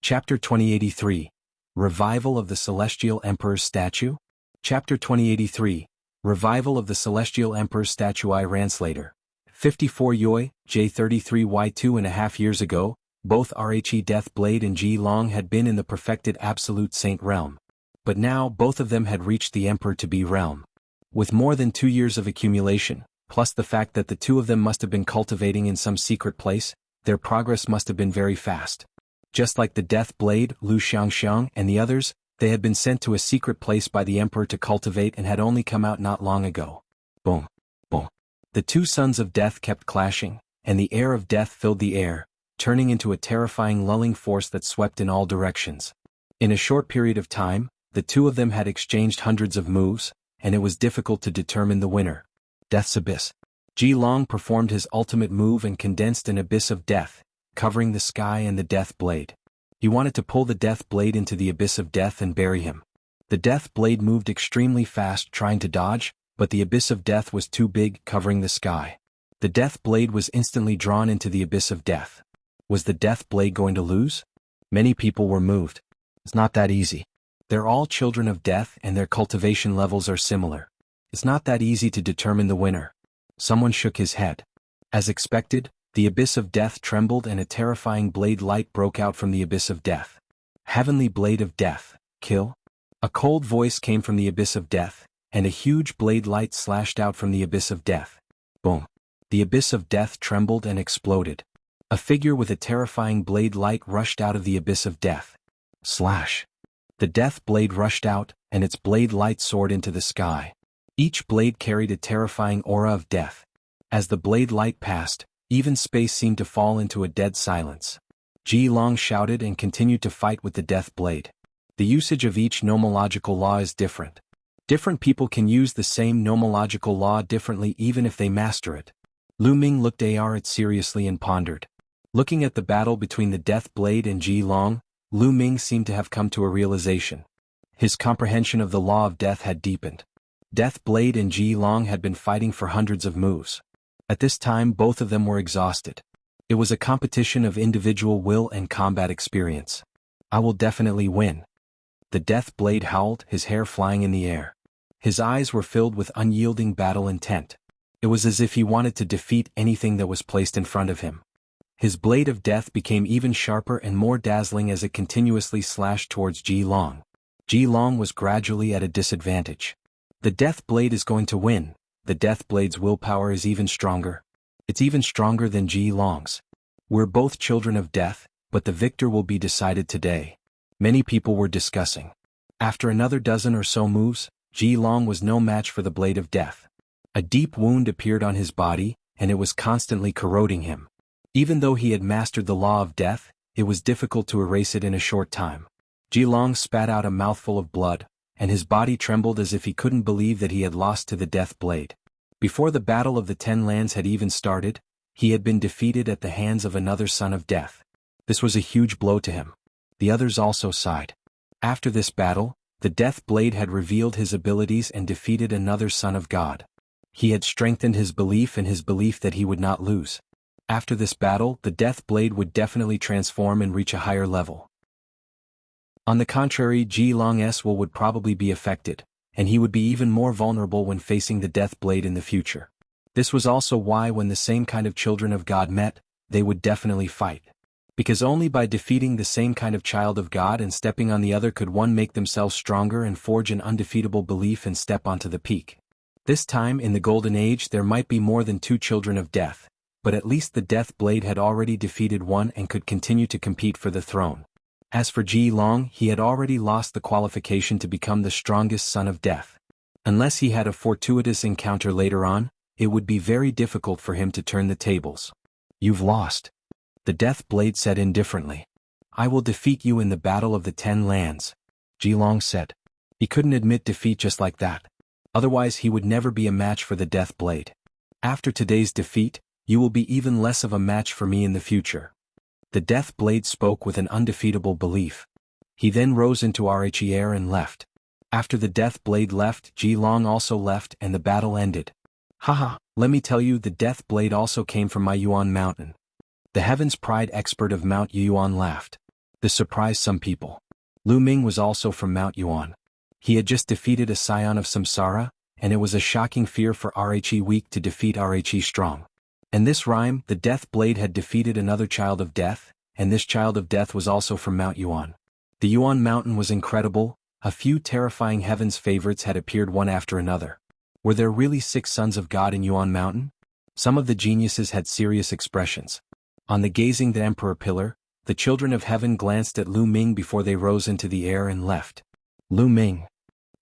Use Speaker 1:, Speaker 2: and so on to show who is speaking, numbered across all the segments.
Speaker 1: Chapter 2083. Revival of the Celestial Emperor's Statue? Chapter 2083. Revival of the Celestial Emperor's Statue. I translator. 54 Yoi, J33Y 2.5 years ago, both Rhe Death Blade and Ji Long had been in the perfected Absolute Saint realm. But now both of them had reached the Emperor-to-be realm. With more than 2 years of accumulation, plus the fact that the two of them must have been cultivating in some secret place, their progress must have been very fast. Just like the Death Blade, Lu Xiangxiang, and the others, they had been sent to a secret place by the Emperor to cultivate and had only come out not long ago. Boom, boom. The two sons of death kept clashing, and the air of death filled the air, turning into a terrifying lulling force that swept in all directions. In a short period of time, the two of them had exchanged hundreds of moves, and it was difficult to determine the winner. Death's Abyss. Ji Long performed his ultimate move and condensed an abyss of death, covering the sky and the Death Blade. He wanted to pull the Death Blade into the abyss of death and bury him. The Death Blade moved extremely fast trying to dodge, but the abyss of death was too big, covering the sky. The Death Blade was instantly drawn into the abyss of death. Was the Death Blade going to lose? Many people were moved. It's not that easy. They're all children of death and their cultivation levels are similar. It's not that easy to determine the winner. Someone shook his head. As expected, the abyss of death trembled and a terrifying blade light broke out from the abyss of death. Heavenly Blade of Death, kill? A cold voice came from the abyss of death, and a huge blade light slashed out from the abyss of death. Boom. The abyss of death trembled and exploded. A figure with a terrifying blade light rushed out of the abyss of death. Slash. The Death Blade rushed out, and its blade light soared into the sky. Each blade carried a terrifying aura of death. As the blade light passed, even space seemed to fall into a dead silence. Ji Long shouted and continued to fight with the Death Blade. The usage of each nomological law is different. Different people can use the same nomological law differently even if they master it. Lu Ming looked at it seriously and pondered. Looking at the battle between the Death Blade and Ji Long, Lu Ming seemed to have come to a realization. His comprehension of the law of death had deepened. Death Blade and Ji Long had been fighting for hundreds of moves. At this time both of them were exhausted. It was a competition of individual will and combat experience. I will definitely win. The Death Blade howled, his hair flying in the air. His eyes were filled with unyielding battle intent. It was as if he wanted to defeat anything that was placed in front of him. His blade of death became even sharper and more dazzling as it continuously slashed towards Ji Long. Ji Long was gradually at a disadvantage. The Death Blade is going to win. The Death Blade's willpower is even stronger. It's even stronger than Ji Long's. We're both children of death, but the victor will be decided today. Many people were discussing. After another dozen or so moves, Ji Long was no match for the Blade of Death. A deep wound appeared on his body, and it was constantly corroding him. Even though he had mastered the law of death, it was difficult to erase it in a short time. Ji Long spat out a mouthful of blood, and his body trembled as if he couldn't believe that he had lost to the Death Blade. Before the Battle of the 10 Lands had even started, he had been defeated at the hands of another son of death. This was a huge blow to him. The others also sighed. After this battle, the Death Blade had revealed his abilities and defeated another son of God. He had strengthened his belief and his belief that he would not lose. After this battle, the Death Blade would definitely transform and reach a higher level. On the contrary, Ji Long's will would probably be affected, and he would be even more vulnerable when facing the Death Blade in the future. This was also why when the same kind of children of God met, they would definitely fight. Because only by defeating the same kind of child of God and stepping on the other could one make themselves stronger and forge an undefeatable belief and step onto the peak. This time in the Golden Age there might be more than 2 children of death, but at least the Death Blade had already defeated one and could continue to compete for the throne. As for Ji Long, he had already lost the qualification to become the strongest son of death. Unless he had a fortuitous encounter later on, it would be very difficult for him to turn the tables. You've lost. The Death Blade said indifferently. I will defeat you in the Battle of the 10 Lands, Ji Long said. He couldn't admit defeat just like that. Otherwise he would never be a match for the Death Blade. After today's defeat, you will be even less of a match for me in the future. The Death Blade spoke with an undefeatable belief. He then rose into Rhe air and left. After the Death Blade left, Ji Long also left and the battle ended. Haha, let me tell you, the Death Blade also came from my Yuan mountain. The Heaven's Pride expert of Mount Yuan laughed. This surprised some people. Lu Ming was also from Mount Yuan. He had just defeated a scion of Samsara, and it was a shocking fear for Rhe weak to defeat Rhe strong. And this rhyme, the Death Blade had defeated another child of death, and this child of death was also from Mount Yuan. The Yuan mountain was incredible. A few terrifying heaven's favorites had appeared one after another. Were there really 6 sons of God in Yuan mountain? Some of the geniuses had serious expressions. On the gazing the emperor pillar, the children of heaven glanced at Lu Ming before they rose into the air and left. Lu Ming.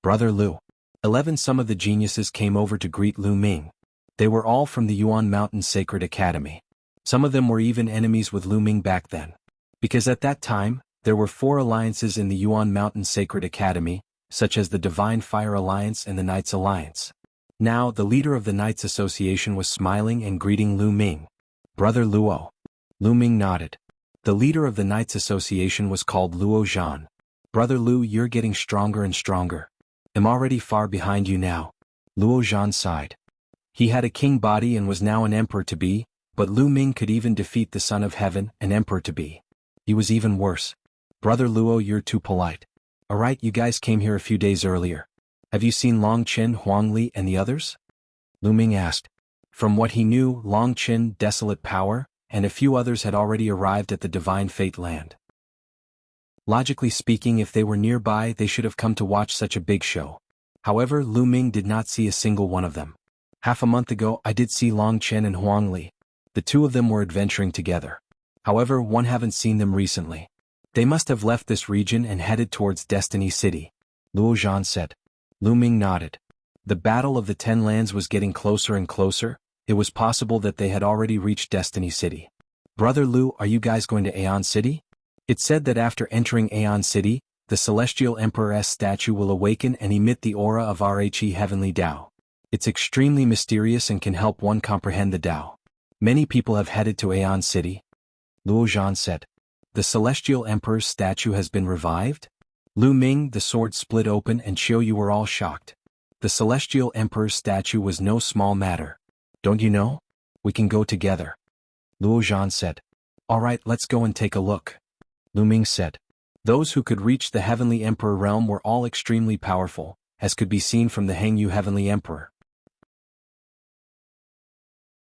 Speaker 1: Brother Lu. 11 Some of the geniuses came over to greet Lu Ming. They were all from the Yuan Mountain Sacred Academy. Some of them were even enemies with Lu Ming back then. Because at that time, there were 4 alliances in the Yuan Mountain Sacred Academy, such as the Divine Fire Alliance and the Knights Alliance. Now, the leader of the Knights Association was smiling and greeting Lu Ming. Brother Luo. Lu Ming nodded. The leader of the Knights Association was called Luo Zhan. Brother Lu, you're getting stronger and stronger. I'm already far behind you now. Luo Zhan sighed. He had a king body and was now an emperor-to-be, but Lu Ming could even defeat the Son of Heaven, an emperor-to-be. He was even worse. Brother Luo, you're too polite. Alright, you guys came here a few days earlier. Have you seen Long Qin, Huang Li, and the others? Lu Ming asked. From what he knew, Long Qin, Desolate Power, and a few others had already arrived at the Divine Fate Land. Logically speaking, if they were nearby, they should have come to watch such a big show. However, Lu Ming did not see a single one of them. Half a month ago, I did see Long Qin and Huang Li. The 2 of them were adventuring together. However, one haven't seen them recently. They must have left this region and headed towards Destiny City. Luo Zhan said. Lu Ming nodded. The Battle of the 10 Lands was getting closer and closer. It was possible that they had already reached Destiny City. Brother Lu, are you guys going to Aeon City? It's said that after entering Aeon City, the Celestial Emperor's statue will awaken and emit the aura of Rhe Heavenly Tao. It's extremely mysterious and can help one comprehend the Tao. Many people have headed to Aeon City. Luo Zhan said. The Celestial Emperor's statue has been revived? Lu Ming, the sword split open and Qiu Yu were all shocked. The Celestial Emperor's statue was no small matter. Don't you know? We can go together. Luo Zhan said. Alright, let's go and take a look. Lu Ming said. Those who could reach the Heavenly Emperor realm were all extremely powerful, as could be seen from the Hengyu Heavenly Emperor.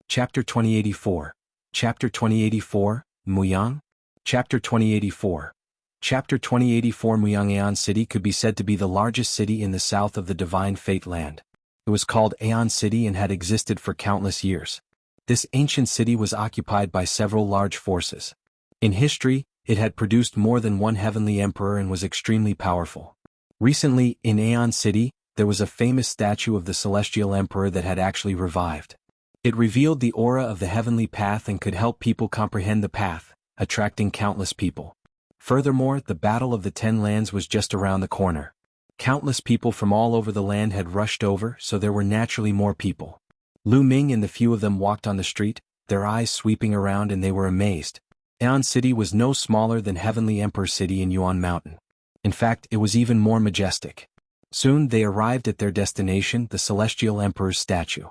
Speaker 1: Chapter 2084. Chapter 2084, Muyang? Chapter 2084. Chapter 2084 Muyang Aeon City could be said to be the largest city in the south of the Divine Fate Land. It was called Aeon City and had existed for countless years. This ancient city was occupied by several large forces. In history, it had produced more than one heavenly emperor and was extremely powerful. Recently, in Aeon City, there was a famous statue of the Celestial Emperor that had actually revived. It revealed the aura of the heavenly path and could help people comprehend the path, attracting countless people. Furthermore, the Battle of the 10 Lands was just around the corner. Countless people from all over the land had rushed over, so there were naturally more people. Lu Ming and the few of them walked on the street, their eyes sweeping around, and they were amazed. Aeon City was no smaller than Heavenly Emperor City in Yuan Mountain. In fact, it was even more majestic. Soon they arrived at their destination, the Celestial Emperor's statue.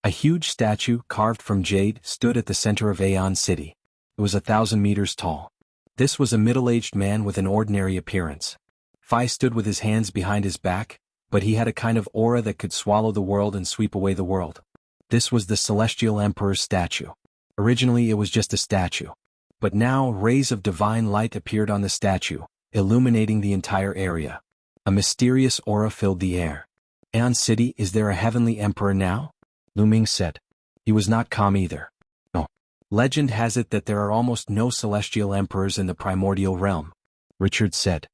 Speaker 1: A huge statue, carved from jade, stood at the center of Aeon City. It was 1,000 meters tall. This was a middle-aged man with an ordinary appearance. Phi stood with his hands behind his back, but he had a kind of aura that could swallow the world and sweep away the world. This was the Celestial Emperor's statue. Originally it was just a statue. But now rays of divine light appeared on the statue, illuminating the entire area. A mysterious aura filled the air. Aeon City, is there a heavenly emperor now? Lu Ming said. He was not calm either. No. Legend has it that there are almost no celestial emperors in the primordial realm. Richard said.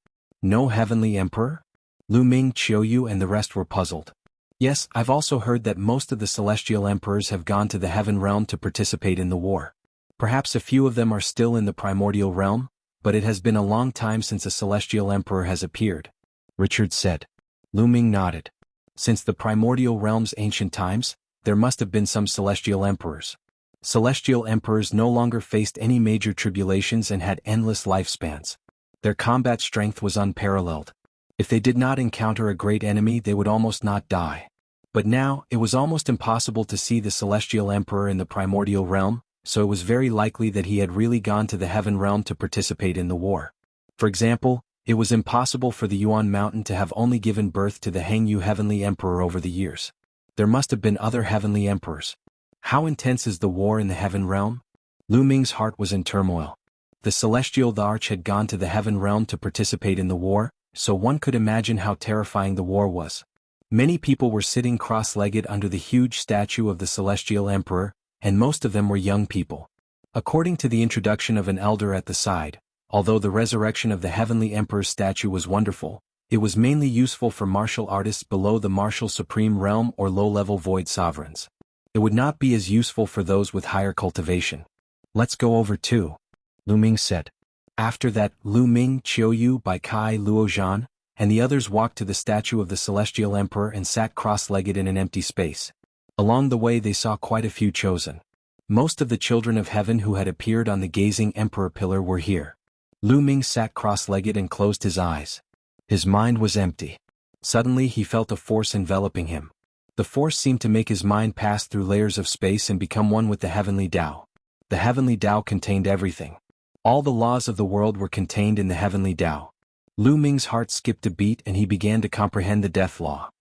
Speaker 1: No heavenly emperor? Lu Ming, Qiu Yu and the rest were puzzled. Yes, I've also heard that most of the celestial emperors have gone to the heaven realm to participate in the war. Perhaps a few of them are still in the primordial realm, but it has been a long time since a celestial emperor has appeared. Richard said. Lu Ming nodded. Since the primordial realm's ancient times, there must have been some celestial emperors. Celestial emperors no longer faced any major tribulations and had endless lifespans. Their combat strength was unparalleled. If they did not encounter a great enemy, they would almost not die. But now, it was almost impossible to see the celestial emperor in the primordial realm, so it was very likely that he had really gone to the heaven realm to participate in the war. For example, it was impossible for the Yuan mountain to have only given birth to the Hangyu heavenly emperor over the years. There must have been other heavenly emperors. How intense is the war in the heaven realm? Lu Ming's heart was in turmoil. The celestial the Arch had gone to the heaven realm to participate in the war, so one could imagine how terrifying the war was. Many people were sitting cross-legged under the huge statue of the celestial emperor, and most of them were young people. According to the introduction of an elder at the side, although the resurrection of the heavenly emperor's statue was wonderful, it was mainly useful for martial artists below the martial supreme realm or low-level void sovereigns. It would not be as useful for those with higher cultivation. Let's go over too, Lu Ming said. After that, Lu Ming, Qiuyu, Baikai, Luozhan, and the others walked to the statue of the celestial emperor and sat cross-legged in an empty space. Along the way they saw quite a few chosen. Most of the children of heaven who had appeared on the gazing emperor pillar were here. Lu Ming sat cross-legged and closed his eyes. His mind was empty. Suddenly he felt a force enveloping him. The force seemed to make his mind pass through layers of space and become one with the heavenly Tao. The heavenly Tao contained everything. All the laws of the world were contained in the heavenly Tao. Lu Ming's heart skipped a beat and he began to comprehend the death law.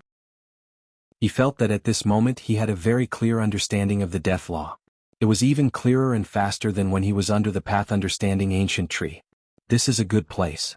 Speaker 1: He felt that at this moment he had a very clear understanding of the death law. It was even clearer and faster than when he was under the path understanding ancient tree. This is a good place.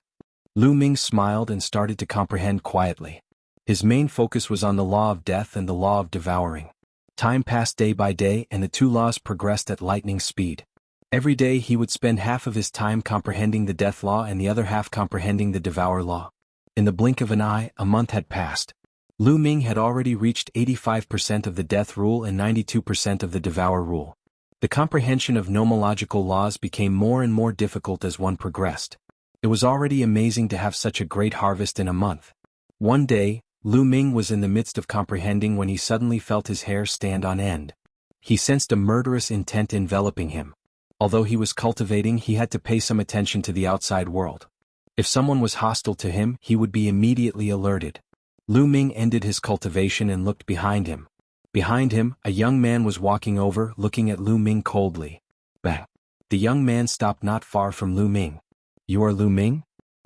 Speaker 1: Lu Ming smiled and started to comprehend quietly. His main focus was on the law of death and the law of devouring. Time passed day by day and the two laws progressed at lightning speed. Every day he would spend half of his time comprehending the death law and the other half comprehending the devour law. In the blink of an eye, a month had passed. Lu Ming had already reached 85% of the death rule and 92% of the devour rule. The comprehension of nomological laws became more and more difficult as one progressed. It was already amazing to have such a great harvest in a month. One day, Lu Ming was in the midst of comprehending when he suddenly felt his hair stand on end. He sensed a murderous intent enveloping him. Although he was cultivating, he had to pay some attention to the outside world. If someone was hostile to him, he would be immediately alerted. Lu Ming ended his cultivation and looked behind him. Behind him, a young man was walking over, looking at Lu Ming coldly. Bang! The young man stopped not far from Lu Ming. "You are Lu Ming?"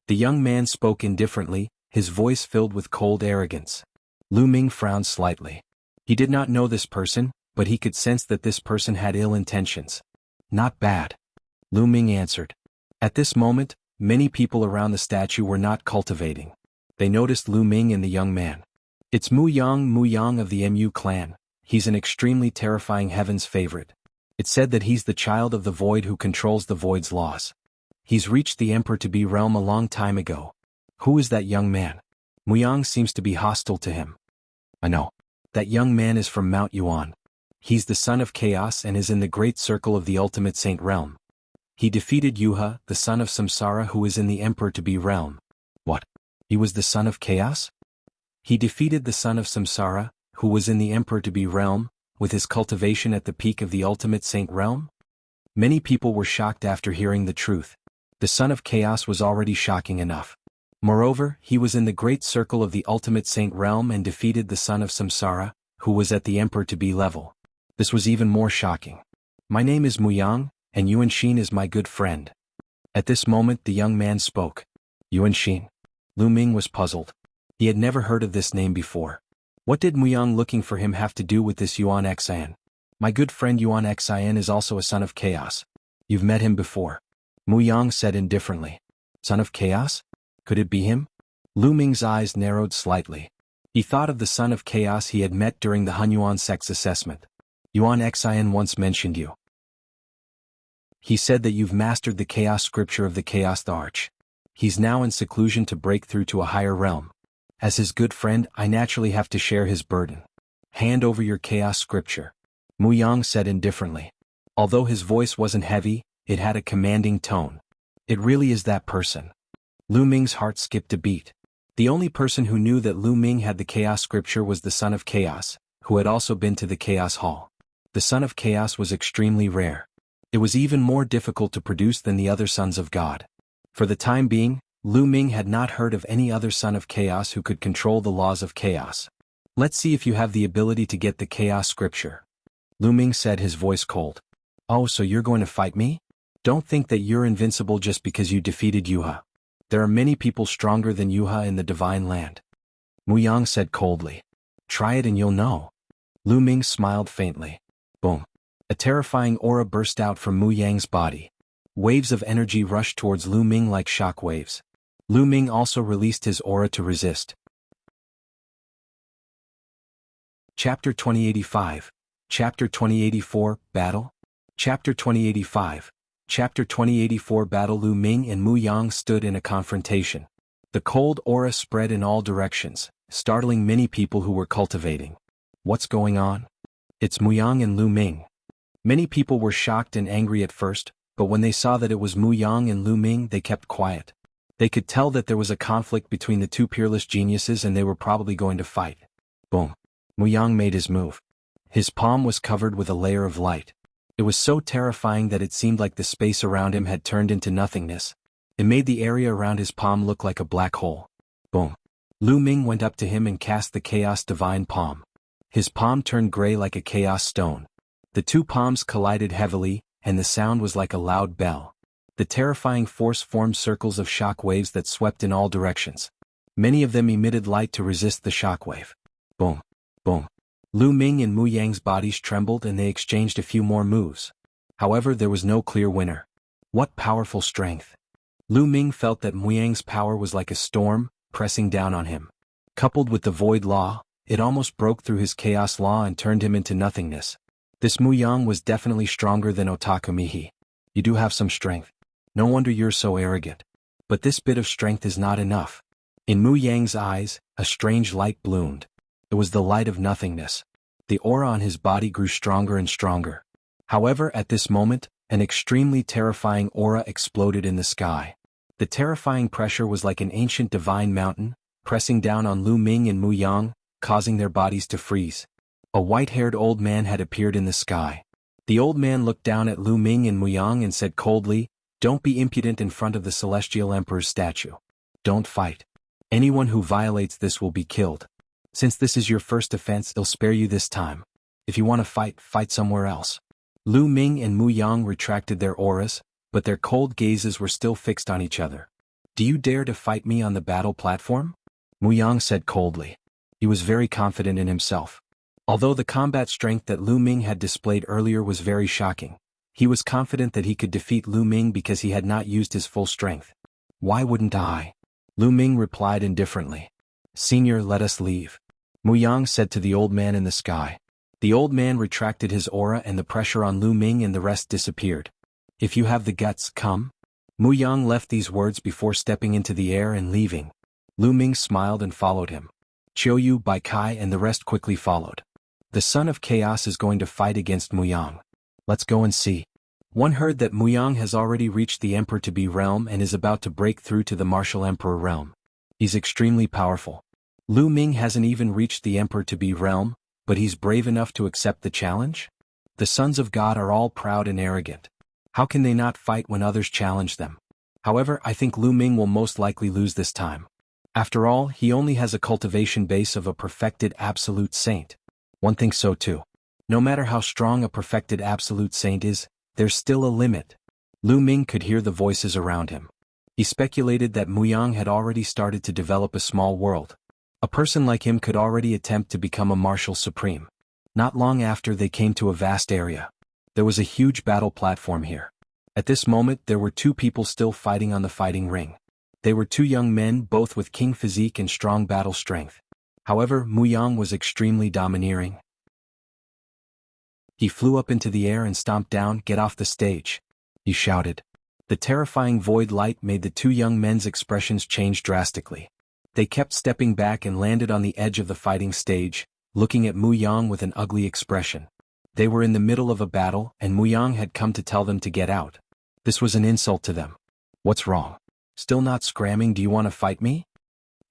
Speaker 1: The young man spoke indifferently, his voice filled with cold arrogance. Lu Ming frowned slightly. He did not know this person, but he could sense that this person had ill intentions. "Not bad," Lu Ming answered. At this moment, many people around the statue were not cultivating. They noticed Lu Ming and the young man. "It's Muyang of the Mu clan. He's an extremely terrifying heaven's favorite. It's said that he's the child of the void who controls the void's laws. He's reached the emperor-to-be realm a long time ago. Who is that young man? Muyang seems to be hostile to him." "I know. That young man is from Mount Yuan. He's the son of chaos and is in the great circle of the ultimate saint realm. He defeated Yuha, the son of Samsara, who is in the emperor-to-be realm." "What? He was the son of chaos?" "He defeated the son of Samsara, who was in the emperor-to-be realm, with his cultivation at the peak of the ultimate saint realm?" Many people were shocked after hearing the truth. The son of chaos was already shocking enough. Moreover, he was in the great circle of the ultimate saint realm and defeated the son of Samsara, who was at the emperor-to-be level. This was even more shocking. "My name is Muyang, and Yuan Xin is my good friend." At this moment the young man spoke. "Yuan Xin?" Lu Ming was puzzled. He had never heard of this name before. What did Muyang looking for him have to do with this Yuan Xian? "My good friend Yuan Xian is also a son of chaos. You've met him before," Muyang said indifferently. "Son of chaos? Could it be him?" Lu Ming's eyes narrowed slightly. He thought of the son of chaos he had met during the Hunyuan sex assessment. "Yuan Xian once mentioned you. He said that you've mastered the chaos scripture of the chaos the Arch. He's now in seclusion to break through to a higher realm. As his good friend, I naturally have to share his burden. Hand over your chaos scripture," Muyang said indifferently. Although his voice wasn't heavy, it had a commanding tone. "It really is that person." Lu Ming's heart skipped a beat. The only person who knew that Lu Ming had the chaos scripture was the son of chaos, who had also been to the chaos hall. The son of chaos was extremely rare. It was even more difficult to produce than the other sons of God. For the time being, Lu Ming had not heard of any other son of chaos who could control the laws of chaos. "Let's see if you have the ability to get the chaos scripture," Lu Ming said, his voice cold. "Oh, so you're going to fight me? Don't think that you're invincible just because you defeated Yuha." There are many people stronger than Yuha in the divine land. Muyang said coldly. Try it and you'll know. Lu Ming smiled faintly. Boom. A terrifying aura burst out from Muyang's body. Waves of energy rushed towards Lu Ming like shock waves. Lu Ming also released his aura to resist. Chapter 2085. Chapter 2084, Battle? Chapter 2085. Chapter 2084 Battle. Lu Ming and Muyang stood in a confrontation. The cold aura spread in all directions, startling many people who were cultivating. What's going on? It's Muyang and Lu Ming. Many people were shocked and angry at first, but when they saw that it was Muyang and Lu Ming, they kept quiet. They could tell that there was a conflict between the two peerless geniuses and they were probably going to fight. Boom. Muyang made his move. His palm was covered with a layer of light. It was so terrifying that it seemed like the space around him had turned into nothingness. It made the area around his palm look like a black hole. Boom. Lu Ming went up to him and cast the Chaos Divine Palm. His palm turned gray like a chaos stone. The two palms collided heavily, and the sound was like a loud bell. The terrifying force formed circles of shock waves that swept in all directions. Many of them emitted light to resist the shock wave. Boom. Boom. Lu Ming and Muyang's bodies trembled and they exchanged a few more moves. However, there was no clear winner. What powerful strength. Lu Ming felt that Muyang's power was like a storm, pressing down on him. Coupled with the void law, it almost broke through his chaos law and turned him into nothingness. This Muyang was definitely stronger than Otakumihi. You do have some strength. No wonder you're so arrogant. But this bit of strength is not enough. In Muyang's eyes, a strange light bloomed. It was the light of nothingness. The aura on his body grew stronger and stronger. However, at this moment, an extremely terrifying aura exploded in the sky. The terrifying pressure was like an ancient divine mountain, pressing down on Lu Ming and Muyang, causing their bodies to freeze. A white-haired old man had appeared in the sky. The old man looked down at Lu Ming and Muyang and said coldly, "Don't be impudent in front of the Celestial Emperor's statue. Don't fight. Anyone who violates this will be killed. Since this is your first offense, I'll spare you this time. If you want to fight, fight somewhere else." Lu Ming and Muyang retracted their auras, but their cold gazes were still fixed on each other. "Do you dare to fight me on the battle platform?" Muyang said coldly. He was very confident in himself. Although the combat strength that Lu Ming had displayed earlier was very shocking, he was confident that he could defeat Lu Ming because he had not used his full strength. "Why wouldn't I?" Lu Ming replied indifferently. "Senior, let us leave," Muyang said to the old man in the sky. The old man retracted his aura and the pressure on Lu Ming and the rest disappeared. "If you have the guts, come." Muyang left these words before stepping into the air and leaving. Lu Ming smiled and followed him. Qiuyu, Bai Kai and the rest quickly followed. The Son of Chaos is going to fight against Muyang. Let's go and see. One heard that Muyang has already reached the Emperor-to-be realm and is about to break through to the Martial Emperor realm. He's extremely powerful. Lu Ming hasn't even reached the Emperor-to-be realm, but he's brave enough to accept the challenge? The sons of God are all proud and arrogant. How can they not fight when others challenge them? However, I think Lu Ming will most likely lose this time. After all, he only has a cultivation base of a perfected absolute saint. One thinks so too. No matter how strong a perfected absolute saint is, there's still a limit. Lu Ming could hear the voices around him. He speculated that Muyang had already started to develop a small world. A person like him could already attempt to become a martial supreme. Not long after, they came to a vast area. There was a huge battle platform here. At this moment, there were two people still fighting on the fighting ring. They were two young men, both with king physique and strong battle strength. However, Muyang was extremely domineering. He flew up into the air and stomped down. "Get off the stage," he shouted. The terrifying void light made the two young men's expressions change drastically. They kept stepping back and landed on the edge of the fighting stage, looking at Muyang with an ugly expression. They were in the middle of a battle, and Muyang had come to tell them to get out. This was an insult to them. "What's wrong? Still not scramming? Do you want to fight me?"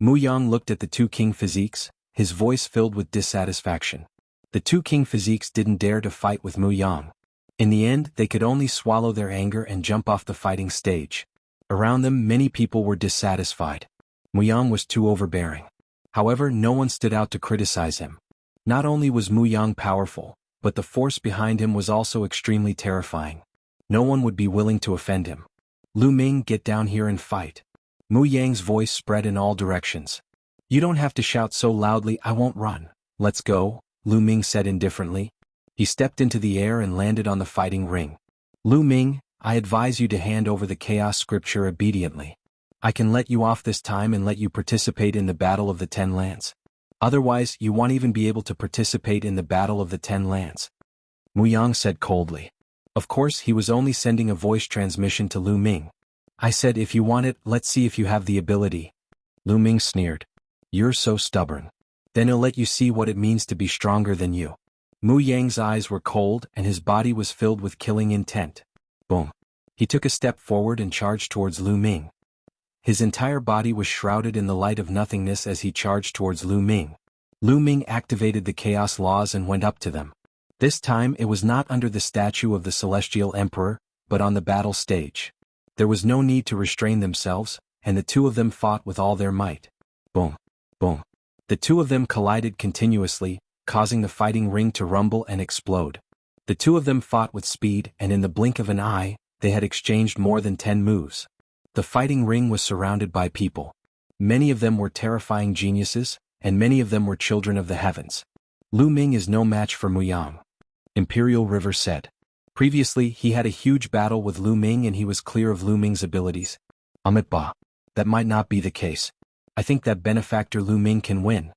Speaker 1: Muyang looked at the two king physiques, his voice filled with dissatisfaction. The two king physiques didn't dare to fight with Muyang. In the end, they could only swallow their anger and jump off the fighting stage. Around them, many people were dissatisfied. Muyang was too overbearing. However, no one stood out to criticize him. Not only was Muyang powerful, but the force behind him was also extremely terrifying. No one would be willing to offend him. "Lu Ming, get down here and fight." Muyang's voice spread in all directions. You don't have to shout so loudly, I won't run. Let's go, Lu Ming said indifferently. He stepped into the air and landed on the fighting ring. Lu Ming, I advise you to hand over the chaos scripture obediently. I can let you off this time and let you participate in the Battle of the 10 Lands. Otherwise, you won't even be able to participate in the Battle of the 10 Lands. Muyang said coldly. Of course, he was only sending a voice transmission to Lu Ming. I said if you want it, let's see if you have the ability. Lu Ming sneered. You're so stubborn. Then he'll let you see what it means to be stronger than you. Muyang's eyes were cold and his body was filled with killing intent. Boom. He took a step forward and charged towards Lu Ming. His entire body was shrouded in the light of nothingness as he charged towards Lu Ming. Lu Ming activated the chaos laws and went up to them. This time it was not under the statue of the Celestial Emperor, but on the battle stage. There was no need to restrain themselves, and the two of them fought with all their might. Boom. Boom. The two of them collided continuously, causing the fighting ring to rumble and explode. The two of them fought with speed, and in the blink of an eye, they had exchanged more than 10 moves. The fighting ring was surrounded by people. Many of them were terrifying geniuses, and many of them were children of the heavens. Lu Ming is no match for Muyang. Imperial River said. Previously, he had a huge battle with Lu Ming and he was clear of Lu Ming's abilities. Ba. That might not be the case. I think that benefactor Lu Ming can win.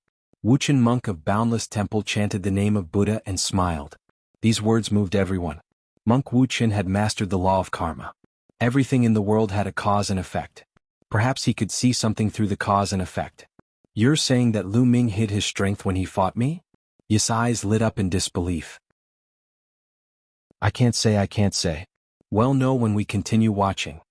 Speaker 1: Wuxian monk of Boundless Temple chanted the name of Buddha and smiled. These words moved everyone. Monk Wuxian had mastered the law of karma. Everything in the world had a cause and effect. Perhaps he could see something through the cause and effect. You're saying that Lu Ming hid his strength when he fought me? His eyes lit up in disbelief. I can't say. Well, know when we continue watching.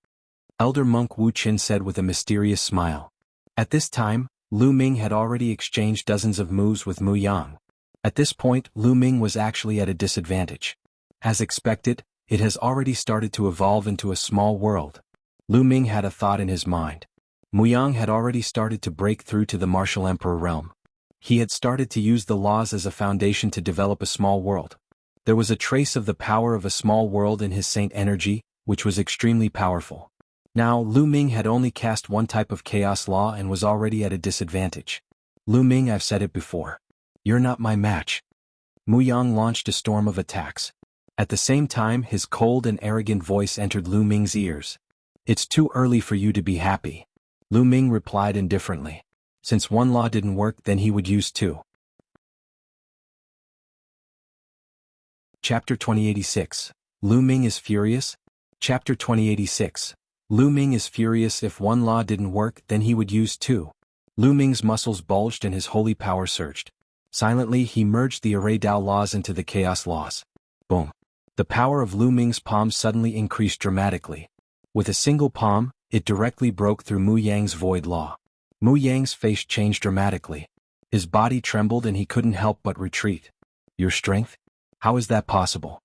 Speaker 1: Elder Monk Wuxian said with a mysterious smile. At this time, Lu Ming had already exchanged dozens of moves with Muyang. At this point, Lu Ming was actually at a disadvantage. As expected, it has already started to evolve into a small world. Lu Ming had a thought in his mind. Muyang had already started to break through to the martial emperor realm. He had started to use the laws as a foundation to develop a small world. There was a trace of the power of a small world in his saint energy, which was extremely powerful. Now, Lu Ming had only cast one type of chaos law and was already at a disadvantage. Lu Ming, I've said it before. You're not my match. Muyang launched a storm of attacks. At the same time, his cold and arrogant voice entered Lu Ming's ears. It's too early for you to be happy. Lu Ming replied indifferently. Since one law didn't work, then he would use two. Chapter 2086. Lu Ming is furious? Chapter 2086. Lu Ming is furious. If one law didn't work, then he would use two. Lu Ming's muscles bulged and his holy power surged. Silently, he merged the Array Dao laws into the chaos laws. Boom. The power of Lu Ming's palm suddenly increased dramatically. With a single palm, it directly broke through Muyang's void law. Muyang's face changed dramatically. His body trembled and he couldn't help but retreat. Your strength? How is that possible?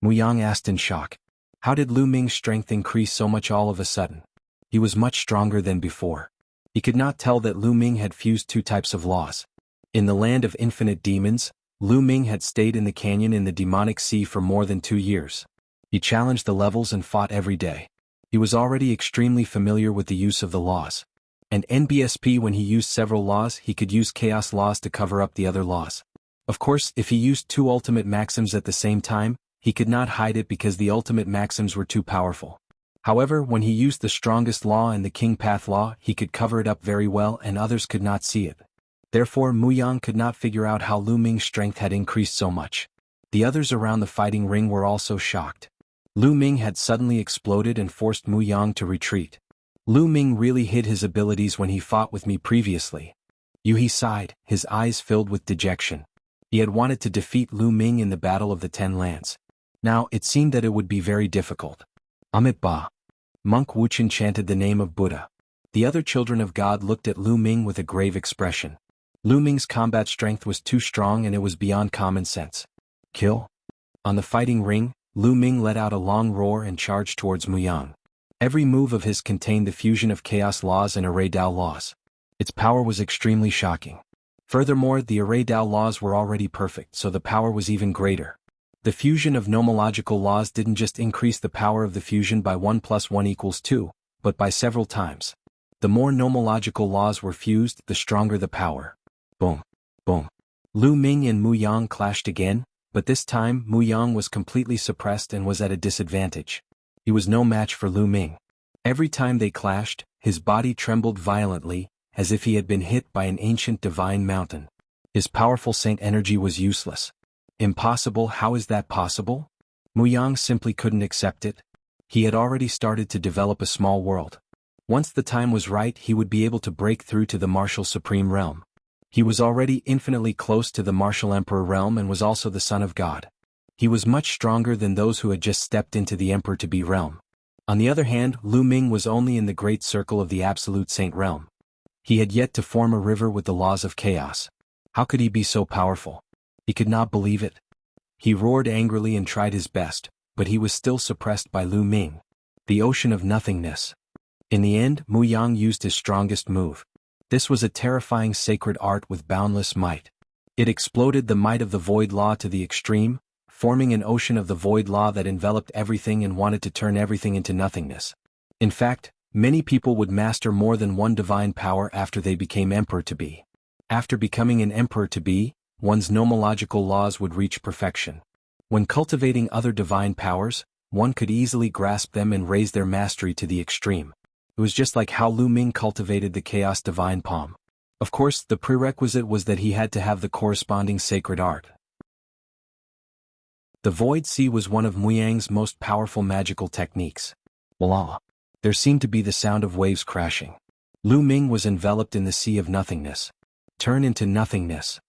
Speaker 1: Muyang asked in shock. How did Lu Ming's strength increase so much all of a sudden? He was much stronger than before. He could not tell that Lu Ming had fused two types of laws. In the land of infinite demons, Lu Ming had stayed in the canyon in the demonic sea for more than 2 years. He challenged the levels and fought every day. He was already extremely familiar with the use of the laws. And NBSP, when he used several laws, he could use chaos laws to cover up the other laws. Of course, if he used two ultimate maxims at the same time, he could not hide it because the ultimate maxims were too powerful. However, when he used the strongest law and the King Path law, he could cover it up very well and others could not see it. Therefore, Muyang could not figure out how Lu Ming's strength had increased so much. The others around the fighting ring were also shocked. Lu Ming had suddenly exploded and forced Muyang to retreat. Lu Ming really hid his abilities when he fought with me previously. He sighed, his eyes filled with dejection. He had wanted to defeat Lu Ming in the Battle of the 10 Lands. Now, it seemed that it would be very difficult. Ba. Monk Wuxian chanted the name of Buddha. The other children of God looked at Lu Ming with a grave expression. Lu Ming's combat strength was too strong and it was beyond common sense. Kill? On the fighting ring, Lu Ming let out a long roar and charged towards Muyang. Every move of his contained the fusion of chaos laws and Array Dao laws. Its power was extremely shocking. Furthermore, the Array Dao laws were already perfect, so the power was even greater. The fusion of nomological laws didn't just increase the power of the fusion by 1 + 1 = 2, but by several times. The more nomological laws were fused, the stronger the power. Boom. Boom. Lu Ming and Muyang clashed again, but this time Muyang was completely suppressed and was at a disadvantage. He was no match for Lu Ming. Every time they clashed, his body trembled violently, as if he had been hit by an ancient divine mountain. His powerful saint energy was useless. Impossible. How is that possible? Muyang simply couldn't accept it. He had already started to develop a small world. Once the time was right, he would be able to break through to the martial supreme realm. He was already infinitely close to the martial emperor realm and was also the son of God. He was much stronger than those who had just stepped into the emperor-to-be realm. On the other hand, Lu Ming was only in the great circle of the absolute saint realm. He had yet to form a river with the laws of chaos. How could he be so powerful? He could not believe it. He roared angrily and tried his best, but he was still suppressed by Lu Ming. The ocean of nothingness. In the end, Muyang used his strongest move. This was a terrifying sacred art with boundless might. It exploded the might of the void law to the extreme, forming an ocean of the void law that enveloped everything and wanted to turn everything into nothingness. In fact, many people would master more than one divine power after they became emperor-to-be. After becoming an emperor-to-be, one's nomological laws would reach perfection. When cultivating other divine powers, one could easily grasp them and raise their mastery to the extreme. It was just like how Lu Ming cultivated the chaos divine palm. Of course, the prerequisite was that he had to have the corresponding sacred art. The Void Sea was one of Muyang's most powerful magical techniques. Voila! There seemed to be the sound of waves crashing. Lu Ming was enveloped in the sea of nothingness. Turn into nothingness.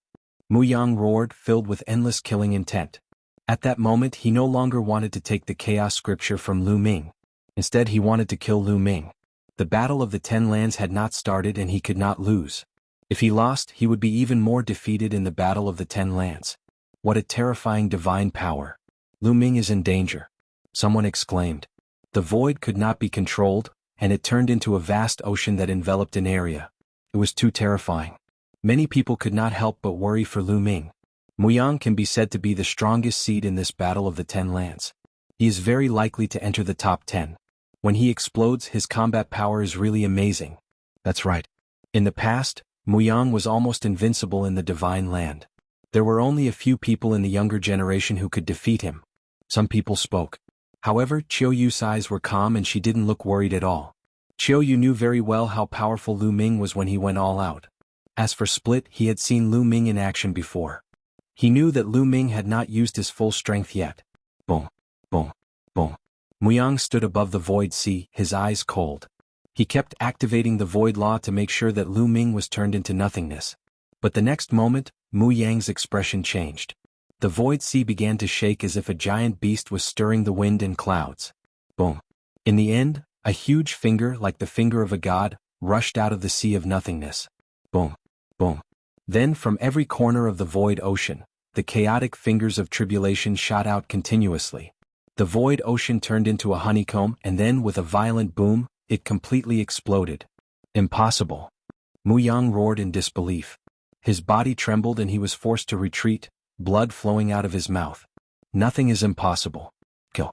Speaker 1: Muyang roared, filled with endless killing intent. At that moment, he no longer wanted to take the chaos scripture from Lu Ming. Instead, he wanted to kill Lu Ming. The Battle of the Ten Lands had not started and he could not lose. If he lost, he would be even more defeated in the Battle of the Ten Lands. What a terrifying divine power. Lu Ming is in danger. Someone exclaimed. The void could not be controlled, and it turned into a vast ocean that enveloped an area. It was too terrifying. Many people could not help but worry for Lu Ming. Muyang can be said to be the strongest seed in this Battle of the Ten Lands. He is very likely to enter the top 10. When he explodes, his combat power is really amazing. That's right. In the past, Muyang was almost invincible in the Divine Land. There were only a few people in the younger generation who could defeat him. Some people spoke. However, Qiu Yu's eyes were calm and she didn't look worried at all. Qiu Yu knew very well how powerful Lu Ming was when he went all out. As for Split, he had seen Lu Ming in action before. He knew that Lu Ming had not used his full strength yet. Boom, boom, boom. Muyang stood above the void sea, his eyes cold. He kept activating the void law to make sure that Lu Ming was turned into nothingness. But the next moment, Muyang's expression changed. The void sea began to shake as if a giant beast was stirring the wind and clouds. Boom. In the end, a huge finger, like the finger of a god, rushed out of the sea of nothingness. Boom, boom. Then from every corner of the void ocean, the chaotic fingers of tribulation shot out continuously. The void ocean turned into a honeycomb and then with a violent boom, it completely exploded. Impossible. Muyang roared in disbelief. His body trembled and he was forced to retreat, blood flowing out of his mouth. Nothing is impossible. Kill.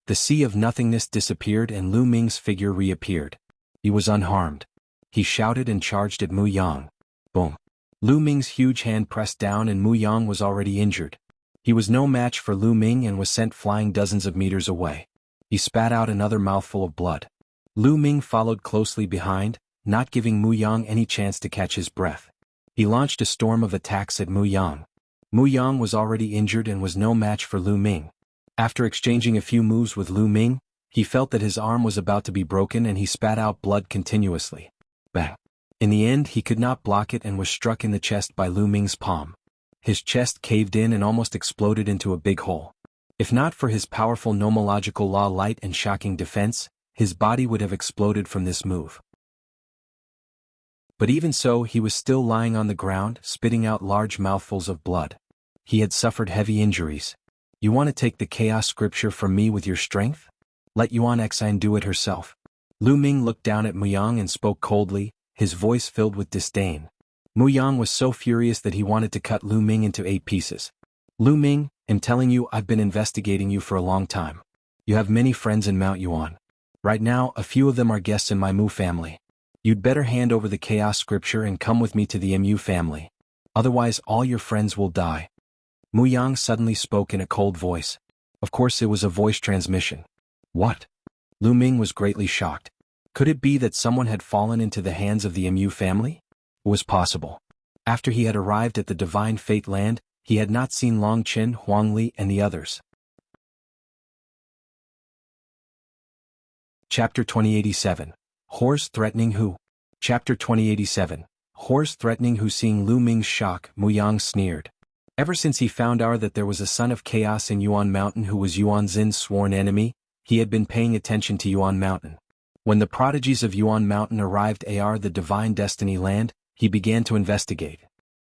Speaker 1: The sea of nothingness disappeared and Lu Ming's figure reappeared. He was unharmed. He shouted and charged at Muyang. Boom. Lu Ming's huge hand pressed down and Muyang was already injured. He was no match for Lu Ming and was sent flying dozens of meters away. He spat out another mouthful of blood. Lu Ming followed closely behind, not giving Muyang any chance to catch his breath. He launched a storm of attacks at Muyang. Muyang was already injured and was no match for Lu Ming. After exchanging a few moves with Lu Ming, he felt that his arm was about to be broken and he spat out blood continuously. Bang. In the end, he could not block it and was struck in the chest by Lu Ming's palm. His chest caved in and almost exploded into a big hole. If not for his powerful nomological law light and shocking defense, his body would have exploded from this move. But even so, he was still lying on the ground, spitting out large mouthfuls of blood. He had suffered heavy injuries. You want to take the chaos scripture from me with your strength? Let Yuan Xine do it herself. Lu Ming looked down at Muyang and spoke coldly, his voice filled with disdain. Muyang was so furious that he wanted to cut Lu Ming into 8 pieces. Lu Ming, I'm telling you, I've been investigating you for a long time. You have many friends in Mount Yuan. Right now, a few of them are guests in my Mu family. You'd better hand over the chaos scripture and come with me to the Mu family. Otherwise all your friends will die. Muyang suddenly spoke in a cold voice. Of course it was a voice transmission. What? Lu Ming was greatly shocked. Could it be that someone had fallen into the hands of the Mu family? It was possible. After he had arrived at the Divine Fate Land, he had not seen Long Qin, Huang Li and the others. Chapter 2087. Horse Threatening Who? Chapter 2087. Horse Threatening Who? Seeing Lu Ming's shock, Muyang sneered. Ever since he found out that there was a son of chaos in Yuan Mountain who was Yuan Xin's sworn enemy, he had been paying attention to Yuan Mountain. When the prodigies of Yuan Mountain arrived at the Divine Destiny Land, he began to investigate.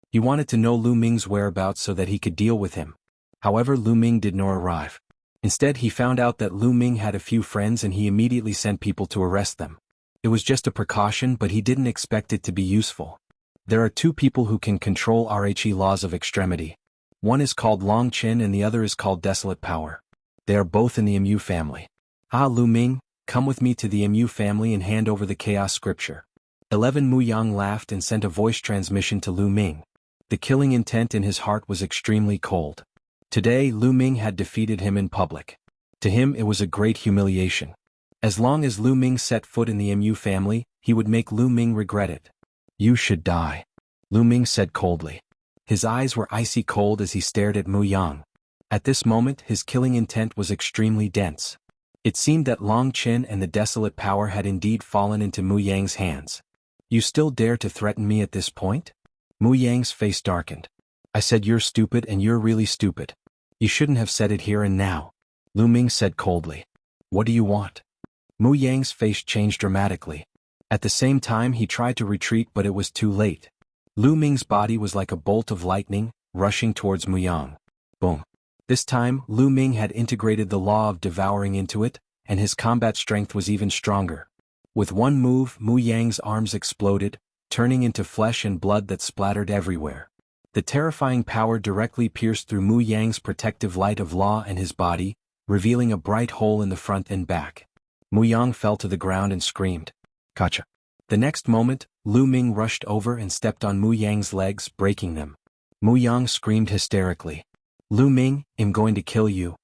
Speaker 1: He wanted to know Lu Ming's whereabouts so that he could deal with him. However, Lu Ming did not arrive. Instead, he found out that Lu Ming had a few friends and he immediately sent people to arrest them. It was just a precaution, but he didn't expect it to be useful. There are two people who can control RHE laws of extremity. One is called Long Qin and the other is called Desolate Power. They are both in the Mu family. Lu Ming, come with me to the Mu family and hand over the chaos scripture. 11 Muyang laughed and sent a voice transmission to Lu Ming. The killing intent in his heart was extremely cold. Today Lu Ming had defeated him in public. To him it was a great humiliation. As long as Lu Ming set foot in the Mu family, he would make Lu Ming regret it. You should die, Lu Ming said coldly. His eyes were icy cold as he stared at Muyang. At this moment his killing intent was extremely dense. It seemed that Long Qin and the Desolate Power had indeed fallen into Muyang's hands. You still dare to threaten me at this point? Muyang's face darkened. I said you're stupid and you're really stupid. You shouldn't have said it here and now, Lu Ming said coldly. What do you want? Muyang's face changed dramatically. At the same time he tried to retreat, but it was too late. Lu Ming's body was like a bolt of lightning, rushing towards Muyang. Boom. This time, Lu Ming had integrated the law of devouring into it, and his combat strength was even stronger. With one move, Muyang's arms exploded, turning into flesh and blood that splattered everywhere. The terrifying power directly pierced through Muyang's protective light of law and his body, revealing a bright hole in the front and back. Muyang fell to the ground and screamed. Gotcha. The next moment, Lu Ming rushed over and stepped on Muyang's legs, breaking them. Muyang screamed hysterically. Lu Ming, I'm going to kill you.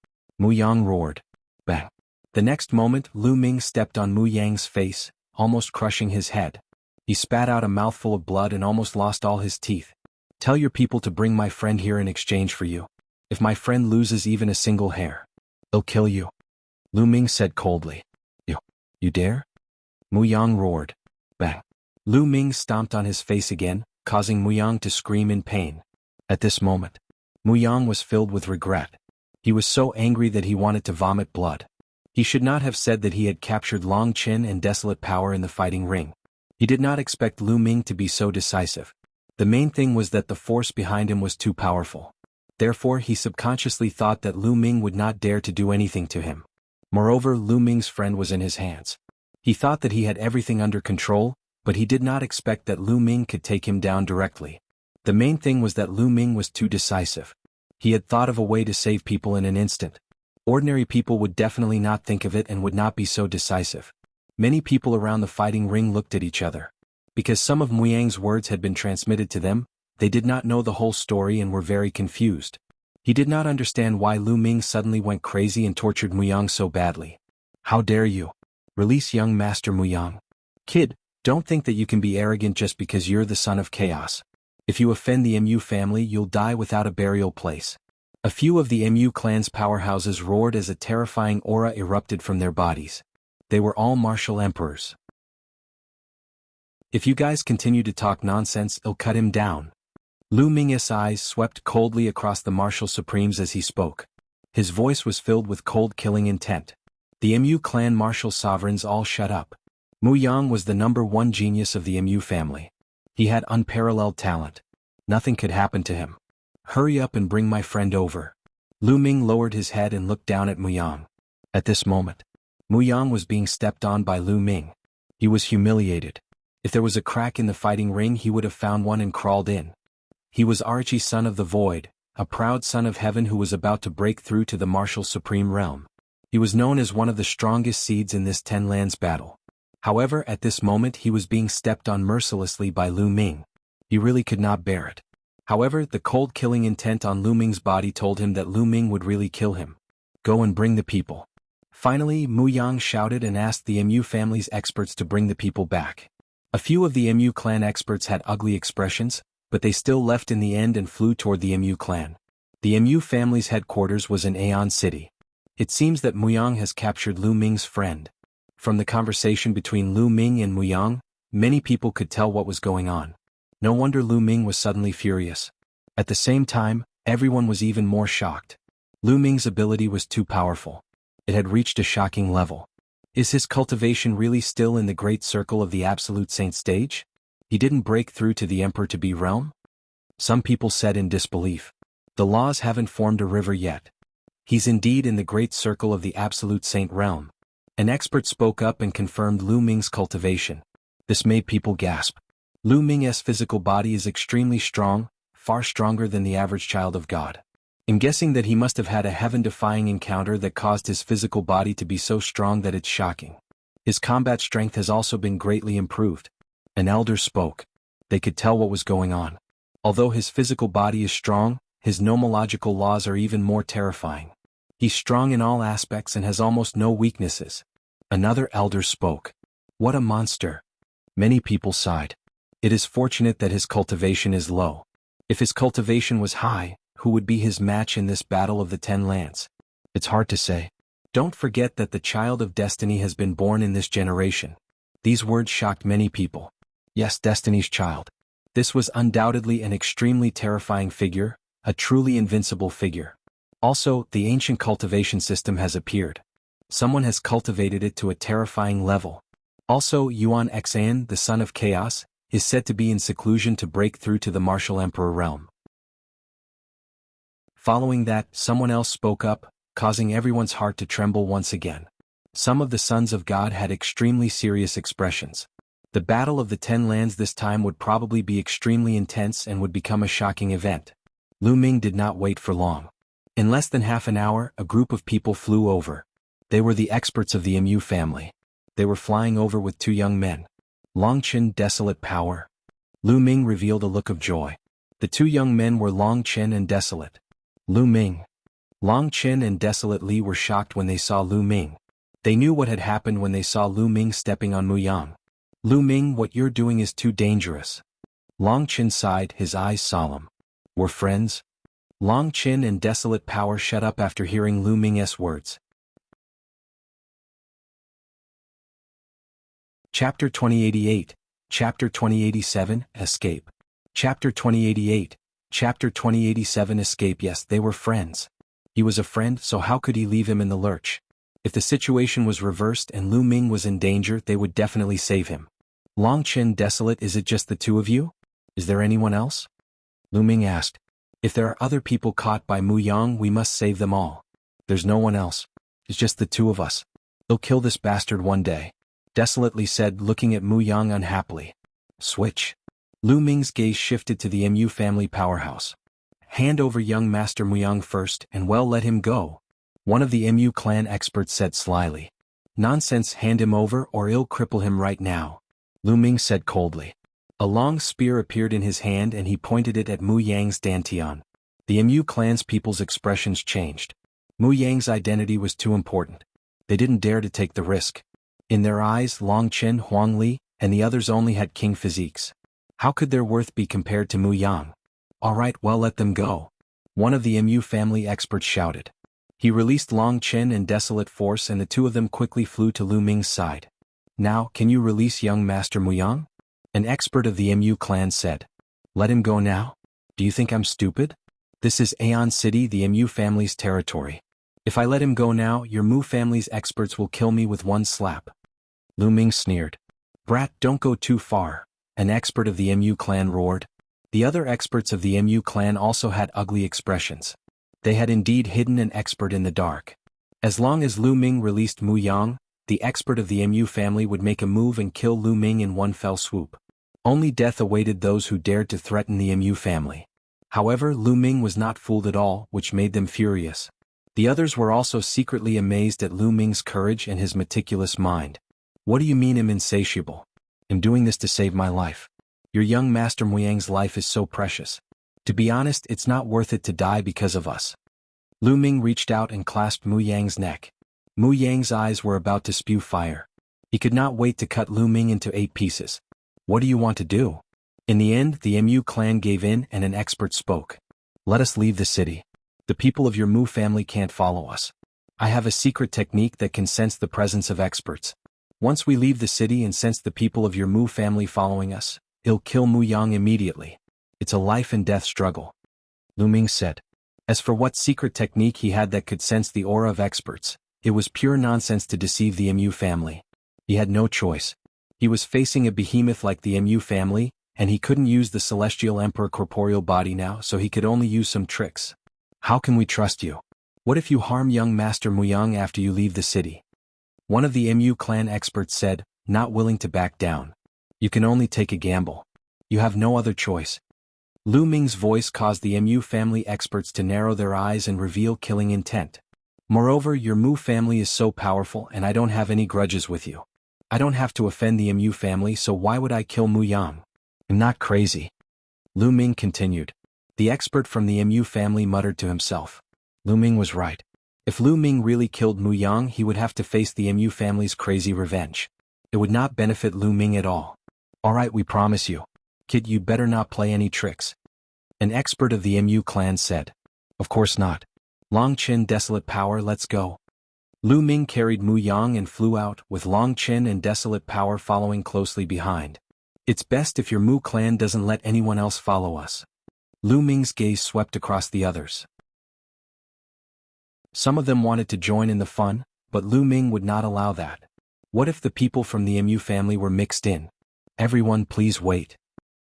Speaker 1: Muyang roared. Bang. The next moment, Lu Ming stepped on Muyang's face, almost crushing his head. He spat out a mouthful of blood and almost lost all his teeth. Tell your people to bring my friend here in exchange for you. If my friend loses even a single hair, they'll kill you. Lu Ming said coldly. You dare? Muyang roared. Bang. Lu Ming stomped on his face again, causing Muyang to scream in pain. At this moment, Muyang was filled with regret. He was so angry that he wanted to vomit blood. He should not have said that he had captured Long Qin and Desolate Power in the fighting ring. He did not expect Lu Ming to be so decisive. The main thing was that the force behind him was too powerful. Therefore he subconsciously thought that Lu Ming would not dare to do anything to him. Moreover, Lu Ming's friend was in his hands. He thought that he had everything under control, but he did not expect that Lu Ming could take him down directly. The main thing was that Lu Ming was too decisive. He had thought of a way to save people in an instant. Ordinary people would definitely not think of it and would not be so decisive. Many people around the fighting ring looked at each other. Because some of Muyang's words had been transmitted to them, they did not know the whole story and were very confused. He did not understand why Lu Ming suddenly went crazy and tortured Muyang so badly. How dare you? Release young Master Muyang. Kid, don't think that you can be arrogant just because you're the son of chaos. If you offend the Mu family, you'll die without a burial place. A few of the Mu clan's powerhouses roared as a terrifying aura erupted from their bodies. They were all martial emperors. If you guys continue to talk nonsense, I'll cut him down. Lu Ming's eyes swept coldly across the martial supremes as he spoke. His voice was filled with cold killing intent. The Mu clan martial sovereigns all shut up. Muyang was the #1 genius of the Mu family. He had unparalleled talent. Nothing could happen to him. Hurry up and bring my friend over. Lu Ming lowered his head and looked down at Muyang. At this moment, Muyang was being stepped on by Lu Ming. He was humiliated. If there was a crack in the fighting ring, he would have found one and crawled in. He was Archie, son of the Void, a proud son of heaven who was about to break through to the martial supreme realm. He was known as one of the strongest seeds in this 10 lands battle. However, at this moment he was being stepped on mercilessly by Lu Ming. He really could not bear it. However, the cold killing intent on Lu Ming's body told him that Lu Ming would really kill him. Go and bring the people. Finally, Muyang shouted and asked the Mu family's experts to bring the people back. A few of the Mu clan experts had ugly expressions, but they still left in the end and flew toward the Mu clan. The Mu family's headquarters was in Aeon City. It seems that Muyang has captured Lu Ming's friend. From the conversation between Lu Ming and Muyang, many people could tell what was going on. No wonder Lu Ming was suddenly furious. At the same time, everyone was even more shocked. Lu Ming's ability was too powerful. It had reached a shocking level. Is his cultivation really still in the great circle of the Absolute Saint stage? He didn't break through to the Emperor to be realm? Some people said in disbelief. The laws haven't formed a river yet. He's indeed in the great circle of the Absolute Saint realm. An expert spoke up and confirmed Lu Ming's cultivation. This made people gasp. Lu Ming's physical body is extremely strong, far stronger than the average child of God. I'm guessing that he must have had a heaven-defying encounter that caused his physical body to be so strong that it's shocking. His combat strength has also been greatly improved. An elder spoke. They could tell what was going on. Although his physical body is strong, his nomological laws are even more terrifying. He's strong in all aspects and has almost no weaknesses. Another elder spoke. What a monster. Many people sighed. It is fortunate that his cultivation is low. If his cultivation was high, who would be his match in this battle of the 10 lands? It's hard to say. Don't forget that the child of destiny has been born in this generation. These words shocked many people. Yes, Destiny's child. This was undoubtedly an extremely terrifying figure, a truly invincible figure. Also, the ancient cultivation system has appeared. Someone has cultivated it to a terrifying level. Also, Yuan Xan, the son of chaos, is said to be in seclusion to break through to the martial emperor realm. Following that, someone else spoke up, causing everyone's heart to tremble once again. Some of the sons of God had extremely serious expressions. The battle of the 10 lands this time would probably be extremely intense and would become a shocking event. Lu Ming did not wait for long. In less than half an hour, a group of people flew over. They were the experts of the Mu family. They were flying over with 2 young men. Longchen, Desolate Power. Lu Ming revealed a look of joy. The 2 young men were Longchen and Desolate. Lu Ming. Longchen and Desolate Li were shocked when they saw Lu Ming. They knew what had happened when they saw Lu Ming stepping on Muyang. Lu Ming, what you're doing is too dangerous. Longchen sighed, his eyes solemn. We're friends? Longchen and Desolate Power shut up after hearing Lu Ming's words. Chapter 2088, Chapter 2087, Escape. Chapter 2088, Chapter 2087, Escape. Yes, they were friends. He was a friend, so how could he leave him in the lurch? If the situation was reversed and Lu Ming was in danger, they would definitely save him. Longchen, Desolate, is it just the 2 of you? Is there anyone else? Lu Ming asked. If there are other people caught by Muyang, we must save them all. There's no one else. It's just the 2 of us. They'll kill this bastard one day. Desolately said, looking at Muyang unhappily. Switch. Lu Ming's gaze shifted to the Mu family powerhouse. Hand over young Master Muyang first, and well, let him go. One of the Mu clan experts said slyly. Nonsense, hand him over or I'll cripple him right now. Lu Ming said coldly. A long spear appeared in his hand and he pointed it at Muyang's dantian. The Mu clan's people's expressions changed. Muyang's identity was too important. They didn't dare to take the risk. In their eyes, Longchen, Huangli, and the others only had king physiques. How could their worth be compared to Muyang? All right, well, let them go. One of the Mu family experts shouted. He released Longchen and Desolate Force and the 2 of them quickly flew to Lu Ming's side. Now, can you release young Master Muyang? An expert of the Mu clan said. Let him go now? Do you think I'm stupid? This is Aeon City, the Mu family's territory. If I let him go now, your Mu family's experts will kill me with one slap. Lu Ming sneered. Brat, don't go too far. An expert of the Mu clan roared. The other experts of the Mu clan also had ugly expressions. They had indeed hidden an expert in the dark. As long as Lu Ming released Muyang, the expert of the Mu family would make a move and kill Lu Ming in one fell swoop. Only death awaited those who dared to threaten the Mu family. However, Lu Ming was not fooled at all, which made them furious. The others were also secretly amazed at Lu Ming's courage and his meticulous mind. What do you mean I'm insatiable? I'm doing this to save my life. Your young master Muyang's life is so precious. To be honest, it's not worth it to die because of us. Lu Ming reached out and clasped Muyang's neck. Muyang's eyes were about to spew fire. He could not wait to cut Lu Ming into 8 pieces. What do you want to do? In the end, the Mu clan gave in and an expert spoke. Let us leave the city. The people of your Mu family can't follow us. I have a secret technique that can sense the presence of experts. Once we leave the city and sense the people of your Mu family following us, it'll kill Muyang immediately. It's a life and death struggle. Lu Ming said. As for what secret technique he had that could sense the aura of experts, it was pure nonsense to deceive the Mu family. He had no choice. He was facing a behemoth like the Mu family, and he couldn't use the Celestial Emperor corporeal body now, so he could only use some tricks. How can we trust you? What if you harm young Master Muyang after you leave the city? One of the Mu clan experts said, not willing to back down. You can only take a gamble. You have no other choice. Lu Ming's voice caused the Mu family experts to narrow their eyes and reveal killing intent. Moreover, your Mu family is so powerful and I don't have any grudges with you. I don't have to offend the Mu family, so why would I kill Muyang? I'm not crazy. Lu Ming continued. The expert from the Mu family muttered to himself. Lu Ming was right. If Lu Ming really killed Muyang, he would have to face the Mu family's crazy revenge. It would not benefit Lu Ming at all. Alright, we promise you. Kid, you'd better not play any tricks. An expert of the Mu clan said. Of course not. Long Qin Desolate Power, let's go. Lu Ming carried Muyang and flew out, with Long Qin and Desolate Power following closely behind. It's best if your Mu clan doesn't let anyone else follow us. Lu Ming's gaze swept across the others. Some of them wanted to join in the fun, but Lu Ming would not allow that. What if the people from the Mu family were mixed in? Everyone, please wait.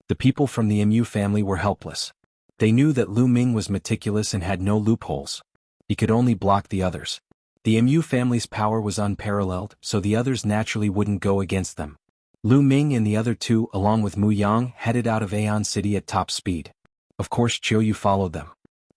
Speaker 1: The people from the Mu family were helpless. They knew that Lu Ming was meticulous and had no loopholes. He could only block the others. The Mu family's power was unparalleled, so the others naturally wouldn't go against them. Lu Ming and the other two, along with Muyang, headed out of Aeon City at top speed. Of course, Qiuyu followed them.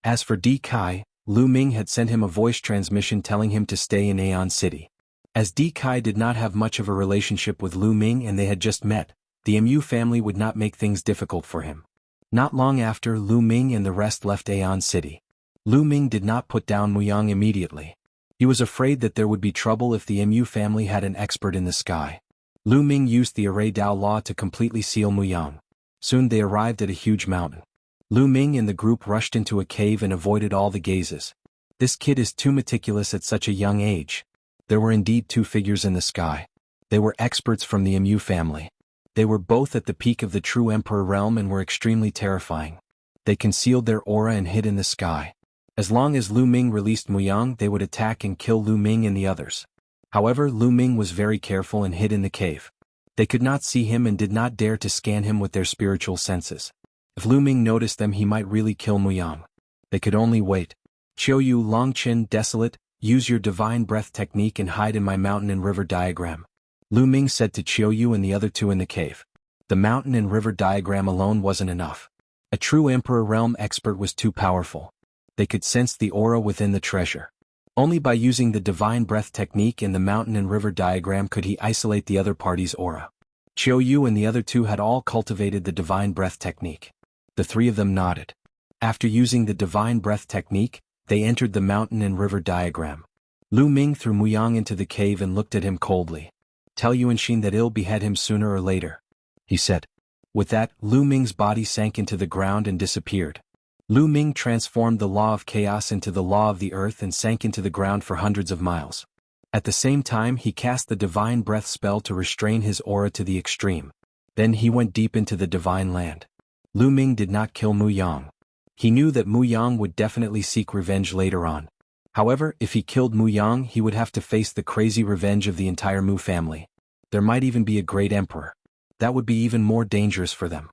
Speaker 1: As for Di Kai, Lu Ming had sent him a voice transmission telling him to stay in Aeon City. As Di Kai did not have much of a relationship with Lu Ming and they had just met, the Mu family would not make things difficult for him. Not long after, Lu Ming and the rest left Aeon City. Lu Ming did not put down Muyang immediately. He was afraid that there would be trouble if the Mu family had an expert in the sky. Lu Ming used the Array Dao Law to completely seal Muyang. Soon they arrived at a huge mountain. Lu Ming and the group rushed into a cave and avoided all the gazes. This kid is too meticulous at such a young age. There were indeed 2 figures in the sky. They were experts from the Mu family. They were both at the peak of the true Emperor realm and were extremely terrifying. They concealed their aura and hid in the sky. As long as Lu Ming released Muyang, they would attack and kill Lu Ming and the others. However, Lu Ming was very careful and hid in the cave. They could not see him and did not dare to scan him with their spiritual senses. If Lu Ming noticed them, he might really kill Muyang. They could only wait. Qiuyu, Longqin, Desolate, use your divine breath technique and hide in my mountain and river diagram. Lu Ming said to Qiuyu and the other 2 in the cave. The mountain and river diagram alone wasn't enough. A true Emperor realm expert was too powerful. They could sense the aura within the treasure. Only by using the divine breath technique and the mountain and river diagram could he isolate the other party's aura. Qiuyu and the other 2 had all cultivated the divine breath technique. The 3 of them nodded. After using the divine breath technique, they entered the mountain and river diagram. Lu Ming threw Muyang into the cave and looked at him coldly. Tell Yuanshin that he'll behead him sooner or later, he said. With that, Lu Ming's body sank into the ground and disappeared. Lu Ming transformed the law of chaos into the law of the earth and sank into the ground for hundreds of miles. At the same time, he cast the divine breath spell to restrain his aura to the extreme. Then he went deep into the divine land. Lu Ming did not kill Muyang. He knew that Muyang would definitely seek revenge later on. However, if he killed Muyang, he would have to face the crazy revenge of the entire Mu family. There might even be a great emperor. That would be even more dangerous for them.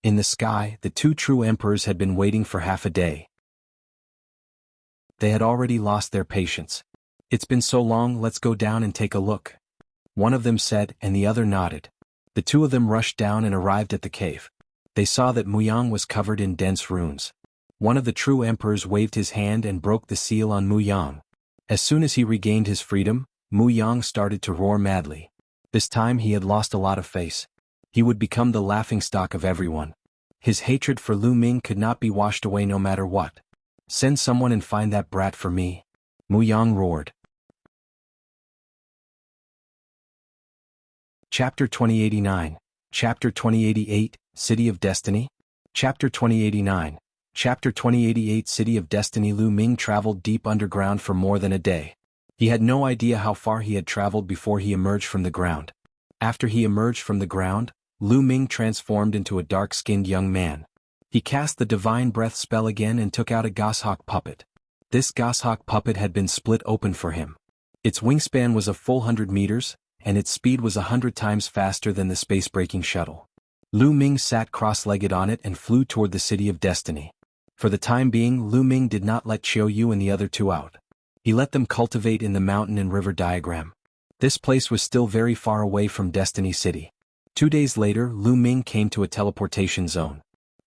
Speaker 1: In the sky, the 2 true emperors had been waiting for half a day. They had already lost their patience. It's been so long, let's go down and take a look. One of them said, and the other nodded. The 2 of them rushed down and arrived at the cave. They saw that Muyang was covered in dense runes. One of the true emperors waved his hand and broke the seal on Muyang. As soon as he regained his freedom, Muyang started to roar madly. This time he had lost a lot of face. He would become the laughingstock of everyone. His hatred for Lu Ming could not be washed away no matter what. "Send someone and find that brat for me," Muyang roared. Chapter 2089, Chapter 2088, City of Destiny? Chapter 2089, Chapter 2088 City of Destiny. Lu Ming traveled deep underground for more than a day. He had no idea how far he had traveled before he emerged from the ground. After he emerged from the ground, Lu Ming transformed into a dark-skinned young man. He cast the Divine Breath spell again and took out a goshawk puppet. This goshawk puppet had been split open for him. Its wingspan was a full 100 meters, and its speed was 100 times faster than the space-breaking shuttle. Lu Ming sat cross-legged on it and flew toward the City of Destiny. For the time being, Lu Ming did not let Qiu Yu and the other two out. He let them cultivate in the mountain and river diagram. This place was still very far away from Destiny City. 2 days later, Lu Ming came to a teleportation zone.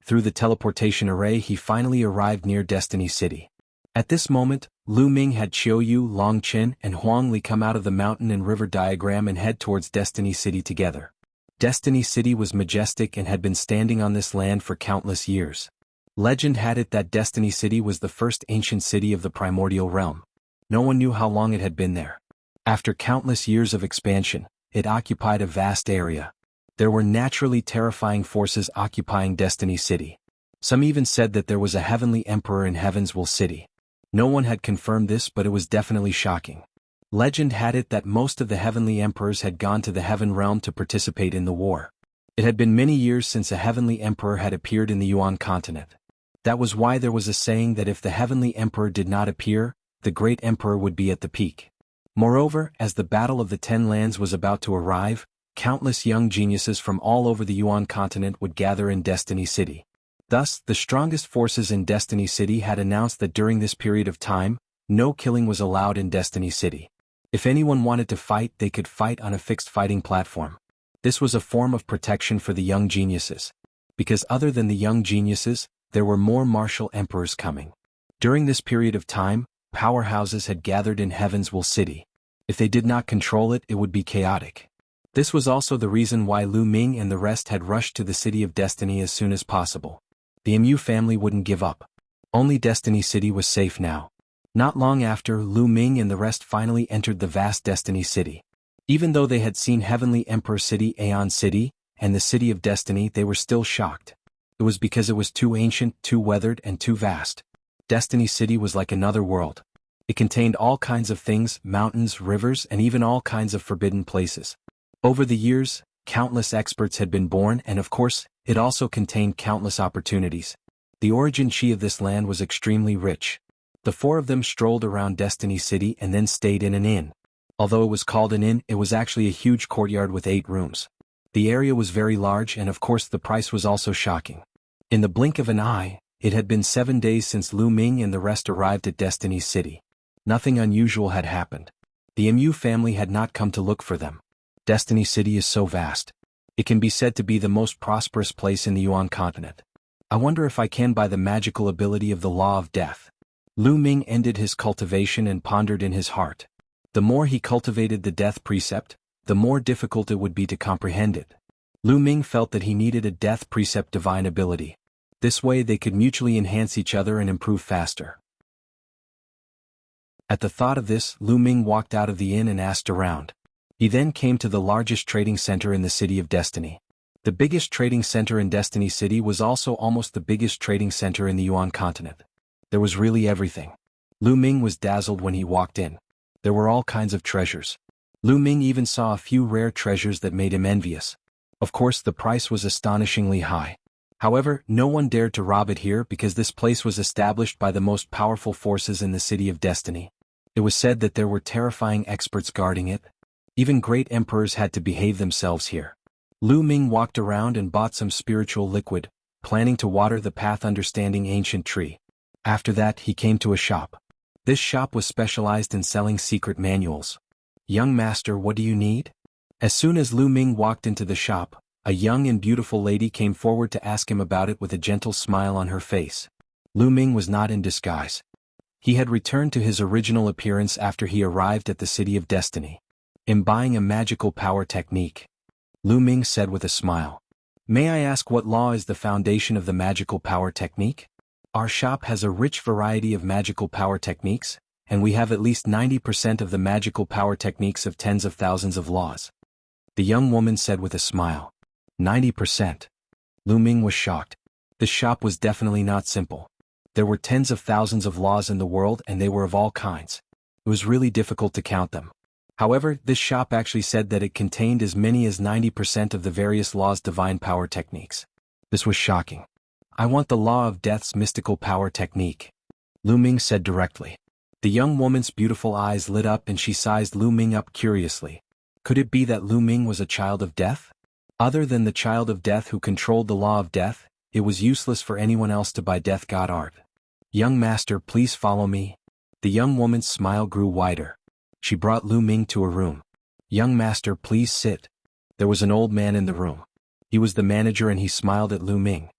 Speaker 1: Through the teleportation array he finally arrived near Destiny City. At this moment, Lu Ming had Qiu Yu, Long Qin, and Huang Li come out of the mountain and river diagram and head towards Destiny City together. Destiny City was majestic and had been standing on this land for countless years. Legend had it that Destiny City was the first ancient city of the primordial realm. No one knew how long it had been there. After countless years of expansion, it occupied a vast area. There were naturally terrifying forces occupying Destiny City. Some even said that there was a heavenly emperor in Heaven's Will City. No one had confirmed this, but it was definitely shocking. Legend had it that most of the heavenly emperors had gone to the Heaven Realm to participate in the war. It had been many years since a heavenly emperor had appeared in the Yuan continent. That was why there was a saying that if the heavenly emperor did not appear, the great emperor would be at the peak. Moreover, as the Battle of the Ten Lands was about to arrive, countless young geniuses from all over the Yuan continent would gather in Destiny City. Thus, the strongest forces in Destiny City had announced that during this period of time, no killing was allowed in Destiny City. If anyone wanted to fight, they could fight on a fixed fighting platform. This was a form of protection for the young geniuses. Because other than the young geniuses, there were more martial emperors coming. During this period of time, powerhouses had gathered in Heaven's Will City. If they did not control it, it would be chaotic. This was also the reason why Lu Ming and the rest had rushed to the City of Destiny as soon as possible. The Mu family wouldn't give up. Only Destiny City was safe now. Not long after, Lu Ming and the rest finally entered the vast Destiny City. Even though they had seen Heavenly Emperor City, Aeon City, and the City of Destiny, they were still shocked. It was because it was too ancient, too weathered, and too vast. Destiny City was like another world. It contained all kinds of things, mountains, rivers, and even all kinds of forbidden places. Over the years, countless experts had been born, and of course, it also contained countless opportunities. The origin chi of this land was extremely rich. The four of them strolled around Destiny City and then stayed in an inn. Although it was called an inn, it was actually a huge courtyard with 8 rooms. The area was very large, and of course the price was also shocking. In the blink of an eye, it had been 7 days since Lu Ming and the rest arrived at Destiny City. Nothing unusual had happened. The Mu family had not come to look for them. Destiny City is so vast. It can be said to be the most prosperous place in the Yuan continent. I wonder if I can by the magical ability of the law of death. Lu Ming ended his cultivation and pondered in his heart. The more he cultivated the death precept, the more difficult it would be to comprehend it. Lu Ming felt that he needed a death precept divine ability. This way they could mutually enhance each other and improve faster. At the thought of this, Lu Ming walked out of the inn and asked around. He then came to the largest trading center in the City of Destiny. The biggest trading center in Destiny City was also almost the biggest trading center in the Yuan continent. There was really everything. Lu Ming was dazzled when he walked in. There were all kinds of treasures. Lu Ming even saw a few rare treasures that made him envious. Of course, the price was astonishingly high. However, no one dared to rob it here because this place was established by the most powerful forces in the City of Destiny. It was said that there were terrifying experts guarding it. Even great emperors had to behave themselves here. Lu Ming walked around and bought some spiritual liquid, planning to water the path understanding ancient tree. After that, he came to a shop. This shop was specialized in selling secret manuals. "Young master, what do you need?" As soon as Lu Ming walked into the shop, a young and beautiful lady came forward to ask him about it with a gentle smile on her face. Lu Ming was not in disguise. He had returned to his original appearance after he arrived at the City of Destiny. Imbibing a magical power technique. Lu Ming said with a smile. May I ask what law is the foundation of the magical power technique? Our shop has a rich variety of magical power techniques, and we have at least 90% of the magical power techniques of tens of thousands of laws. The young woman said with a smile. 90%. Lu Ming was shocked. The shop was definitely not simple. There were tens of thousands of laws in the world and they were of all kinds. It was really difficult to count them. However, this shop actually said that it contained as many as 90% of the various laws' divine power techniques. This was shocking. I want the law of death's mystical power technique. Lu Ming said directly. The young woman's beautiful eyes lit up and she sized Lu Ming up curiously. Could it be that Lu Ming was a child of death? Other than the child of death who controlled the law of death, it was useless for anyone else to buy death god art. Young master, please follow me. The young woman's smile grew wider. She brought Lu Ming to a room. Young master, please sit. There was an old man in the room. He was the manager and he smiled at Lu Ming.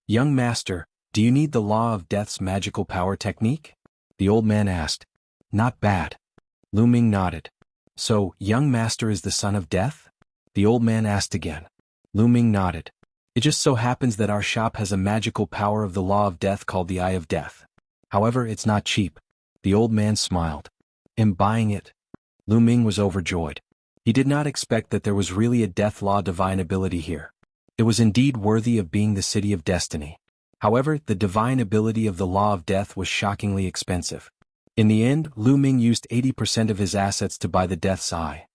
Speaker 1: Young master, do you need the law of death's magical power technique? The old man asked. Not bad. Lu Ming nodded. So, young master is the son of death? The old man asked again. Lu Ming nodded. It just so happens that our shop has a magical power of the law of death called the Eye of Death. However, it's not cheap. The old man smiled. Am buying it? Lu Ming was overjoyed. He did not expect that there was really a death law divine ability here. It was indeed worthy of being the city of destiny. However, the divine ability of the law of death was shockingly expensive. In the end, Lu Ming used 80% of his assets to buy the death's eye.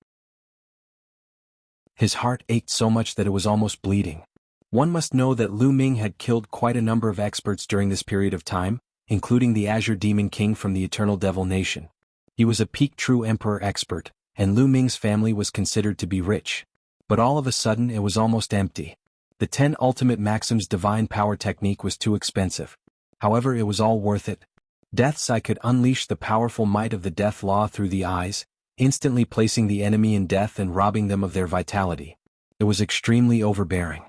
Speaker 1: His heart ached so much that it was almost bleeding. One must know that Lu Ming had killed quite a number of experts during this period of time, including the Azure Demon King from the Eternal Devil Nation. He was a peak true emperor expert, and Lu Ming's family was considered to be rich. But all of a sudden it was almost empty. The 10 Ultimate Maxims divine power technique was too expensive. However, it was all worth it. Death's Eye could unleash the powerful might of the death law through the eyes, instantly placing the enemy in death and robbing them of their vitality. It was extremely overbearing.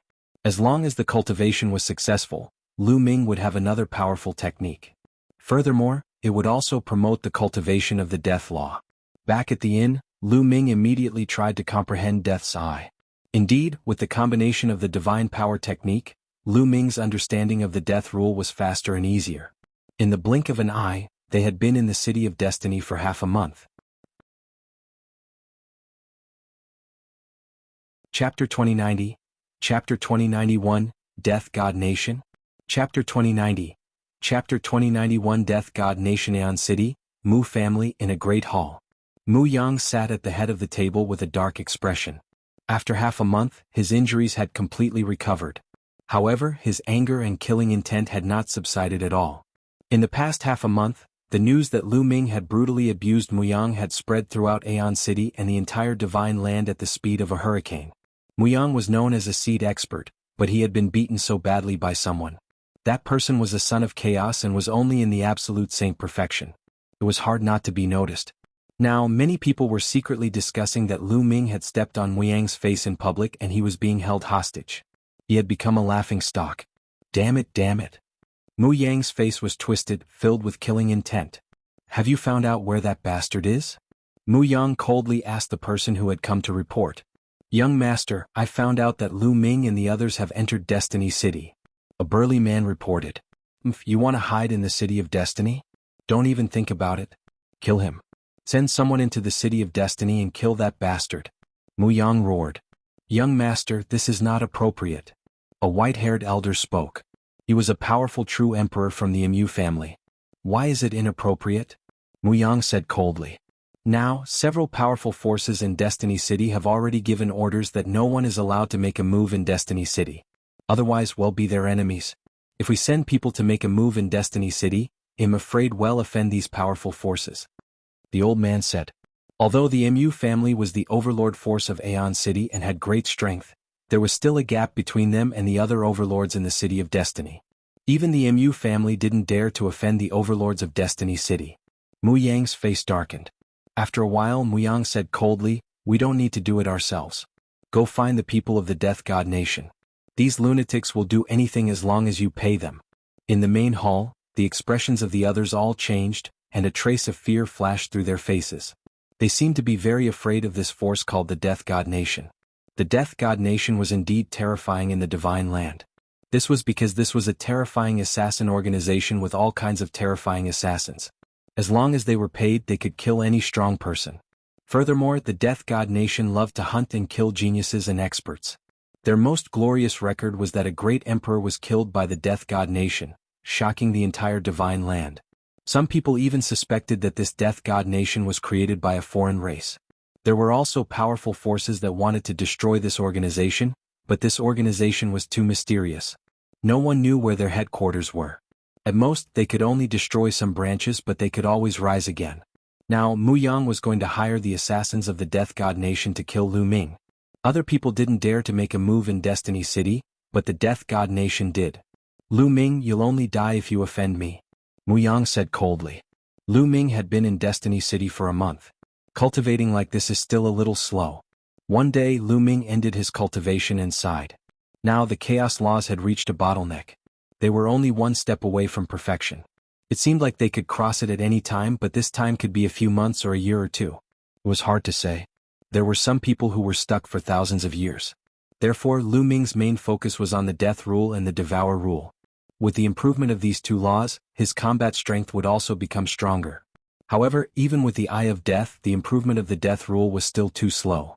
Speaker 1: As long as the cultivation was successful, Lu Ming would have another powerful technique. Furthermore, it would also promote the cultivation of the death law. Back at the inn, Lu Ming immediately tried to comprehend Death's Eye. Indeed, with the combination of the divine power technique, Lu Ming's understanding of the death rule was faster and easier. In the blink of an eye, they had been in the City of Destiny for half a month. Chapter 2090, Chapter 2091, Death God Nation. Chapter 2090, Chapter 2091 Death God Nation. Aeon City, Mu family in a great hall. Muyang sat at the head of the table with a dark expression. After half a month, his injuries had completely recovered. However, his anger and killing intent had not subsided at all. In the past half a month, the news that Lu Ming had brutally abused Muyang had spread throughout Aeon City and the entire divine land at the speed of a hurricane. Muyang was known as a seed expert, but he had been beaten so badly by someone. That person was a son of chaos and was only in the absolute saint perfection. It was hard not to be noticed. Now, many people were secretly discussing that Lu Ming had stepped on Muyang's face in public and he was being held hostage. He had become a laughing stock. Damn it, damn it. Muyang's face was twisted, filled with killing intent. Have you found out where that bastard is? Muyang coldly asked the person who had come to report. Young master, I found out that Lu Ming and the others have entered Destiny City. A burly man reported. You want to hide in the City of Destiny? Don't even think about it. Kill him. Send someone into the City of Destiny and kill that bastard. Muyang roared. Young master, this is not appropriate. A white-haired elder spoke. He was a powerful true emperor from the Mu family. Why is it inappropriate? Muyang said coldly. Now, several powerful forces in Destiny City have already given orders that no one is allowed to make a move in Destiny City. Otherwise we'll be their enemies. If we send people to make a move in Destiny City, I'm afraid we'll offend these powerful forces. The old man said. Although the Mu family was the overlord force of Aeon City and had great strength, there was still a gap between them and the other overlords in the City of Destiny. Even the Mu family didn't dare to offend the overlords of Destiny City. Muyang's face darkened. After a while, Muyang said coldly, we don't need to do it ourselves. Go find the people of the Death God Nation. These lunatics will do anything as long as you pay them. In the main hall, the expressions of the others all changed, and a trace of fear flashed through their faces. They seemed to be very afraid of this force called the Death God Nation. The Death God Nation was indeed terrifying in the Divine Land. This was because this was a terrifying assassin organization with all kinds of terrifying assassins. As long as they were paid, they could kill any strong person. Furthermore, the Death God Nation loved to hunt and kill geniuses and experts. Their most glorious record was that a great emperor was killed by the Death God Nation, shocking the entire Divine Land. Some people even suspected that this Death God Nation was created by a foreign race. There were also powerful forces that wanted to destroy this organization, but this organization was too mysterious. No one knew where their headquarters were. At most, they could only destroy some branches, but they could always rise again. Now, Muyang was going to hire the assassins of the Death God Nation to kill Lu Ming. Other people didn't dare to make a move in Destiny City, but the Death God Nation did. Lu Ming, you'll only die if you offend me, Muyang said coldly. Lu Ming had been in Destiny City for a month. Cultivating like this is still a little slow. One day, Lu Ming ended his cultivation and sighed. Now the chaos laws had reached a bottleneck. They were only one step away from perfection. It seemed like they could cross it at any time, but this time could be a few months or a year or two. It was hard to say. There were some people who were stuck for thousands of years. Therefore, Lu Ming's main focus was on the Death Rule and the Devour Rule. With the improvement of these two laws, his combat strength would also become stronger. However, even with the Eye of Death, the improvement of the Death Rule was still too slow.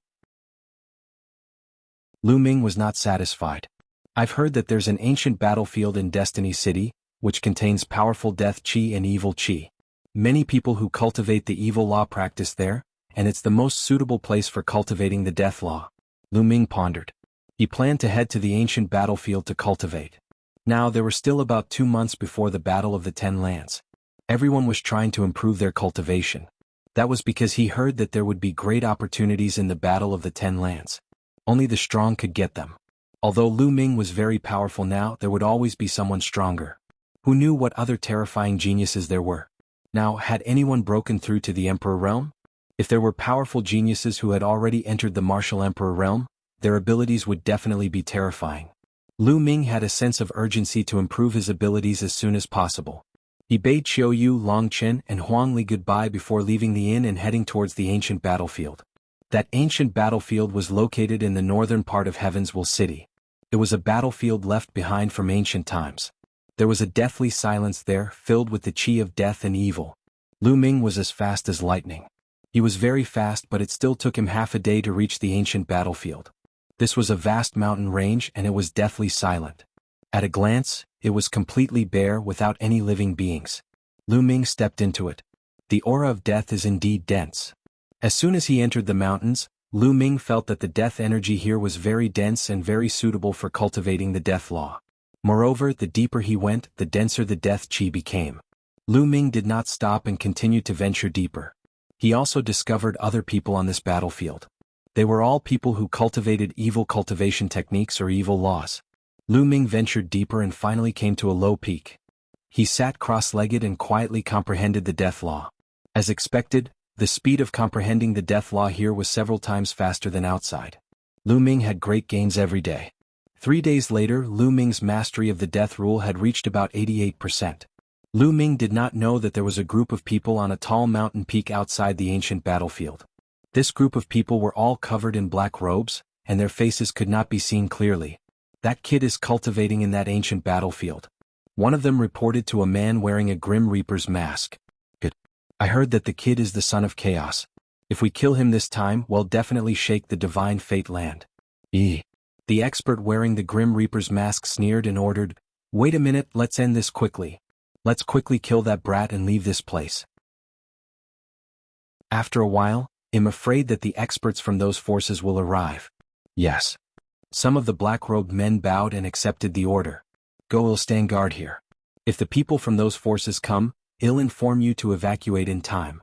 Speaker 1: Lu Ming was not satisfied. I've heard that there's an ancient battlefield in Destiny City, which contains powerful death chi and evil chi. Many people who cultivate the evil law practice there, and it's the most suitable place for cultivating the death law. Lu Ming pondered. He planned to head to the ancient battlefield to cultivate. Now there were still about 2 months before the Battle of the 10 Lands. Everyone was trying to improve their cultivation. That was because he heard that there would be great opportunities in the Battle of the 10 Lands. Only the strong could get them. Although Lu Ming was very powerful now, there would always be someone stronger. Who knew what other terrifying geniuses there were? Now, had anyone broken through to the Emperor realm? If there were powerful geniuses who had already entered the Martial Emperor realm, their abilities would definitely be terrifying. Lu Ming had a sense of urgency to improve his abilities as soon as possible. He bade Qiu Yu, Long Chen, and Huang Li goodbye before leaving the inn and heading towards the ancient battlefield. That ancient battlefield was located in the northern part of Heavenswell City. It was a battlefield left behind from ancient times. There was a deathly silence there, filled with the chi of death and evil. Lu Ming was as fast as lightning. He was very fast, but it still took him half a day to reach the ancient battlefield. This was a vast mountain range and it was deathly silent. At a glance, it was completely bare without any living beings. Lu Ming stepped into it. The aura of death is indeed dense. As soon as he entered the mountains, Lu Ming felt that the death energy here was very dense and very suitable for cultivating the death law. Moreover, the deeper he went, the denser the death chi became. Lu Ming did not stop and continued to venture deeper. He also discovered other people on this battlefield. They were all people who cultivated evil cultivation techniques or evil laws. Lu Ming ventured deeper and finally came to a low peak. He sat cross-legged and quietly comprehended the death law. As expected, the speed of comprehending the death law here was several times faster than outside. Lu Ming had great gains every day. 3 days later, Lu Ming's mastery of the death rule had reached about 88%. Lu Ming did not know that there was a group of people on a tall mountain peak outside the ancient battlefield. This group of people were all covered in black robes, and their faces could not be seen clearly. That kid is cultivating in that ancient battlefield. One of them reported to a man wearing a Grim Reaper's mask. Good. I heard that the kid is the son of chaos. If we kill him this time, we'll definitely shake the divine fate land. The expert wearing the Grim Reaper's mask sneered and ordered, "Wait a minute, let's end this quickly. Let's quickly kill that brat and leave this place." After a while, I'm afraid that the experts from those forces will arrive. Yes. Some of the black-robed men bowed and accepted the order. Go, I'll stand guard here. If the people from those forces come, I'll inform you to evacuate in time.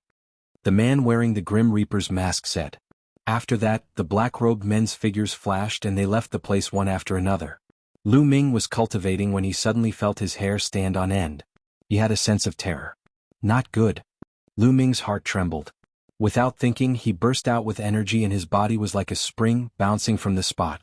Speaker 1: The man wearing the Grim Reaper's mask said. After that, the black-robed men's figures flashed and they left the place one after another. Lu Ming was cultivating when he suddenly felt his hair stand on end. He had a sense of terror. Not good. Lu Ming's heart trembled. Without thinking, he burst out with energy and his body was like a spring, bouncing from the spot.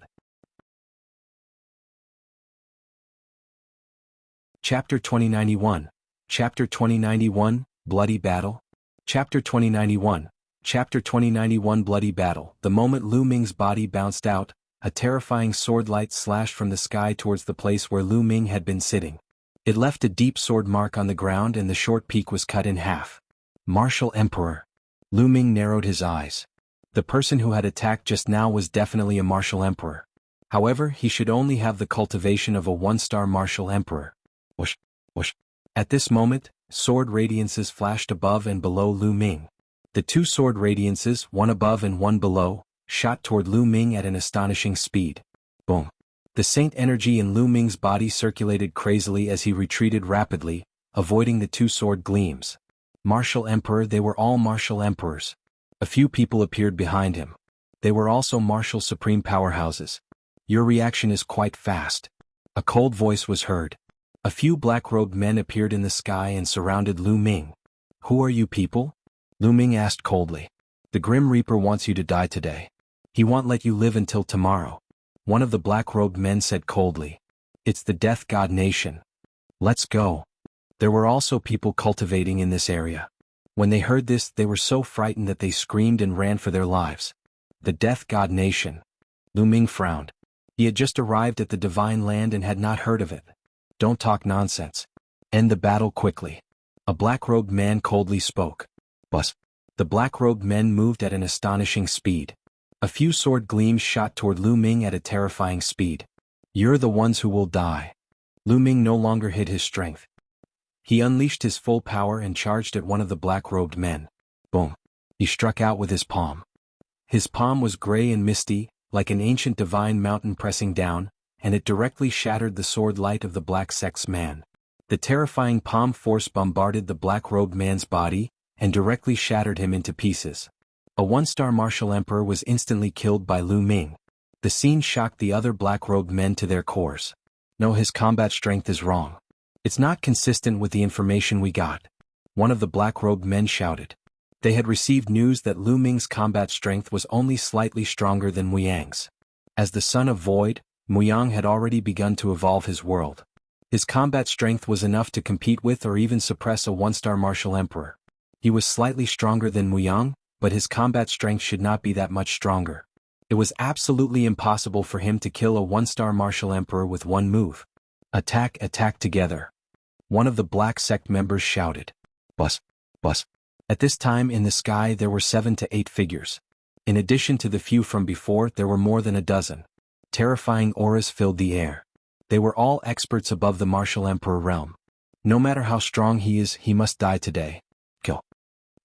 Speaker 1: Chapter 2091. Chapter 2091, Bloody Battle. Chapter 2091, Chapter 2091 Bloody Battle. The moment Lu Ming's body bounced out, a terrifying sword light slashed from the sky towards the place where Lu Ming had been sitting. It left a deep sword mark on the ground and the short peak was cut in half. Martial Emperor. Lu Ming narrowed his eyes. The person who had attacked just now was definitely a martial emperor. However, he should only have the cultivation of a one-star martial emperor. Whoosh, whoosh. At this moment, sword radiances flashed above and below Lu Ming. The two sword radiances, one above and one below, shot toward Lu Ming at an astonishing speed. Boom. The saint energy in Lu Ming's body circulated crazily as he retreated rapidly, avoiding the two sword gleams. Martial Emperor. They were all martial emperors. A few people appeared behind him. They were also martial supreme powerhouses. Your reaction is quite fast. A cold voice was heard. A few black-robed men appeared in the sky and surrounded Lu Ming. Who are you people? Lu Ming asked coldly. The Grim Reaper wants you to die today. He won't let you live until tomorrow. One of the black-robed men said coldly. It's the Death God Nation. Let's go. There were also people cultivating in this area. When they heard this, they were so frightened that they screamed and ran for their lives. The Death God Nation. Lu Ming frowned. He had just arrived at the Divine Land and had not heard of it. Don't talk nonsense. End the battle quickly. A black-robed man coldly spoke. Bus. The black-robed men moved at an astonishing speed. A few sword gleams shot toward Lu Ming at a terrifying speed. You're the ones who will die. Lu Ming no longer hid his strength. He unleashed his full power and charged at one of the black-robed men. Boom. He struck out with his palm. His palm was gray and misty, like an ancient divine mountain pressing down, and it directly shattered the sword light of the black sex man. The terrifying palm force bombarded the black-robed man's body, and directly shattered him into pieces. A one-star martial emperor was instantly killed by Lu Ming. The scene shocked the other black-robed men to their cores. No, his combat strength is wrong. It's not consistent with the information we got. One of the black-robed men shouted. They had received news that Lu Ming's combat strength was only slightly stronger than Muyang's. As the son of Void, Muyang had already begun to evolve his world. His combat strength was enough to compete with or even suppress a one-star martial emperor. He was slightly stronger than Muyang, but his combat strength should not be that much stronger. It was absolutely impossible for him to kill a one-star martial emperor with one move. Attack, attack together. One of the black sect members shouted. Bus, bus. At this time in the sky there were 7 to 8 figures. In addition to the few from before, there were more than a dozen. Terrifying auras filled the air. They were all experts above the martial emperor realm. No matter how strong he is, he must die today. Kill.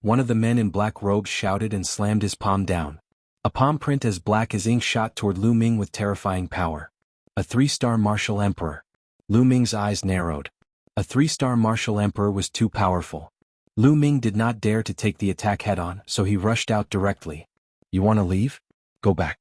Speaker 1: One of the men in black robes shouted and slammed his palm down. A palm print as black as ink shot toward Lu Ming with terrifying power. A 3-star martial emperor. Lu Ming's eyes narrowed. A 3-star martial emperor was too powerful. Lu Ming did not dare to take the attack head-on, so he rushed out directly. You want to leave? Go back.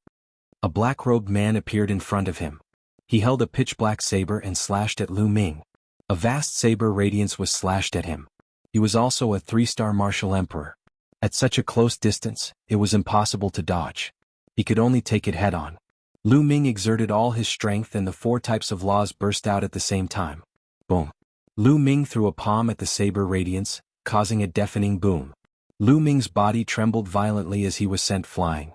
Speaker 1: A black-robed man appeared in front of him. He held a pitch-black saber and slashed at Lu Ming. A vast saber radiance was slashed at him. He was also a 3-star martial emperor. At such a close distance, it was impossible to dodge. He could only take it head-on. Lu Ming exerted all his strength and the 4 types of laws burst out at the same time. Boom. Lu Ming threw a palm at the saber radiance, causing a deafening boom. Lu Ming's body trembled violently as he was sent flying.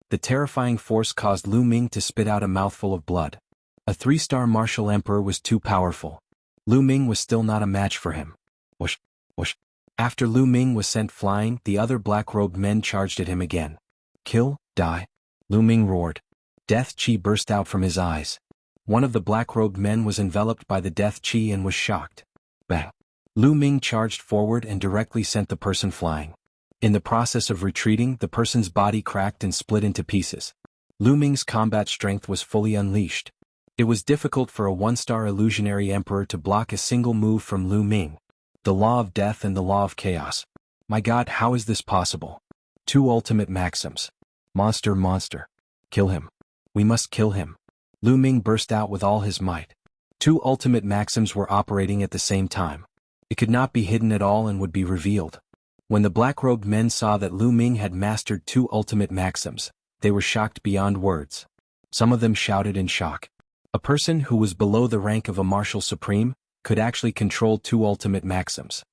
Speaker 1: The terrifying force caused Lu Ming to spit out a mouthful of blood. A 3-star martial emperor was too powerful. Lu Ming was still not a match for him. Whoosh, whoosh. After Lu Ming was sent flying, the other black-robed men charged at him again. Kill, die. Lu Ming roared. Death chi burst out from his eyes. One of the black-robed men was enveloped by the death chi and was shocked. Bang. Lu Ming charged forward and directly sent the person flying. In the process of retreating, the person's body cracked and split into pieces. Lu Ming's combat strength was fully unleashed. It was difficult for a 1-star illusionary emperor to block a single move from Lu Ming. The law of death and the law of chaos. My God, how is this possible? 2 ultimate maxims. Monster, monster. Kill him. We must kill him. Lu Ming burst out with all his might. 2 ultimate maxims were operating at the same time. It could not be hidden at all and would be revealed. When the black-robed men saw that Lu Ming had mastered 2 ultimate maxims, they were shocked beyond words. Some of them shouted in shock. A person who was below the rank of a martial supreme could actually control 2 ultimate maxims.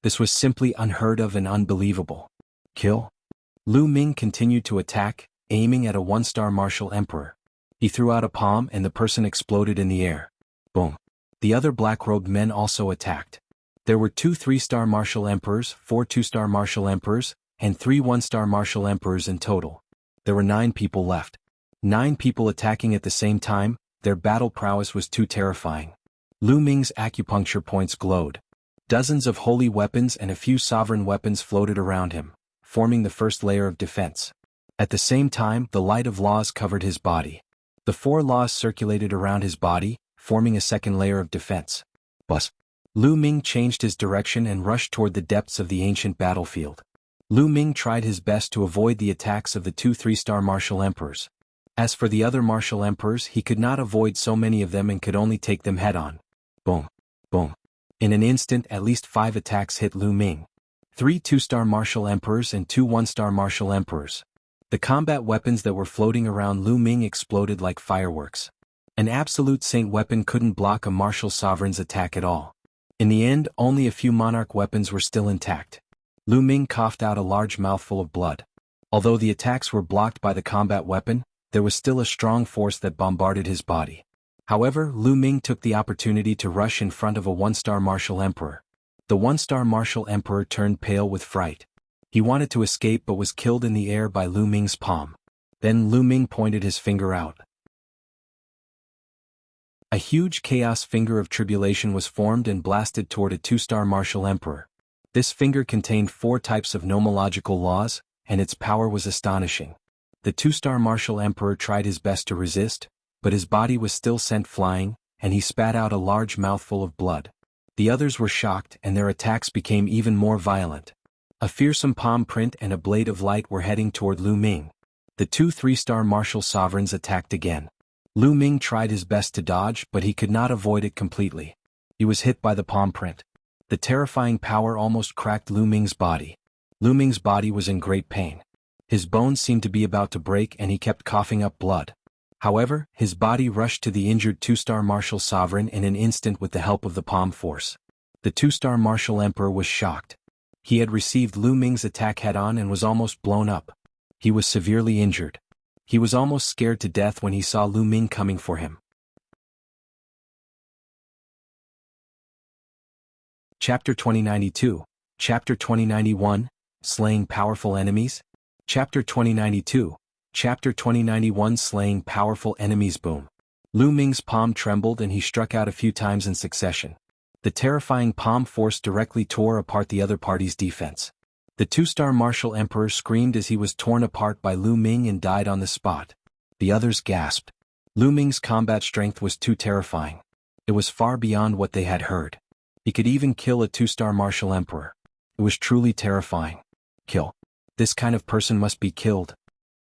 Speaker 1: This was simply unheard of and unbelievable. Kill. Lu Ming continued to attack, aiming at a 1-star martial emperor. He threw out a palm and the person exploded in the air. Boom. The other black-robed men also attacked. There were 2 3-star martial emperors, 4 2-star martial emperors, and 3 1-star martial emperors in total. There were 9 people left. 9 people attacking at the same time. Their battle prowess was too terrifying. Lu Ming's acupuncture points glowed. Dozens of holy weapons and a few sovereign weapons floated around him, forming the first layer of defense. At the same time, the light of laws covered his body. The 4 laws circulated around his body, forming a second layer of defense. Bus. Lu Ming changed his direction and rushed toward the depths of the ancient battlefield. Lu Ming tried his best to avoid the attacks of the 2 3-star martial emperors. As for the other martial emperors, he could not avoid so many of them and could only take them head-on. Boom. Boom. In an instant, at least 5 attacks hit Lu Ming. 3 2-star martial emperors and 2 1-star martial emperors. The combat weapons that were floating around Lu Ming exploded like fireworks. An absolute saint weapon couldn't block a martial sovereign's attack at all. In the end, only a few monarch weapons were still intact. Lu Ming coughed out a large mouthful of blood. Although the attacks were blocked by the combat weapon, there was still a strong force that bombarded his body. However, Lu Ming took the opportunity to rush in front of a 1-star martial emperor. The 1-star martial emperor turned pale with fright. He wanted to escape but was killed in the air by Lu Ming's palm. Then Lu Ming pointed his finger out. A huge chaos finger of tribulation was formed and blasted toward a 2-star martial emperor. This finger contained 4 types of nomological laws, and its power was astonishing. The 2-star martial emperor tried his best to resist, but his body was still sent flying, and he spat out a large mouthful of blood. The others were shocked and their attacks became even more violent. A fearsome palm print and a blade of light were heading toward Lu Ming. The 2 3-star martial sovereigns attacked again. Lu Ming tried his best to dodge, but he could not avoid it completely. He was hit by the palm print. The terrifying power almost cracked Lu Ming's body. Lu Ming's body was in great pain. His bones seemed to be about to break and he kept coughing up blood. However, his body rushed to the injured 2-star martial sovereign in an instant with the help of the palm force. The 2-star martial emperor was shocked. He had received Lu Ming's attack head-on and was almost blown up. He was severely injured. He was almost scared to death when he saw Lu Ming coming for him. Chapter 2092, Chapter 2091, Slaying Powerful Enemies? Chapter 2092, Chapter 2091 Slaying Powerful Enemies. Boom. Lu Ming's palm trembled and he struck out a few times in succession. The terrifying palm force directly tore apart the other party's defense. The 2-star martial emperor screamed as he was torn apart by Lu Ming and died on the spot. The others gasped. Lu Ming's combat strength was too terrifying. It was far beyond what they had heard. He could even kill a 2-star martial emperor. It was truly terrifying. Kill. This kind of person must be killed.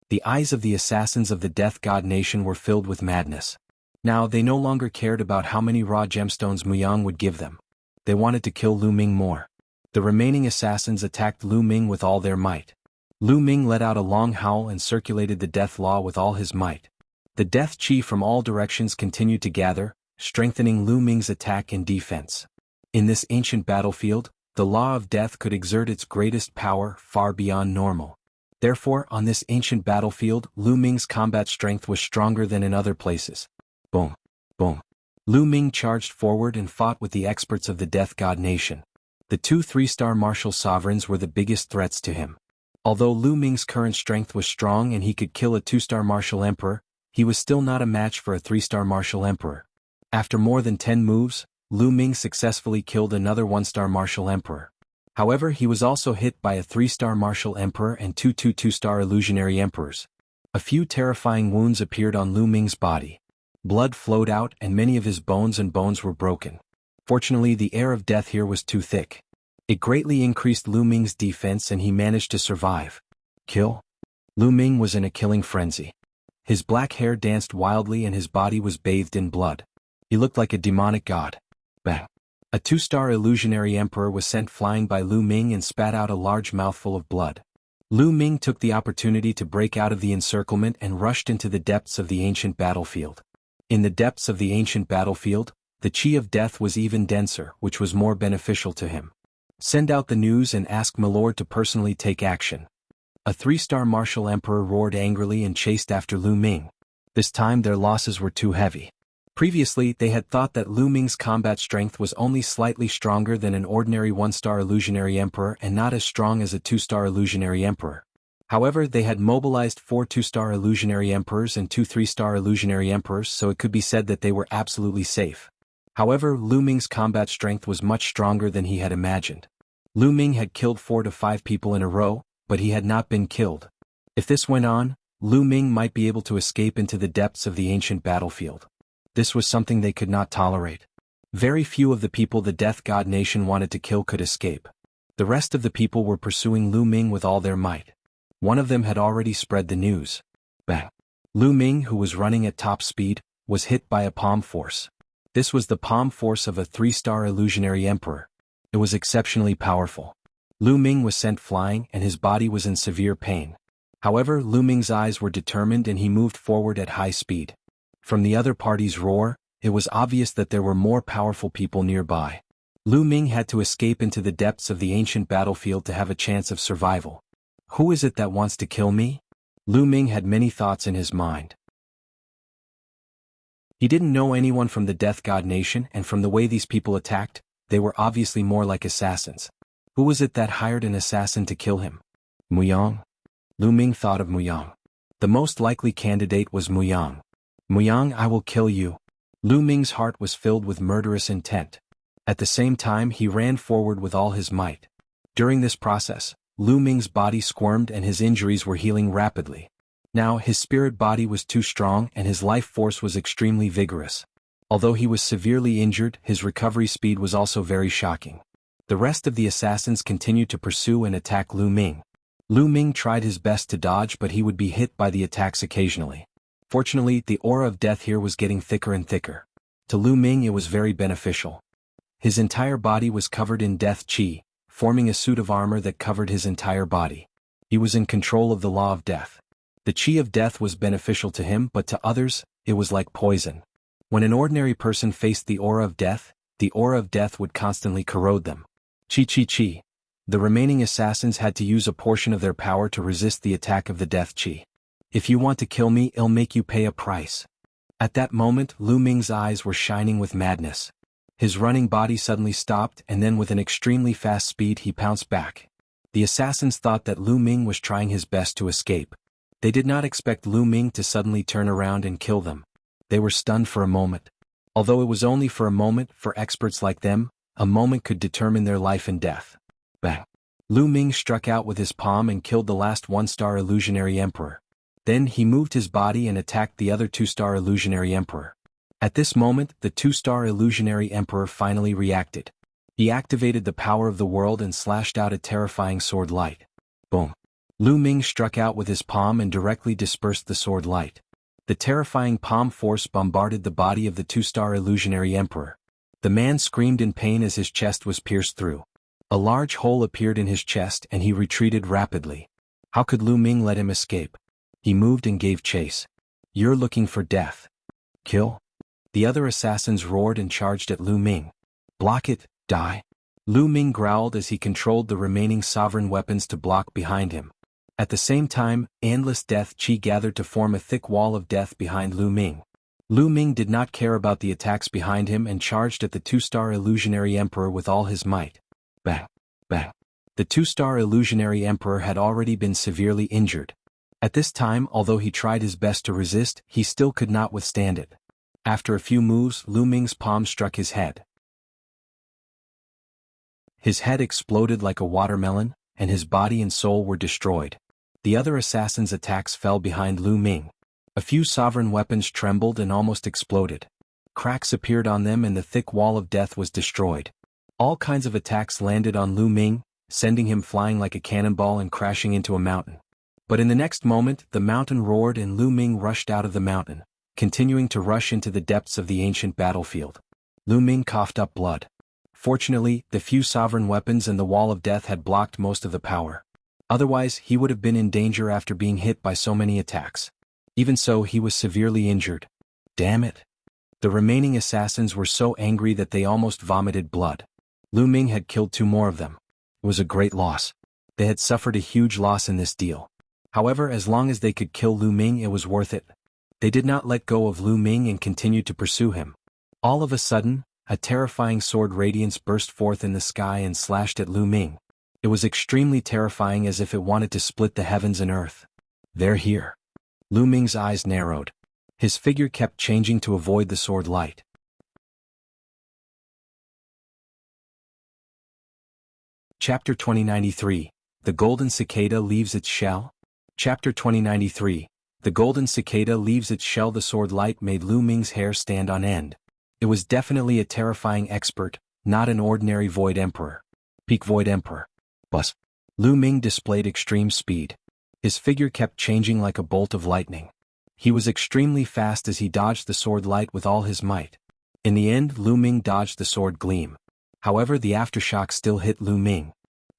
Speaker 1: The eyes of the assassins of the Death God Nation were filled with madness. Now they no longer cared about how many raw gemstones Muyang would give them. They wanted to kill Lu Ming more. The remaining assassins attacked Lu Ming with all their might. Lu Ming let out a long howl and circulated the death law with all his might. The death chi from all directions continued to gather, strengthening Lu Ming's attack and defense. In this ancient battlefield, the law of death could exert its greatest power far beyond normal. Therefore, on this ancient battlefield, Lu Ming's combat strength was stronger than in other places. Boom. Boom. Lu Ming charged forward and fought with the experts of the Death God Nation. The 2 3-star martial sovereigns were the biggest threats to him. Although Lu Ming's current strength was strong and he could kill a 2-star martial emperor, he was still not a match for a 3-star martial emperor. After more than 10 moves, Lu Ming successfully killed another 1-star martial emperor. However, he was also hit by a 3-star martial emperor and 2 2-star illusionary emperors. A few terrifying wounds appeared on Lu Ming's body. Blood flowed out and many of his bones were broken. Fortunately, the air of death here was too thick. It greatly increased Lu Ming's defense and he managed to survive. Kill? Lu Ming was in a killing frenzy. His black hair danced wildly and his body was bathed in blood. He looked like a demonic god. Bang! A 2-star illusionary emperor was sent flying by Lu Ming and spat out a large mouthful of blood. Lu Ming took the opportunity to break out of the encirclement and rushed into the depths of the ancient battlefield. In the depths of the ancient battlefield, the chi of death was even denser, which was more beneficial to him. Send out the news and ask Milord to personally take action. A 3-star martial emperor roared angrily and chased after Lu Ming. This time their losses were too heavy. Previously, they had thought that Lu Ming's combat strength was only slightly stronger than an ordinary 1-star illusionary emperor and not as strong as a 2-star illusionary emperor. However, they had mobilized 4 2-star illusionary emperors and 2 3-star illusionary emperors, so it could be said that they were absolutely safe. However, Lu Ming's combat strength was much stronger than he had imagined. Lu Ming had killed 4 to 5 people in a row, but he had not been killed. If this went on, Lu Ming might be able to escape into the depths of the ancient battlefield. This was something they could not tolerate. Very few of the people the Death God Nation wanted to kill could escape. The rest of the people were pursuing Lu Ming with all their might. One of them had already spread the news. Bang! Lu Ming, who was running at top speed, was hit by a palm force. This was the palm force of a 3-star illusionary emperor. It was exceptionally powerful. Lu Ming was sent flying and his body was in severe pain. However, Lu Ming's eyes were determined and he moved forward at high speed. From the other party's roar, it was obvious that there were more powerful people nearby. Lu Ming had to escape into the depths of the ancient battlefield to have a chance of survival. Who is it that wants to kill me? Lu Ming had many thoughts in his mind. He didn't know anyone from the Death God Nation, and from the way these people attacked, they were obviously more like assassins. Who was it that hired an assassin to kill him? Muyang? Lu Ming thought of Muyang. The most likely candidate was Muyang. Muyang, I will kill you. Lu Ming's heart was filled with murderous intent. At the same time, he ran forward with all his might. During this process, Lu Ming's body squirmed and his injuries were healing rapidly. Now, his spirit body was too strong and his life force was extremely vigorous. Although he was severely injured, his recovery speed was also very shocking. The rest of the assassins continued to pursue and attack Lu Ming. Lu Ming tried his best to dodge, but he would be hit by the attacks occasionally. Fortunately, the aura of death here was getting thicker and thicker. To Lu Ming it was very beneficial. His entire body was covered in death chi, forming a suit of armor that covered his entire body. He was in control of the law of death. The chi of death was beneficial to him, but to others, it was like poison. When an ordinary person faced the aura of death would constantly corrode them. Chi. The remaining assassins had to use a portion of their power to resist the attack of the death chi. If you want to kill me, I'll make you pay a price. At that moment, Lu Ming's eyes were shining with madness. His running body suddenly stopped and then with an extremely fast speed he pounced back. The assassins thought that Lu Ming was trying his best to escape. They did not expect Lu Ming to suddenly turn around and kill them. They were stunned for a moment. Although it was only for a moment, for experts like them, a moment could determine their life and death. Bang! Lu Ming struck out with his palm and killed the last 1-star illusionary emperor. Then he moved his body and attacked the other 2-star illusionary emperor. At this moment, the 2-star illusionary emperor finally reacted. He activated the power of the world and slashed out a terrifying sword light. Boom! Lu Ming struck out with his palm and directly dispersed the sword light. The terrifying palm force bombarded the body of the 2-star illusionary emperor. The man screamed in pain as his chest was pierced through. A large hole appeared in his chest and he retreated rapidly. How could Lu Ming let him escape? He moved and gave chase. You're looking for death. Kill? The other assassins roared and charged at Lu Ming. Block it, die. Lu Ming growled as he controlled the remaining sovereign weapons to block behind him. At the same time, endless death chi gathered to form a thick wall of death behind Lu Ming. Lu Ming did not care about the attacks behind him and charged at the 2-star illusionary emperor with all his might. Bang! Bang! The 2-star illusionary emperor had already been severely injured. At this time, although he tried his best to resist, he still could not withstand it. After a few moves, Lu Ming's palm struck his head. His head exploded like a watermelon, and his body and soul were destroyed. The other assassins' attacks fell behind Lu Ming. A few sovereign weapons trembled and almost exploded. Cracks appeared on them and the thick wall of death was destroyed. All kinds of attacks landed on Lu Ming, sending him flying like a cannonball and crashing into a mountain. But in the next moment, the mountain roared and Lu Ming rushed out of the mountain, continuing to rush into the depths of the ancient battlefield. Lu Ming coughed up blood. Fortunately, the few sovereign weapons and the wall of death had blocked most of the power. Otherwise, he would have been in danger after being hit by so many attacks. Even so, he was severely injured. Damn it! The remaining assassins were so angry that they almost vomited blood. Lu Ming had killed 2 more of them. was a great loss. They had suffered a huge loss in this deal. However, as long as they could kill Lu Ming, it was worth it. They did not let go of Lu Ming and continued to pursue him. All of a sudden, a terrifying sword radiance burst forth in the sky and slashed at Lu Ming. It was extremely terrifying, as if it wanted to split the heavens and earth. "They're here." Lu Ming's eyes narrowed. His figure kept changing to avoid the sword light. Chapter 2093. The Golden Cicada leaves its shell? Chapter 2093. The Golden Cicada leaves its shell. The sword light made Lu Ming's hair stand on end. It was definitely a terrifying expert, not an ordinary Void Emperor. Peak Void Emperor. Bus. Lu Ming displayed extreme speed. His figure kept changing like a bolt of lightning. He was extremely fast as he dodged the sword light with all his might. In the end, Lu Ming dodged the sword gleam. However, the aftershock still hit Lu Ming.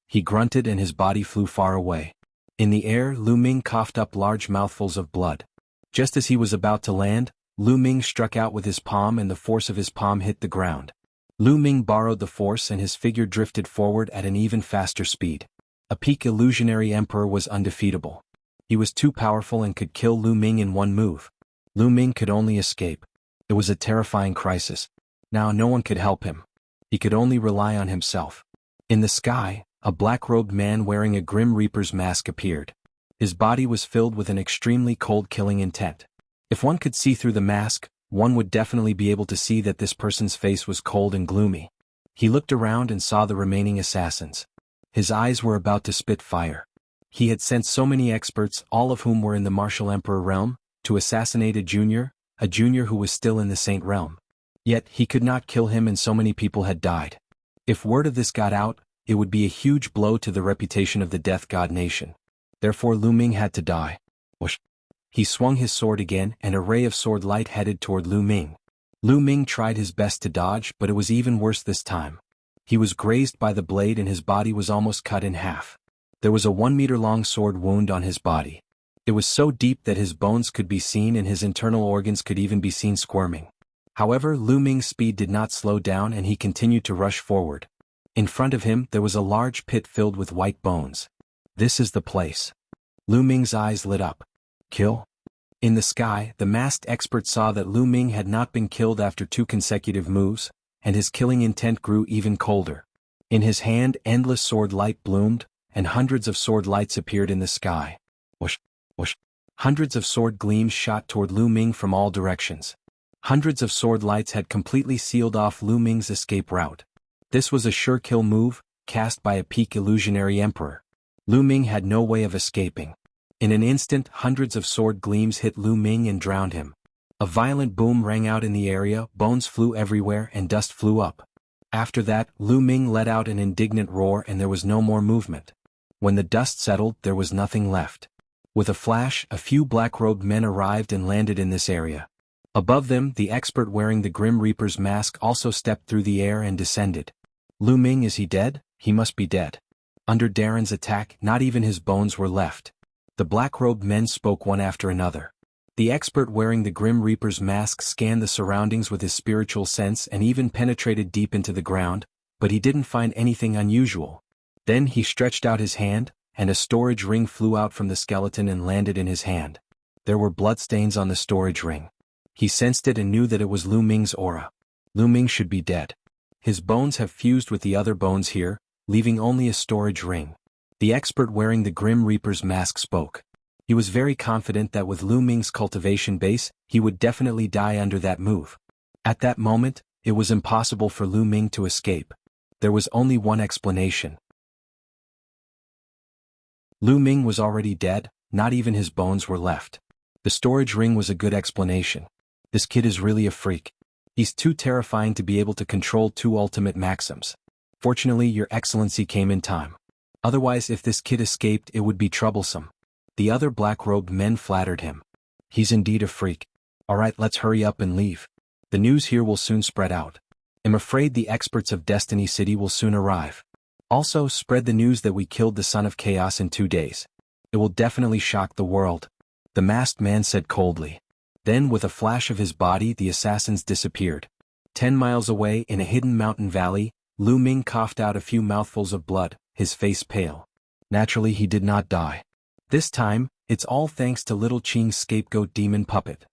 Speaker 1: He grunted and his body flew far away. In the air, Lu Ming coughed up large mouthfuls of blood. Just as he was about to land, Lu Ming struck out with his palm and the force of his palm hit the ground. Lu Ming borrowed the force and his figure drifted forward at an even faster speed. A peak illusionary emperor was undefeatable. He was too powerful and could kill Lu Ming in one move. Lu Ming could only escape. It was a terrifying crisis. Now no one could help him. He could only rely on himself. In the sky, a black-robed man wearing a Grim Reaper's mask appeared. His body was filled with an extremely cold killing intent. If one could see through the mask, one would definitely be able to see that this person's face was cold and gloomy. He looked around and saw the remaining assassins. His eyes were about to spit fire. He had sent so many experts, all of whom were in the Martial Emperor realm, to assassinate a junior who was still in the Saint realm. Yet he could not kill him and so many people had died. If word of this got out, it would be a huge blow to the reputation of the Death God Nation. Therefore Lu Ming had to die. Whoosh. He swung his sword again and a ray of sword light headed toward Lu Ming. Lu Ming tried his best to dodge, but it was even worse this time. He was grazed by the blade and his body was almost cut in half. There was a 1-meter-long sword wound on his body. It was so deep that his bones could be seen and his internal organs could even be seen squirming. However, Lu Ming's speed did not slow down and he continued to rush forward. In front of him there was a large pit filled with white bones. This is the place. Lu Ming's eyes lit up. Kill? In the sky, the masked expert saw that Lu Ming had not been killed after 2 consecutive moves, and his killing intent grew even colder. In his hand, endless sword light bloomed, and hundreds of sword lights appeared in the sky. Whoosh, whoosh. Hundreds of sword gleams shot toward Lu Ming from all directions. Hundreds of sword lights had completely sealed off Lu Ming's escape route. This was a sure kill move, cast by a peak illusionary emperor. Lu Ming had no way of escaping. In an instant, hundreds of sword gleams hit Lu Ming and drowned him. A violent boom rang out in the area, bones flew everywhere and dust flew up. After that, Lu Ming let out an indignant roar and there was no more movement. When the dust settled, there was nothing left. With a flash, a few black-robed men arrived and landed in this area. Above them, the expert wearing the Grim Reaper's mask also stepped through the air and descended. Lu Ming, is he dead? He must be dead. Under Darren's attack, not even his bones were left. The black-robed men spoke one after another. The expert wearing the Grim Reaper's mask scanned the surroundings with his spiritual sense and even penetrated deep into the ground, but he didn't find anything unusual. Then he stretched out his hand, and a storage ring flew out from the skeleton and landed in his hand. There were bloodstains on the storage ring. He sensed it and knew that it was Lu Ming's aura. Lu Ming should be dead. His bones have fused with the other bones here, leaving only a storage ring. The expert wearing the Grim Reaper's mask spoke. He was very confident that with Lu Ming's cultivation base, he would definitely die under that move. At that moment, it was impossible for Lu Ming to escape. There was only one explanation. Lu Ming was already dead, not even his bones were left. The storage ring was a good explanation. This kid is really a freak. He's too terrifying to be able to control 2 ultimate maxims. Fortunately, Your Excellency came in time. Otherwise, if this kid escaped, it would be troublesome. The other black-robed men flattered him. He's indeed a freak. Alright, let's hurry up and leave. The news here will soon spread out. I'm afraid the experts of Destiny City will soon arrive. Also, spread the news that we killed the Son of Chaos in 2 days. It will definitely shock the world. The masked man said coldly. Then, with a flash of his body, the assassins disappeared. 10 miles away, in a hidden mountain valley, Lu Ming coughed out a few mouthfuls of blood, his face pale. Naturally he did not die. This time, it's all thanks to little Qing's scapegoat demon puppet.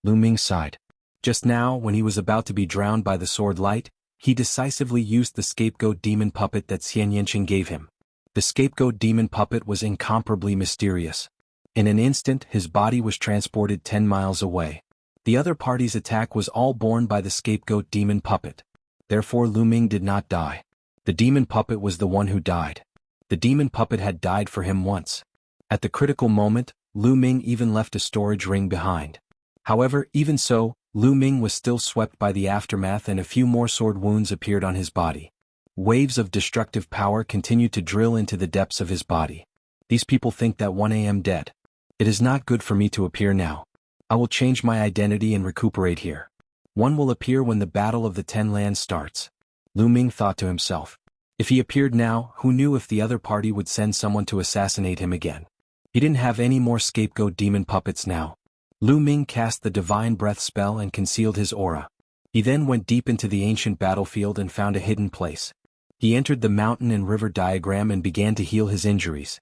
Speaker 1: Lu Ming sighed. Just now, when he was about to be drowned by the sword light, he decisively used the scapegoat demon puppet that Xian Yanqing gave him. The scapegoat demon puppet was incomparably mysterious. In an instant his body was transported 10 miles away. The other party's attack was all borne by the scapegoat demon puppet. Therefore Lu Ming did not die. The demon puppet was the one who died. The demon puppet had died for him once. At the critical moment, Lu Ming even left a storage ring behind. However, even so, Lu Ming was still swept by the aftermath and a few more sword wounds appeared on his body. Waves of destructive power continued to drill into the depths of his body. These people think that I am dead. It is not good for me to appear now. I will change my identity and recuperate here. One will appear when the Battle of the Ten Lands starts. Lu Ming thought to himself. If he appeared now, who knew if the other party would send someone to assassinate him again? He didn't have any more scapegoat demon puppets now. Lu Ming cast the divine breath spell and concealed his aura. He then went deep into the ancient battlefield and found a hidden place. He entered the mountain and river diagram and began to heal his injuries.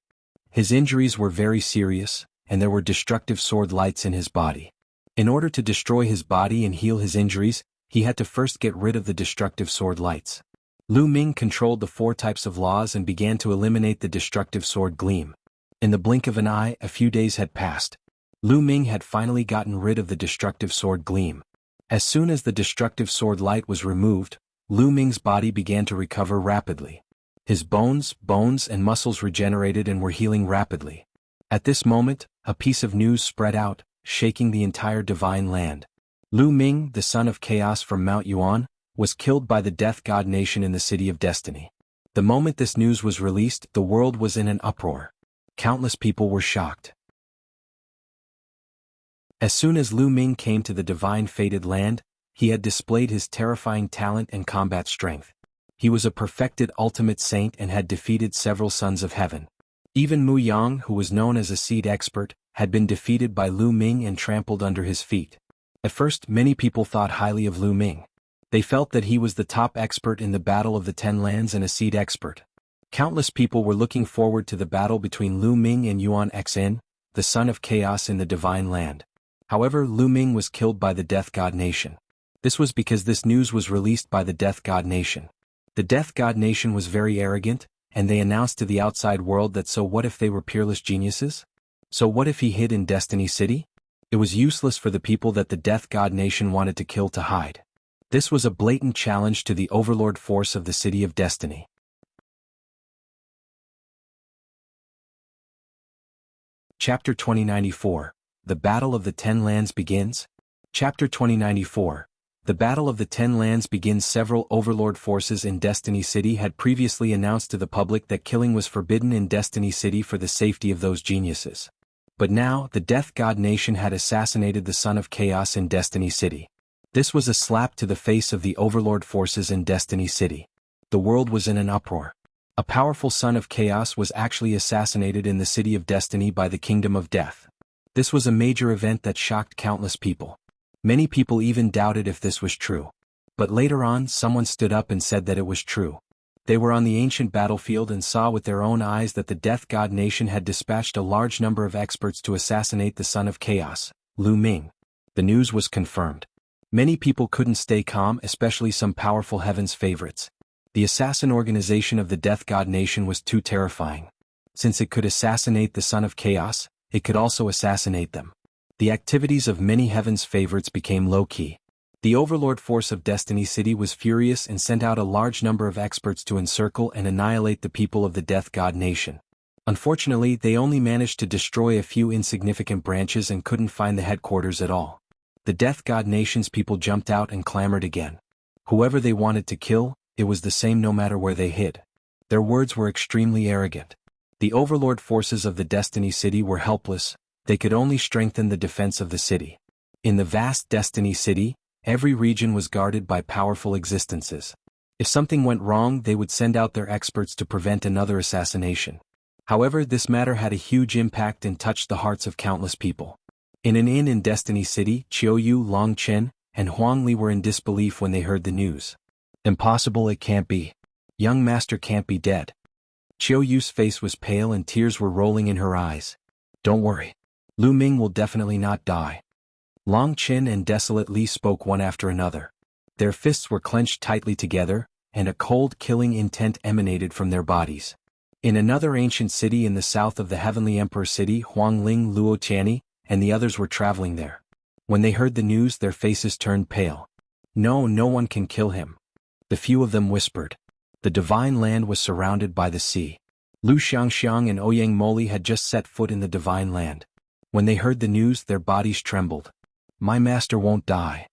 Speaker 1: His injuries were very serious, and there were destructive sword lights in his body. In order to destroy his body and heal his injuries, he had to first get rid of the destructive sword lights. Lu Ming controlled the 4 types of laws and began to eliminate the destructive sword gleam. In the blink of an eye, a few days had passed. Lu Ming had finally gotten rid of the destructive sword gleam. As soon as the destructive sword light was removed, Lu Ming's body began to recover rapidly. His bones, and muscles regenerated and were healing rapidly. At this moment, a piece of news spread out, shaking the entire divine land. Lu Ming, the son of chaos from Mount Yuan, was killed by the Death God Nation in the City of Destiny. The moment this news was released, the world was in an uproar. Countless people were shocked. As soon as Lu Ming came to the divine fated land, he had displayed his terrifying talent and combat strength. He was a perfected ultimate saint and had defeated several sons of heaven. Even Muyang, who was known as a seed expert, had been defeated by Lu Ming and trampled under his feet. At first, many people thought highly of Lu Ming. They felt that he was the top expert in the Battle of the Ten Lands and a seed expert. Countless people were looking forward to the battle between Lu Ming and Yuan Xin, the son of chaos in the divine land. However, Lu Ming was killed by the Death God Nation. This was because this news was released by the Death God Nation. The Death God Nation was very arrogant, and they announced to the outside world that so what if they were peerless geniuses? So what if he hid in Destiny City? It was useless for the people that the Death God Nation wanted to kill to hide. This was a blatant challenge to the overlord force of the City of Destiny. Chapter 2094. The Battle of the Ten Lands begins? Chapter 2094. The Battle of the Ten Lands begins. Several overlord forces in Destiny City had previously announced to the public that killing was forbidden in Destiny City for the safety of those geniuses. But now, the Death God Nation had assassinated the Son of Chaos in Destiny City. This was a slap to the face of the overlord forces in Destiny City. The world was in an uproar. A powerful Son of Chaos was actually assassinated in the City of Destiny by the Kingdom of Death. This was a major event that shocked countless people. Many people even doubted if this was true. But later on, someone stood up and said that it was true. They were on the ancient battlefield and saw with their own eyes that the Death God Nation had dispatched a large number of experts to assassinate the Son of Chaos, Lu Ming. The news was confirmed. Many people couldn't stay calm, especially some powerful heaven's favorites. The assassin organization of the Death God Nation was too terrifying. Since it could assassinate the Son of Chaos, it could also assassinate them. The activities of many heaven's favorites became low-key. The overlord force of Destiny City was furious and sent out a large number of experts to encircle and annihilate the people of the Death God Nation. Unfortunately, they only managed to destroy a few insignificant branches and couldn't find the headquarters at all. The Death God Nation's people jumped out and clamored again. Whoever they wanted to kill, it was the same no matter where they hid. Their words were extremely arrogant. The overlord forces of the Destiny City were helpless. They could only strengthen the defense of the city. In the vast Destiny City, every region was guarded by powerful existences. If something went wrong, they would send out their experts to prevent another assassination. However, this matter had a huge impact and touched the hearts of countless people. In an inn in Destiny City, Qiuyu, Long Chen, and Huang Li were in disbelief when they heard the news. Impossible, it can't be. Young Master can't be dead. Qiu Yu's face was pale and tears were rolling in her eyes. Don't worry. Lu Ming will definitely not die. Long Qin and Desolate Li spoke one after another. Their fists were clenched tightly together, and a cold killing intent emanated from their bodies. In another ancient city in the south of the Heavenly Emperor City, Huangling Luo Tianyi and the others were traveling there. When they heard the news, their faces turned pale. No one can kill him. The few of them whispered. The divine land was surrounded by the sea. Lu Xiangxiang and Ouyang Moli had just set foot in the divine land. When they heard the news, their bodies trembled. My master won't die.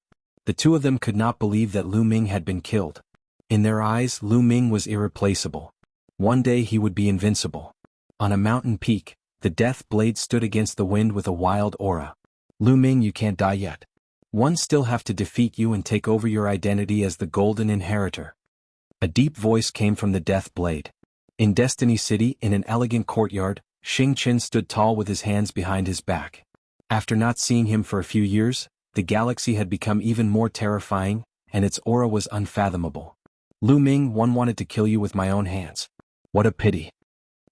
Speaker 1: The two of them could not believe that Lu Ming had been killed. In their eyes, Lu Ming was irreplaceable. One day he would be invincible. On a mountain peak, the death blade stood against the wind with a wild aura. Lu Ming, you can't die yet. One still have to defeat you and take over your identity as the Golden Inheritor. A deep voice came from the death blade. In Destiny City, in an elegant courtyard, Xing Qin stood tall with his hands behind his back. After not seeing him for a few years, the galaxy had become even more terrifying, and its aura was unfathomable. Lu Ming, one wanted to kill you with my own hands. What a pity.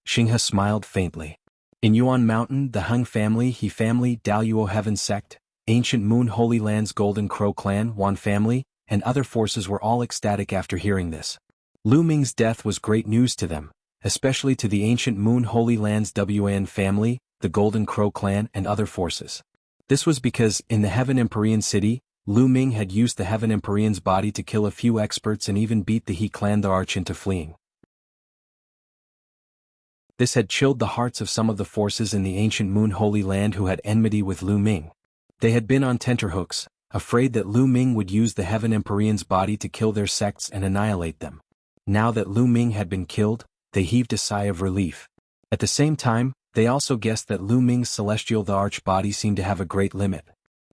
Speaker 1: Xinghe smiled faintly. In Yuan Mountain, the Hung family, He family, Daluo Heaven sect, Ancient Moon Holy Lands Golden Crow clan, Wan family, and other forces were all ecstatic after hearing this. Lu Ming's death was great news to them, especially to the Ancient Moon Holy Lands Wan family, the Golden Crow clan and other forces. This was because, in the Heaven Empyrean city, Lu Ming had used the Heaven Empyrean's body to kill a few experts and even beat the He clan the Arch into fleeing. This had chilled the hearts of some of the forces in the Ancient Moon Holy Land who had enmity with Lu Ming. They had been on tenterhooks, afraid that Lu Ming would use the Heaven Empyrean's body to kill their sects and annihilate them. Now that Lu Ming had been killed, they heaved a sigh of relief. At the same time, they also guessed that Lu Ming's celestial the Arch body seemed to have a great limit.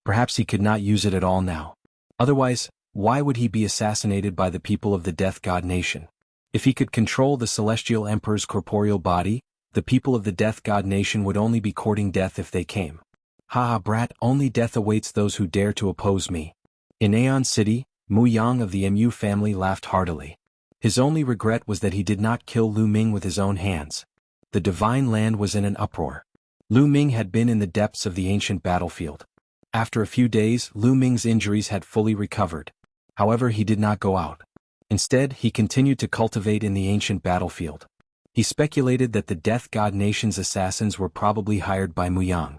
Speaker 1: Perhaps he could not use it at all now. Otherwise, why would he be assassinated by the people of the Death God Nation? If he could control the Celestial Emperor's corporeal body, the people of the Death God Nation would only be courting death if they came. Ha ha brat, only death awaits those who dare to oppose me. In Aeon City, Muyang of the Mu family laughed heartily. His only regret was that he did not kill Lu Ming with his own hands. The divine land was in an uproar. Lu Ming had been in the depths of the ancient battlefield. After a few days, Lu Ming's injuries had fully recovered. However, he did not go out. Instead, he continued to cultivate in the ancient battlefield. He speculated that the Death God Nation's assassins were probably hired by Muyang.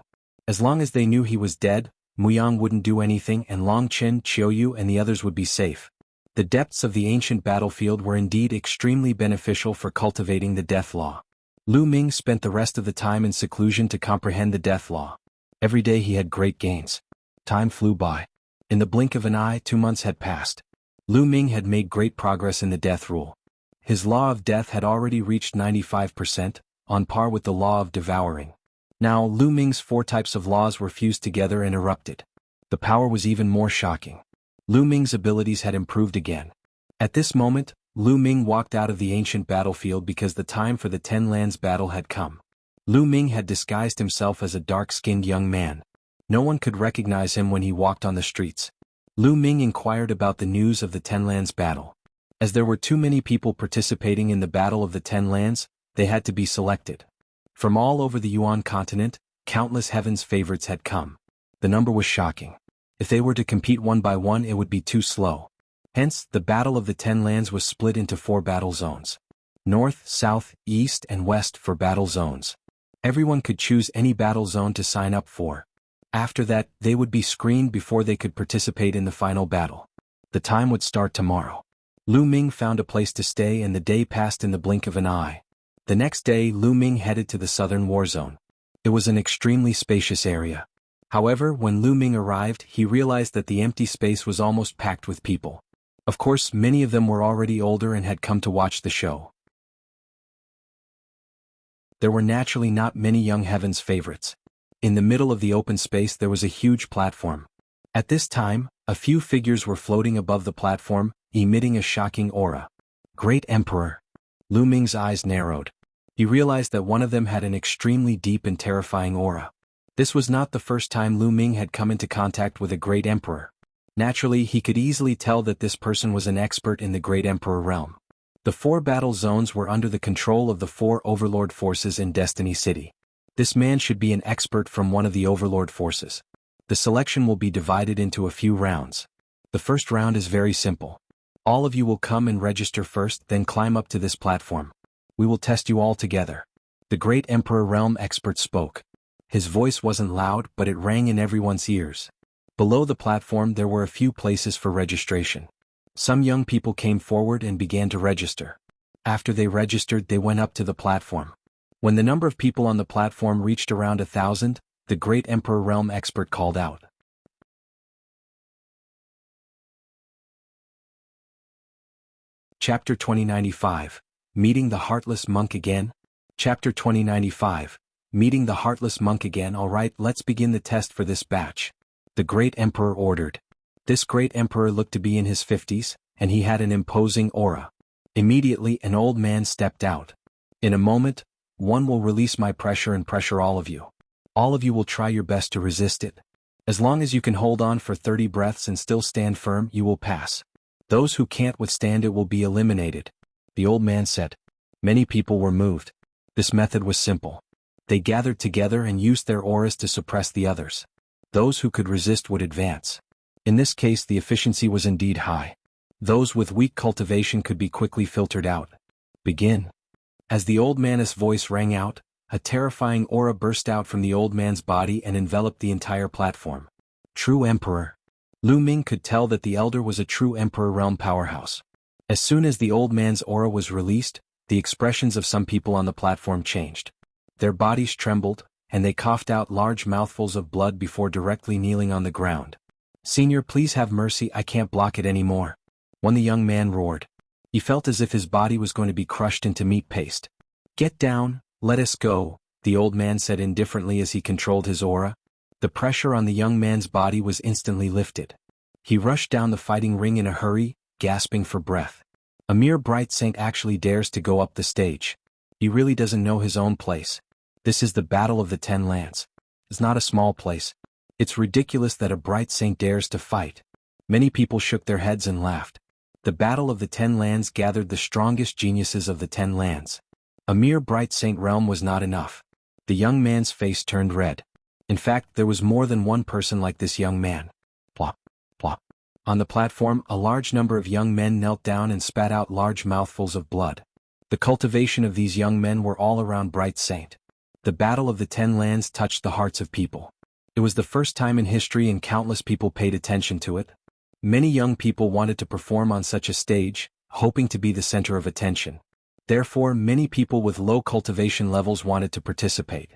Speaker 1: As long as they knew he was dead, Muyang wouldn't do anything and Long Qin, Qiuyu and the others would be safe. The depths of the ancient battlefield were indeed extremely beneficial for cultivating the death law. Lu Ming spent the rest of the time in seclusion to comprehend the death law. Every day he had great gains. Time flew by. In the blink of an eye, 2 months had passed. Lu Ming had made great progress in the death rule. His law of death had already reached 95%, on par with the law of devouring. Now Lu Ming's 4 types of laws were fused together and erupted. The power was even more shocking. Lu Ming's abilities had improved again. At this moment, Lu Ming walked out of the ancient battlefield because the time for the 10 Lands battle had come. Lu Ming had disguised himself as a dark-skinned young man. No one could recognize him when he walked on the streets. Lu Ming inquired about the news of the 10 Lands battle. As there were too many people participating in the Battle of the 10 Lands, they had to be selected. From all over the Yuan continent, countless heaven's favorites had come. The number was shocking. If they were to compete one by one, it would be too slow. Hence, the Battle of the 10 Lands was split into 4 battle zones. North, South, East, and West for battle zones. Everyone could choose any battle zone to sign up for. After that, they would be screened before they could participate in the final battle. The time would start tomorrow. Lu Ming found a place to stay and the day passed in the blink of an eye. The next day, Lu Ming headed to the southern war zone. It was an extremely spacious area. However, when Lu Ming arrived, he realized that the empty space was almost packed with people. Of course, many of them were already older and had come to watch the show. There were naturally not many young heaven's favorites. In the middle of the open space there was a huge platform. At this time, a few figures were floating above the platform, emitting a shocking aura. Great Emperor. Lu Ming's eyes narrowed. He realized that one of them had an extremely deep and terrifying aura. This was not the first time Lu Ming had come into contact with a great emperor. Naturally, he could easily tell that this person was an expert in the great emperor realm. The 4 battle zones were under the control of the 4 overlord forces in Destiny City. This man should be an expert from one of the overlord forces. The selection will be divided into a few rounds. The first round is very simple. All of you will come and register first, then climb up to this platform. We will test you all together. The great Emperor Realm expert spoke. His voice wasn't loud, but it rang in everyone's ears. Below the platform there were a few places for registration. Some young people came forward and began to register. After they registered, they went up to the platform. When the number of people on the platform reached around 1,000, the great Emperor Realm expert called out. Chapter 2095, Meeting the Heartless Monk Again? Chapter 2095, Meeting the Heartless Monk Again. Alright, let's begin the test for this batch. The great Emperor ordered. This great Emperor looked to be in his 50s, and he had an imposing aura. Immediately an old man stepped out. In a moment, one will release my pressure and pressure all of you. All of you will try your best to resist it. As long as you can hold on for 30 breaths and still stand firm, you will pass. Those who can't withstand it will be eliminated. The old man said. Many people were moved. This method was simple. They gathered together and used their auras to suppress the others. Those who could resist would advance. In this case the efficiency was indeed high. Those with weak cultivation could be quickly filtered out. Begin. As the old man's voice rang out, a terrifying aura burst out from the old man's body and enveloped the entire platform. True Emperor. Ming could tell that the elder was a true Emperor Realm powerhouse. As soon as the old man's aura was released, the expressions of some people on the platform changed. Their bodies trembled, and they coughed out large mouthfuls of blood before directly kneeling on the ground. Senior, please have mercy, I can't block it anymore. When the young man roared. He felt as if his body was going to be crushed into meat paste. Get down, let us go, the old man said indifferently as he controlled his aura. The pressure on the young man's body was instantly lifted. He rushed down the fighting ring in a hurry, gasping for breath. A mere bright saint actually dares to go up the stage. He really doesn't know his own place. This is the Battle of the 10 Lands. It's not a small place. It's ridiculous that a bright saint dares to fight. Many people shook their heads and laughed. The Battle of the 10 Lands gathered the strongest geniuses of the 10 lands. A mere bright saint realm was not enough. The young man's face turned red. In fact, there was more than one person like this young man. Plop, plop. On the platform, a large number of young men knelt down and spat out large mouthfuls of blood. The cultivation of these young men were all around Bright Saint. The Battle of the 10 Lands touched the hearts of people. It was the first time in history and countless people paid attention to it. Many young people wanted to perform on such a stage, hoping to be the center of attention. Therefore, many people with low cultivation levels wanted to participate.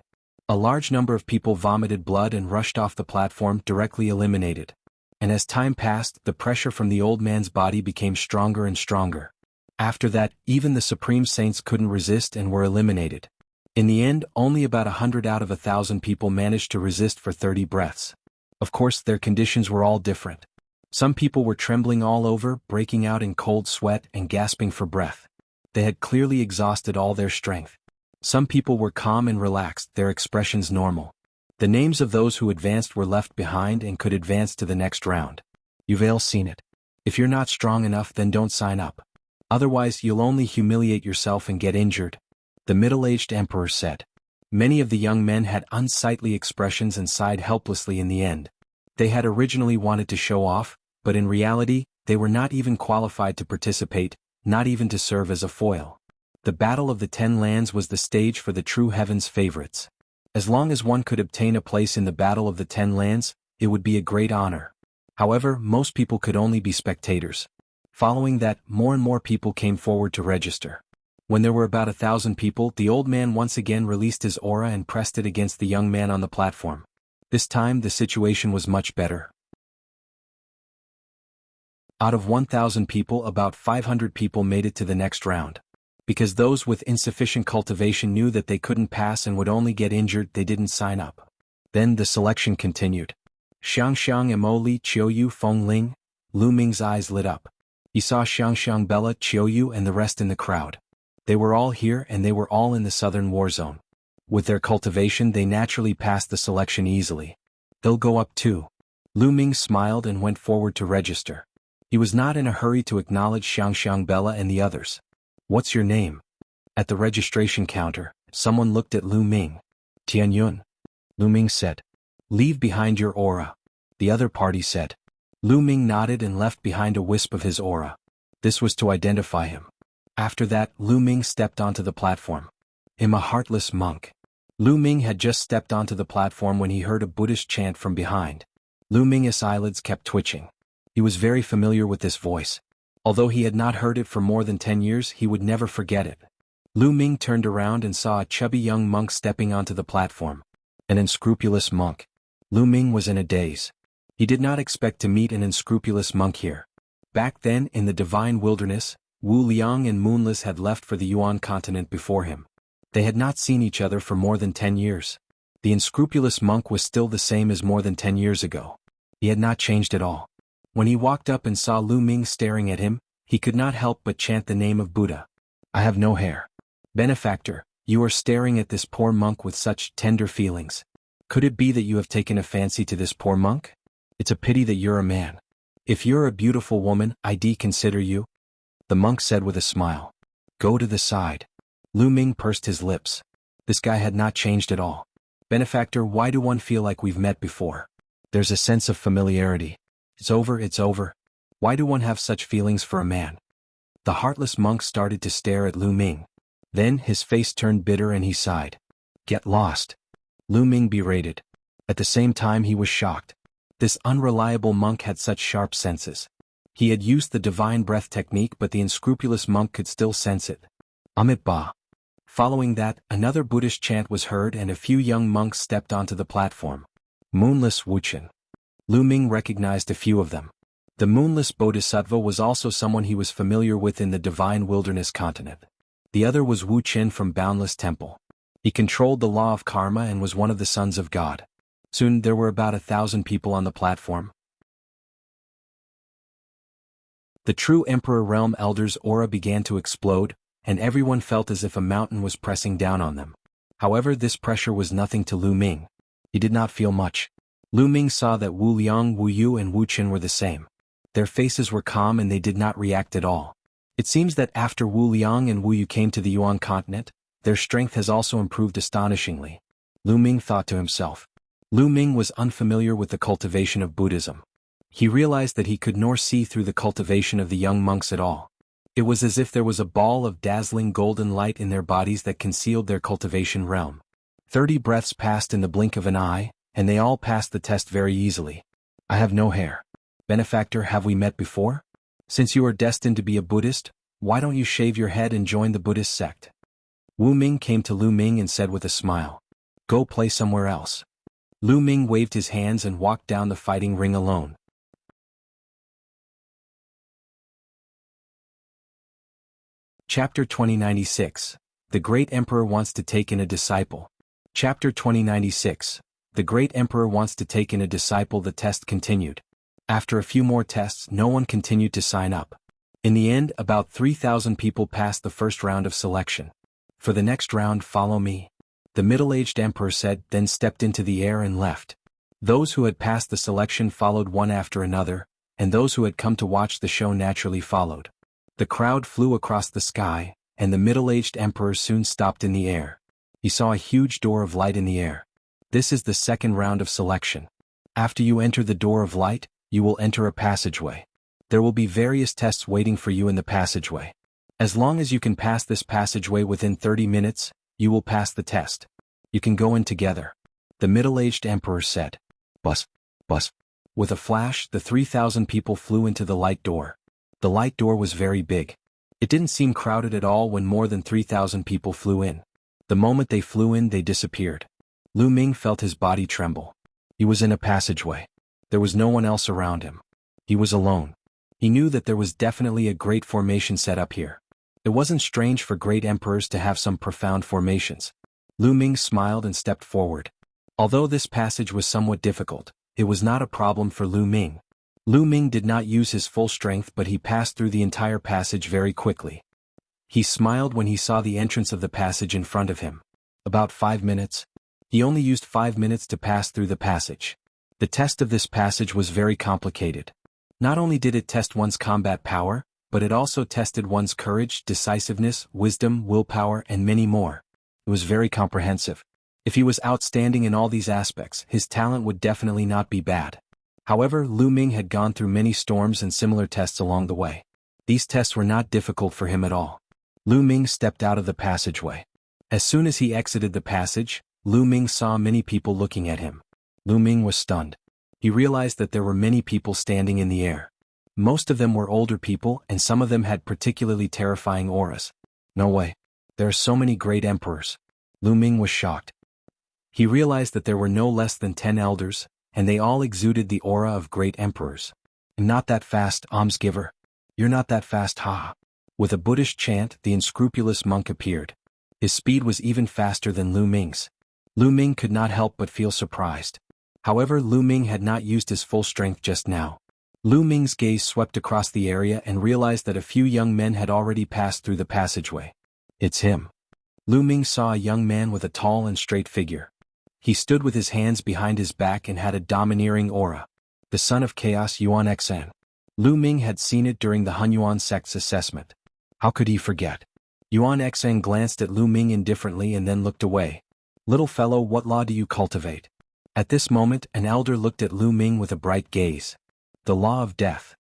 Speaker 1: A large number of people vomited blood and rushed off the platform, directly eliminated. And as time passed, the pressure from the old man's body became stronger and stronger. After that, even the Supreme Saints couldn't resist and were eliminated. In the end, only about 100 out of 1,000 people managed to resist for 30 breaths. Of course, their conditions were all different. Some people were trembling all over, breaking out in cold sweat and gasping for breath. They had clearly exhausted all their strength. Some people were calm and relaxed, their expressions normal. The names of those who advanced were left behind and could advance to the next round. You've all seen it. If you're not strong enough, then don't sign up. Otherwise, you'll only humiliate yourself and get injured. The middle-aged emperor said. Many of the young men had unsightly expressions and sighed helplessly in the end. They had originally wanted to show off, but in reality, they were not even qualified to participate, not even to serve as a foil. The Battle of the 10 Lands was the stage for the true heaven's favorites. As long as one could obtain a place in the Battle of the 10 Lands, it would be a great honor. However, most people could only be spectators. Following that, more and more people came forward to register. When there were about 1,000 people, the old man once again released his aura and pressed it against the young man on the platform. This time the situation was much better. Out of 1,000 people, about 500 people made it to the next round. Because those with insufficient cultivation knew that they couldn't pass and would only get injured, they didn't sign up. Then the selection continued. Xiangxiang Mo Li Qiuyu Feng Ling. Lu Ming's eyes lit up. He saw Xiangxiang Bella Qiuyu and the rest in the crowd. They were all here and they were all in the southern war zone. With their cultivation they naturally passed the selection easily. They'll go up too. Lu Ming smiled and went forward to register. He was not in a hurry to acknowledge Xiangxiang Bella and the others. What's your name? At the registration counter, someone looked at Lu Ming. Tianyun. Lu Ming said. Leave behind your aura. The other party said. Lu Ming nodded and left behind a wisp of his aura. This was to identify him. After that, Lu Ming stepped onto the platform. I'm a heartless monk. Lu Ming had just stepped onto the platform when he heard a Buddhist chant from behind. Lu Ming's eyelids kept twitching. He was very familiar with this voice. Although he had not heard it for more than 10 years, he would never forget it. Lu Ming turned around and saw a chubby young monk stepping onto the platform. An unscrupulous monk. Lu Ming was in a daze. He did not expect to meet an unscrupulous monk here. Back then, in the divine wilderness, Wu Liang and Moonless had left for the Yuan continent before him. They had not seen each other for more than 10 years. The unscrupulous monk was still the same as more than 10 years ago. He had not changed at all. When he walked up and saw Lu Ming staring at him, he could not help but chant the name of Buddha. I have no hair. Benefactor, you are staring at this poor monk with such tender feelings. Could it be that you have taken a fancy to this poor monk? It's a pity that you're a man. If you're a beautiful woman, I'd consider you. The monk said with a smile. Go to the side. Lu Ming pursed his lips. This guy had not changed at all. Benefactor, why do one feel like we've met before? There's a sense of familiarity. It's over, it's over. Why do one have such feelings for a man? The heartless monk started to stare at Lu Ming. Then his face turned bitter and he sighed. Get lost. Lu Ming berated. At the same time he was shocked. This unreliable monk had such sharp senses. He had used the divine breath technique, but the unscrupulous monk could still sense it. Amit Ba. Following that, another Buddhist chant was heard and a few young monks stepped onto the platform. Moonless Wuxian. Lu Ming recognized a few of them. The Moonless Bodhisattva was also someone he was familiar with in the divine wilderness continent. The other was Wu Qin from Boundless Temple. He controlled the law of karma and was one of the sons of God. Soon there were about 1,000 people on the platform. The true Emperor Realm Elder's aura began to explode, and everyone felt as if a mountain was pressing down on them. However, this pressure was nothing to Lu Ming. He did not feel much. Lu Ming saw that Wu Liang, Wu Yu and Wu Qin were the same. Their faces were calm and they did not react at all. It seems that after Wu Liang and Wu Yu came to the Yuan continent, their strength has also improved astonishingly. Lu Ming thought to himself. Lu Ming was unfamiliar with the cultivation of Buddhism. He realized that he could nor see through the cultivation of the young monks at all. It was as if there was a ball of dazzling golden light in their bodies that concealed their cultivation realm. 30 breaths passed in the blink of an eye, and they all passed the test very easily. I have no hair. Benefactor, have we met before? Since you are destined to be a Buddhist, why don't you shave your head and join the Buddhist sect? Wu Ming came to Lu Ming and said with a smile. Go play somewhere else. Lu Ming waved his hands and walked down the fighting ring alone. Chapter 2096. The Great Emperor wants to take in a disciple. Chapter 2096. The Great Emperor wants to take in a disciple. The test continued. After a few more tests, no one continued to sign up. In the end, about 3,000 people passed the first round of selection. For the next round, follow me. The middle-aged emperor said, then stepped into the air and left. Those who had passed the selection followed one after another, and those who had come to watch the show naturally followed. The crowd flew across the sky, and the middle-aged emperor soon stopped in the air. He saw a huge door of light in the air. This is the second round of selection. After you enter the door of light, you will enter a passageway. There will be various tests waiting for you in the passageway. As long as you can pass this passageway within 30 minutes, you will pass the test. You can go in together. The middle-aged emperor said. Bus, bus. With a flash, the 3,000 people flew into the light door. The light door was very big. It didn't seem crowded at all when more than 3,000 people flew in. The moment they flew in, they disappeared. Lu Ming felt his body tremble. He was in a passageway. There was no one else around him. He was alone. He knew that there was definitely a great formation set up here. It wasn't strange for great emperors to have some profound formations. Lu Ming smiled and stepped forward. Although this passage was somewhat difficult, it was not a problem for Lu Ming. Lu Ming did not use his full strength, but he passed through the entire passage very quickly. He smiled when he saw the entrance of the passage in front of him. About 5 minutes. He only used 5 minutes to pass through the passage. The test of this passage was very complicated. Not only did it test one's combat power, but it also tested one's courage, decisiveness, wisdom, willpower, and many more. It was very comprehensive. If he was outstanding in all these aspects, his talent would definitely not be bad. However, Lu Ming had gone through many storms and similar tests along the way. These tests were not difficult for him at all. Lu Ming stepped out of the passageway. As soon as he exited the passage, Lu Ming saw many people looking at him. Lu Ming was stunned. He realized that there were many people standing in the air. Most of them were older people, and some of them had particularly terrifying auras. No way. There are so many great emperors. Lu Ming was shocked. He realized that there were no less than 10 elders, and they all exuded the aura of great emperors. "I'm not that fast, almsgiver. You're not that fast, ha." With a Buddhist chant, the unscrupulous monk appeared. His speed was even faster than Lu Ming's. Lu Ming could not help but feel surprised. However, Lu Ming had not used his full strength just now. Lu Ming's gaze swept across the area and realized that a few young men had already passed through the passageway. "It's him." Lu Ming saw a young man with a tall and straight figure. He stood with his hands behind his back and had a domineering aura. The son of chaos, Yuan Xan. Lu Ming had seen it during the Hunyuan sect's assessment. How could he forget? Yuan Xan glanced at Lu Ming indifferently and then looked away. "Little fellow, what law do you cultivate?" At this moment, an elder looked at Lu Ming with a bright gaze. "The law of death."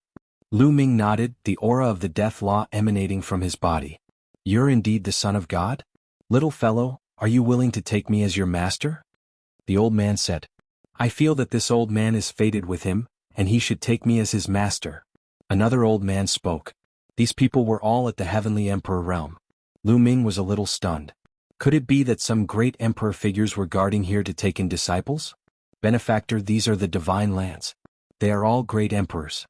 Speaker 1: Lu Ming nodded, the aura of the death law emanating from his body. "You're indeed the son of God? Little fellow, are you willing to take me as your master?" The old man said. "I feel that this old man is fated with him, and he should take me as his master." Another old man spoke. These people were all at the heavenly emperor realm. Lu Ming was a little stunned. Could it be that some great emperor figures were guarding here to take in disciples? Benefactor, these are the divine lands. They are all great emperors.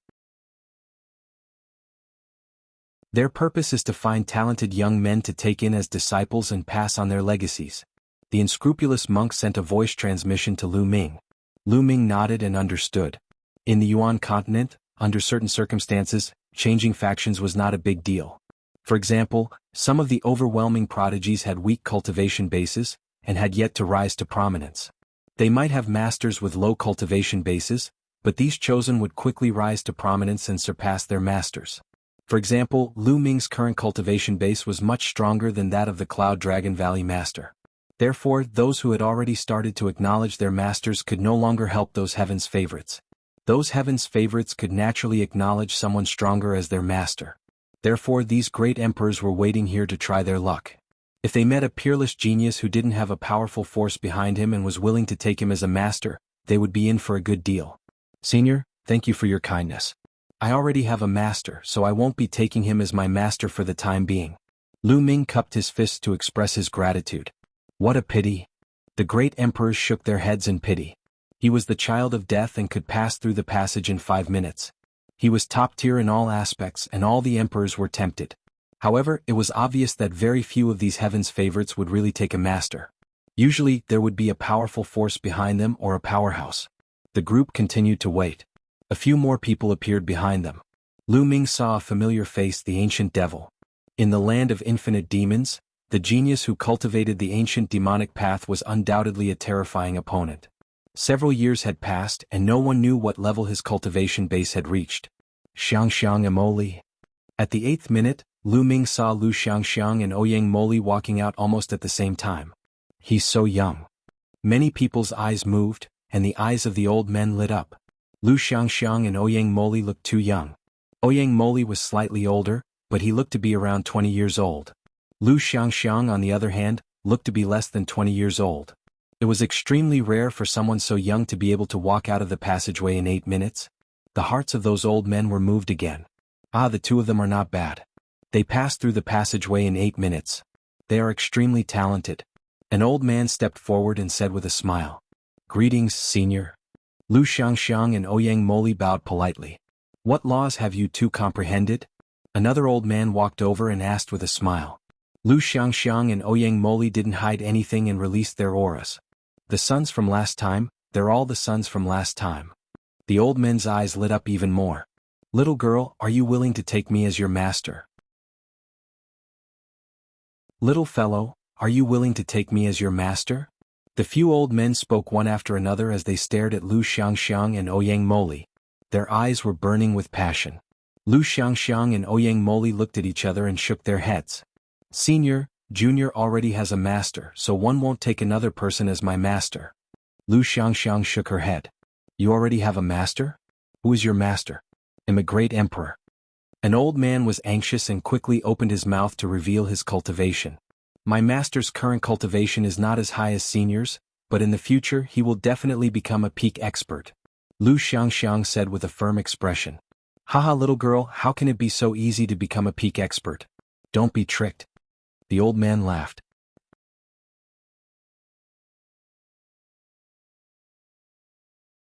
Speaker 1: Their purpose is to find talented young men to take in as disciples and pass on their legacies. The unscrupulous monk sent a voice transmission to Lu Ming. Lu Ming nodded and understood. In the Yuan continent, under certain circumstances, changing factions was not a big deal. For example, some of the overwhelming prodigies had weak cultivation bases, and had yet to rise to prominence. They might have masters with low cultivation bases, but these chosen would quickly rise to prominence and surpass their masters. For example, Lu Ming's current cultivation base was much stronger than that of the Cloud Dragon Valley master. Therefore, those who had already started to acknowledge their masters could no longer help those heaven's favorites. Those heaven's favorites could naturally acknowledge someone stronger as their master. Therefore, these great emperors were waiting here to try their luck. If they met a peerless genius who didn't have a powerful force behind him and was willing to take him as a master, they would be in for a good deal. "Senior, thank you for your kindness. I already have a master, so I won't be taking him as my master for the time being." Lu Ming cupped his fists to express his gratitude. What a pity. The great emperors shook their heads in pity. He was the child of death and could pass through the passage in 5 minutes. He was top tier in all aspects, and all the emperors were tempted. However, it was obvious that very few of these heaven's favorites would really take a master. Usually, there would be a powerful force behind them or a powerhouse. The group continued to wait. A few more people appeared behind them. Lu Ming saw a familiar face, the ancient devil. In the land of infinite demons, the genius who cultivated the ancient demonic path was undoubtedly a terrifying opponent. Several years had passed and no one knew what level his cultivation base had reached. Xiangxiang and Moli. At the 8th minute, Lu Ming saw Lu Xiangxiang and Ouyang Moli walking out almost at the same time. He's so young. Many people's eyes moved, and the eyes of the old men lit up. Lu Xiangxiang and Ouyang Moli looked too young. Ouyang Moli was slightly older, but he looked to be around 20 years old. Lu Xiangxiang, on the other hand, looked to be less than 20 years old. It was extremely rare for someone so young to be able to walk out of the passageway in 8 minutes. The hearts of those old men were moved again. Ah, the two of them are not bad. They passed through the passageway in 8 minutes. They are extremely talented. An old man stepped forward and said with a smile, "Greetings, senior." Lu Xiangxiang and Ouyang Moli bowed politely. "What laws have you two comprehended?" Another old man walked over and asked with a smile. Lu Xiangxiang and Ouyang Moli didn't hide anything and released their auras. "The sons from last time, they're all the sons from last time." The old men's eyes lit up even more. "Little girl, are you willing to take me as your master?" "Little fellow, are you willing to take me as your master?" The few old men spoke one after another as they stared at Lu Xiangxiang and Ouyang Moli. Their eyes were burning with passion. Lu Xiangxiang and Ouyang Moli looked at each other and shook their heads. Senior, Junior already has a master, so one won't take another person as my master. Lu Xiangxiang shook her head. You already have a master? Who is your master? I'm a great emperor. An old man was anxious and quickly opened his mouth to reveal his cultivation. My master's current cultivation is not as high as senior's, but in the future he will definitely become a peak expert. Lu Xiangxiang said with a firm expression. Haha, little girl, how can it be so easy to become a peak expert? Don't be tricked. The old man laughed.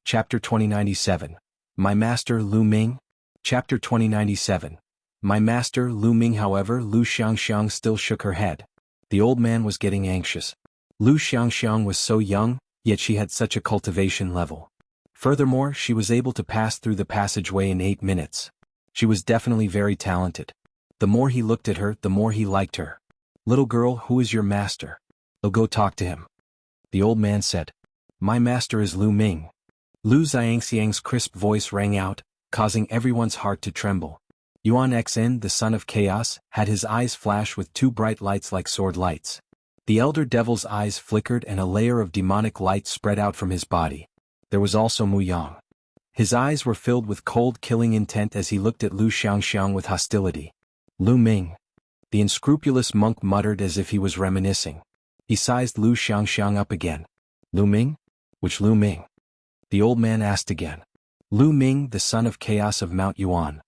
Speaker 1: Chapter 2097. My Master Lu Ming. Chapter 2097. My Master Lu Ming. However, Lu Xiangxiang still shook her head. The old man was getting anxious. Lu Xiangxiang was so young, yet she had such a cultivation level. Furthermore, she was able to pass through the passageway in 8 minutes. She was definitely very talented. The more he looked at her, the more he liked her. Little girl, who is your master? I'll go talk to him. The old man said. My master is Lu Ming. Lu Xiangxiang's crisp voice rang out, causing everyone's heart to tremble. Yuan Xn, the son of chaos, had his eyes flash with 2 bright lights like sword lights. The elder devil's eyes flickered and a layer of demonic light spread out from his body. There was also Muyang. His eyes were filled with cold killing intent as he looked at Lu Xiangxiang with hostility. Lu Ming. The unscrupulous monk muttered as if he was reminiscing. He sized Lu Xiangxiang up again. Lu Ming? Which Lu Ming? The old man asked again. Lu Ming, the son of chaos of Mount Yuan.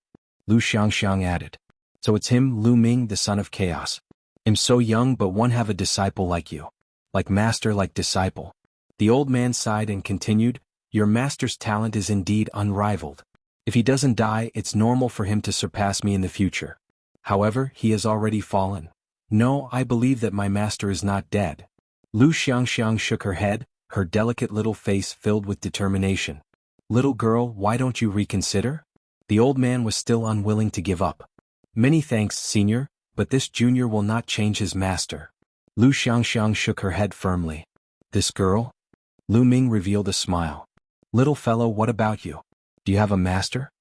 Speaker 1: Lu Xiangxiang added. So it's him, Lu Ming, the son of chaos. I'm so young, but one have a disciple like you. Like master, like disciple. The old man sighed and continued. Your master's talent is indeed unrivaled. If he doesn't die, it's normal for him to surpass me in the future. However, he has already fallen. No, I believe that my master is not dead. Lu Xiangxiang shook her head, her delicate little face filled with determination. Little girl, why don't you reconsider? The old man was still unwilling to give up. Many thanks, senior, but this junior will not change his master. Lu Xiangxiang shook her head firmly. This girl? Lu Ming revealed a smile. Little fellow, what about you? Do you have a master?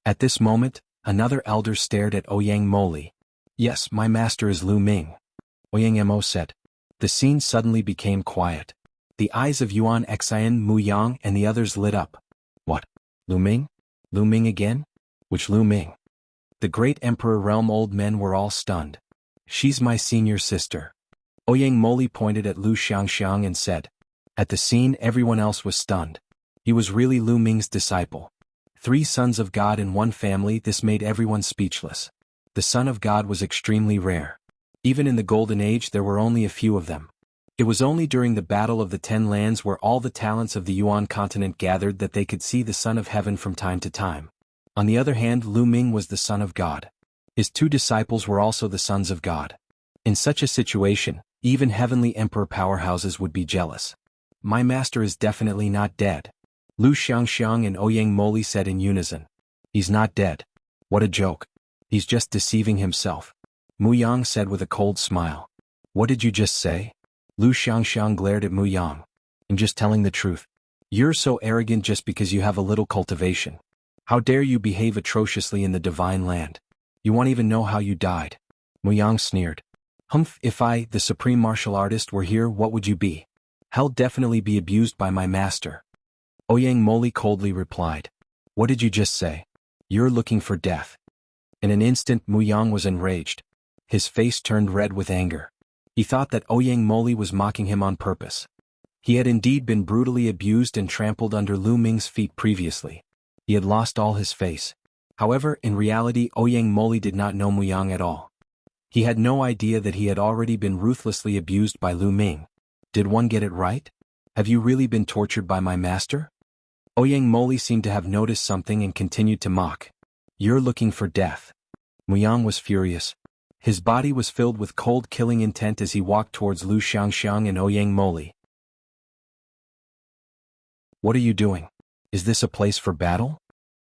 Speaker 1: At this moment, another elder stared at Ouyang Moli. Yes, my master is Lu Ming. Ouyang Mo said. The scene suddenly became quiet. The eyes of Yuan Xian, Muyang, and the others lit up. What? Lu Ming? Lu Ming again? Which Lu Ming? The great emperor realm old men were all stunned. She's my senior sister. Ouyang Moli pointed at Lu Xiangxiang and said. At the scene, everyone else was stunned. He was really Lu Ming's disciple. 3 sons of God in one family, this made everyone speechless. The son of God was extremely rare. Even in the Golden Age there were only a few of them. It was only during the Battle of the 10 Lands where all the talents of the Yuan continent gathered that they could see the Son of Heaven from time to time. On the other hand, Lu Ming was the son of God. His 2 disciples were also the sons of God. In such a situation, even heavenly emperor powerhouses would be jealous. My master is definitely not dead. Lu Xiangxiang and Ouyang Moli said in unison. He's not dead. What a joke. He's just deceiving himself. Muyang said with a cold smile. What did you just say? Lu Xiangxiang glared at Muyang. I'm just telling the truth. You're so arrogant just because you have a little cultivation. How dare you behave atrociously in the divine land? You won't even know how you died. Muyang sneered. Humph, if I, the supreme martial artist, were here, what would you be? Hell, definitely be abused by my master. Ouyang Moli coldly replied. What did you just say? You're looking for death. In an instant, Muyang was enraged. His face turned red with anger. He thought that Ouyang Moli was mocking him on purpose. He had indeed been brutally abused and trampled under Lu Ming's feet previously. He had lost all his face. However, in reality, Ouyang Moli did not know Muyang at all. He had no idea that he had already been ruthlessly abused by Lu Ming. Did one get it right? Have you really been tortured by my master? Ouyang Moli seemed to have noticed something and continued to mock. You're looking for death. Muyang was furious. His body was filled with cold killing intent as he walked towards Lu Xiangxiang and Ouyang Moli. What are you doing? Is this a place for battle?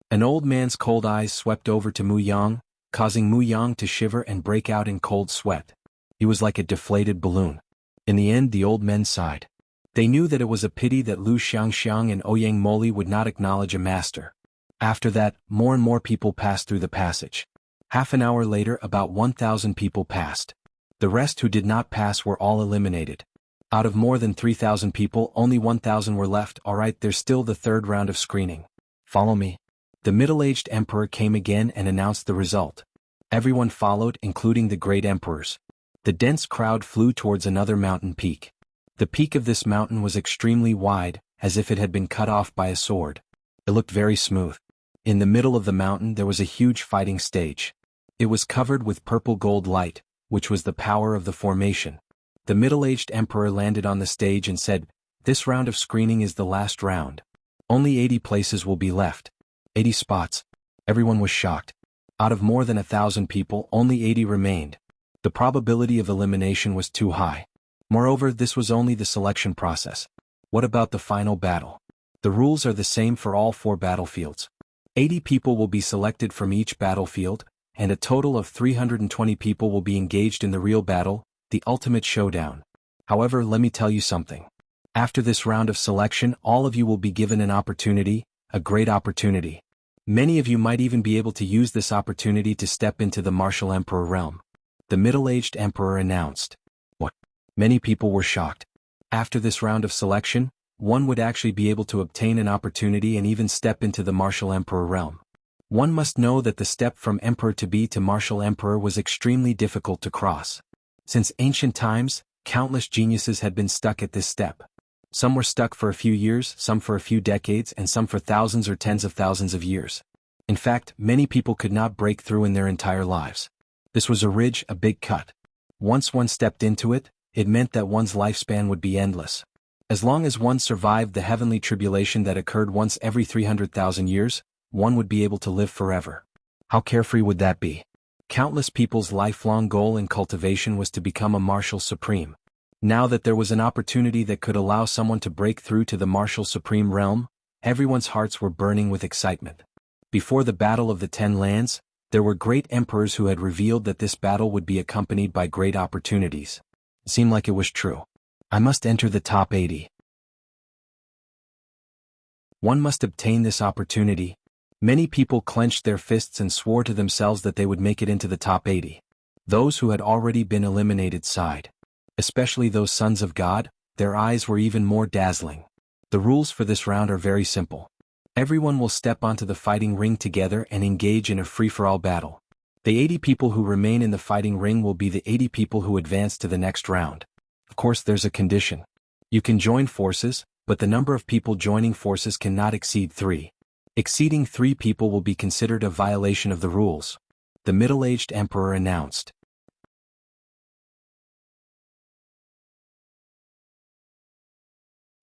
Speaker 1: An old man's cold eyes swept over to Muyang, causing Muyang to shiver and break out in cold sweat. He was like a deflated balloon. In the end, the old men sighed. They knew that it was a pity that Lu Xiangxiang and Ouyang Moli would not acknowledge a master. After that, more and more people passed through the passage. Half an hour later, about 1,000 people passed. The rest who did not pass were all eliminated. Out of more than 3,000 people, only 1,000 were left. Alright, there's still the third round of screening. Follow me. The middle-aged emperor came again and announced the result. Everyone followed, including the great emperors. The dense crowd flew towards another mountain peak. The peak of this mountain was extremely wide, as if it had been cut off by a sword. It looked very smooth. In the middle of the mountain there was a huge fighting stage. It was covered with purple gold light, which was the power of the formation. The middle-aged emperor landed on the stage and said, "This round of screening is the last round. Only 80 places will be left. 80 spots." Everyone was shocked. Out of more than 1,000 people, only 80 remained. The probability of elimination was too high. Moreover, this was only the selection process. What about the final battle? The rules are the same for all 4 battlefields. 80 people will be selected from each battlefield, and a total of 320 people will be engaged in the real battle, the ultimate showdown. However, let me tell you something. After this round of selection, all of you will be given an opportunity, a great opportunity. Many of you might even be able to use this opportunity to step into the martial emperor realm. The middle-aged emperor announced. What? Many people were shocked. After this round of selection, one would actually be able to obtain an opportunity and even step into the martial emperor realm. One must know that the step from emperor to be to martial emperor was extremely difficult to cross. Since ancient times, countless geniuses had been stuck at this step. Some were stuck for a few years, some for a few decades, and some for thousands or tens of thousands of years. In fact, many people could not break through in their entire lives. This was a ridge, a big cut. Once one stepped into it, it meant that one's lifespan would be endless. As long as one survived the heavenly tribulation that occurred once every 300,000 years, one would be able to live forever. How carefree would that be? Countless people's lifelong goal in cultivation was to become a martial supreme. Now that there was an opportunity that could allow someone to break through to the martial supreme realm, everyone's hearts were burning with excitement. Before the Battle of the 10 Lands, there were great emperors who had revealed that this battle would be accompanied by great opportunities. It seemed like it was true. I must enter the top 80. One must obtain this opportunity. Many people clenched their fists and swore to themselves that they would make it into the top 80. Those who had already been eliminated sighed. Especially those sons of God, their eyes were even more dazzling. The rules for this round are very simple. Everyone will step onto the fighting ring together and engage in a free-for-all battle. The 80 people who remain in the fighting ring will be the 80 people who advance to the next round. Of course, there's a condition. You can join forces, but the number of people joining forces cannot exceed 3. Exceeding 3 people will be considered a violation of the rules. The middle-aged emperor announced.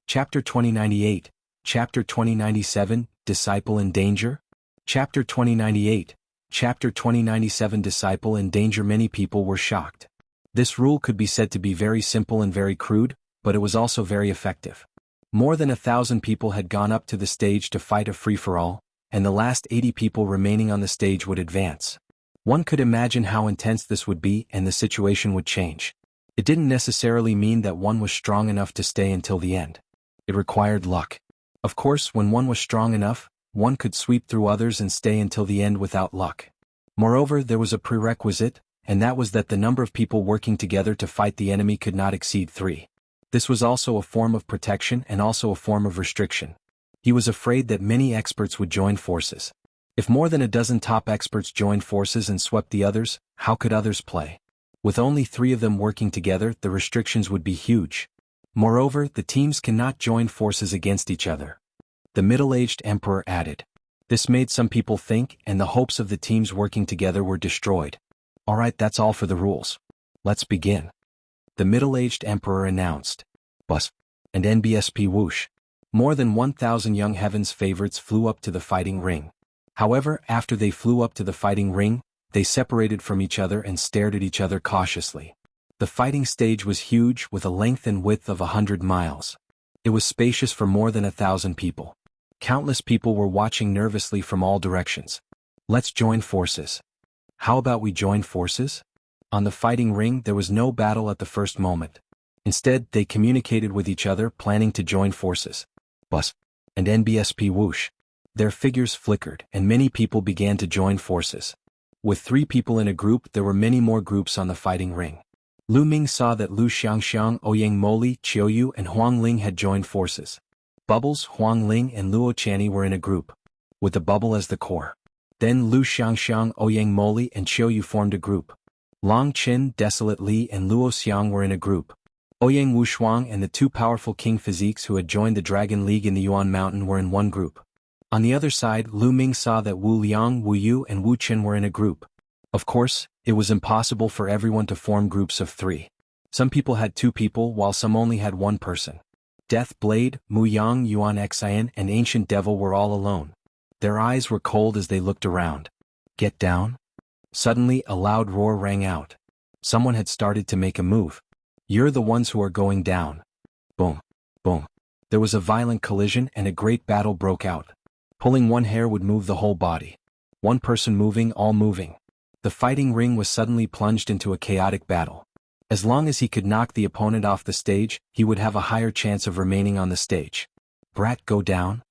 Speaker 1: Chapter 2098, Chapter 2097, Disciple in Danger? Chapter 2098, Chapter 2097 Disciple in Danger. Many people were shocked. This rule could be said to be very simple and very crude, but it was also very effective. More than 1,000 people had gone up to the stage to fight a free-for-all, and the last 80 people remaining on the stage would advance. One could imagine how intense this would be and the situation would change. It didn't necessarily mean that one was strong enough to stay until the end. It required luck. Of course, when one was strong enough, one could sweep through others and stay until the end without luck. Moreover, there was a prerequisite, and that was that the number of people working together to fight the enemy could not exceed 3. This was also a form of protection and also a form of restriction. He was afraid that many experts would join forces. If more than a dozen top experts joined forces and swept the others, how could others play? With only 3 of them working together, the restrictions would be huge. Moreover, the teams cannot join forces against each other. The middle-aged emperor added. This made some people think, and the hopes of the teams working together were destroyed. Alright, that's all for the rules. Let's begin. The middle-aged emperor announced. Bus. And NBSP whoosh. More than 1,000 young heaven's favorites flew up to the fighting ring. However, after they flew up to the fighting ring, they separated from each other and stared at each other cautiously. The fighting stage was huge with a length and width of 100 miles. It was spacious for more than 1,000 people. Countless people were watching nervously from all directions. Let's join forces. How about we join forces? On the fighting ring there was no battle at the first moment. Instead, they communicated with each other planning to join forces. Bus. And NBSP whoosh. Their figures flickered, and many people began to join forces. With 3 people in a group, there were many more groups on the fighting ring. Lu Ming saw that Lu Xiangxiang, Ouyang Moli, Qiuyu, and Huang Ling had joined forces. Bubbles, Huang Ling, and Luo Chani were in a group, with the bubble as the core. Then Lu Xiangxiang, Ouyang Moli, and Qiuyu formed a group. Long Qin, Desolate Li, and Luo Xiang were in a group. Ouyang Wushuang and the 2 powerful king physiques who had joined the Dragon League in the Yuan Mountain were in one group. On the other side, Lu Ming saw that Wu Liang, Wu Yu, and Wu Qin were in a group. Of course, it was impossible for everyone to form groups of 3. Some people had 2 people while some only had 1 person. Death Blade, Muyang, Yuan Xian, and Ancient Devil were all alone. Their eyes were cold as they looked around. Get down? Suddenly a loud roar rang out. Someone had started to make a move. You're the ones who are going down. Boom. Boom. There was a violent collision and a great battle broke out. Pulling one hair would move the whole body. One person moving, all moving. The fighting ring was suddenly plunged into a chaotic battle. As long as he could knock the opponent off the stage, he would have a higher chance of remaining on the stage. Brat, go down?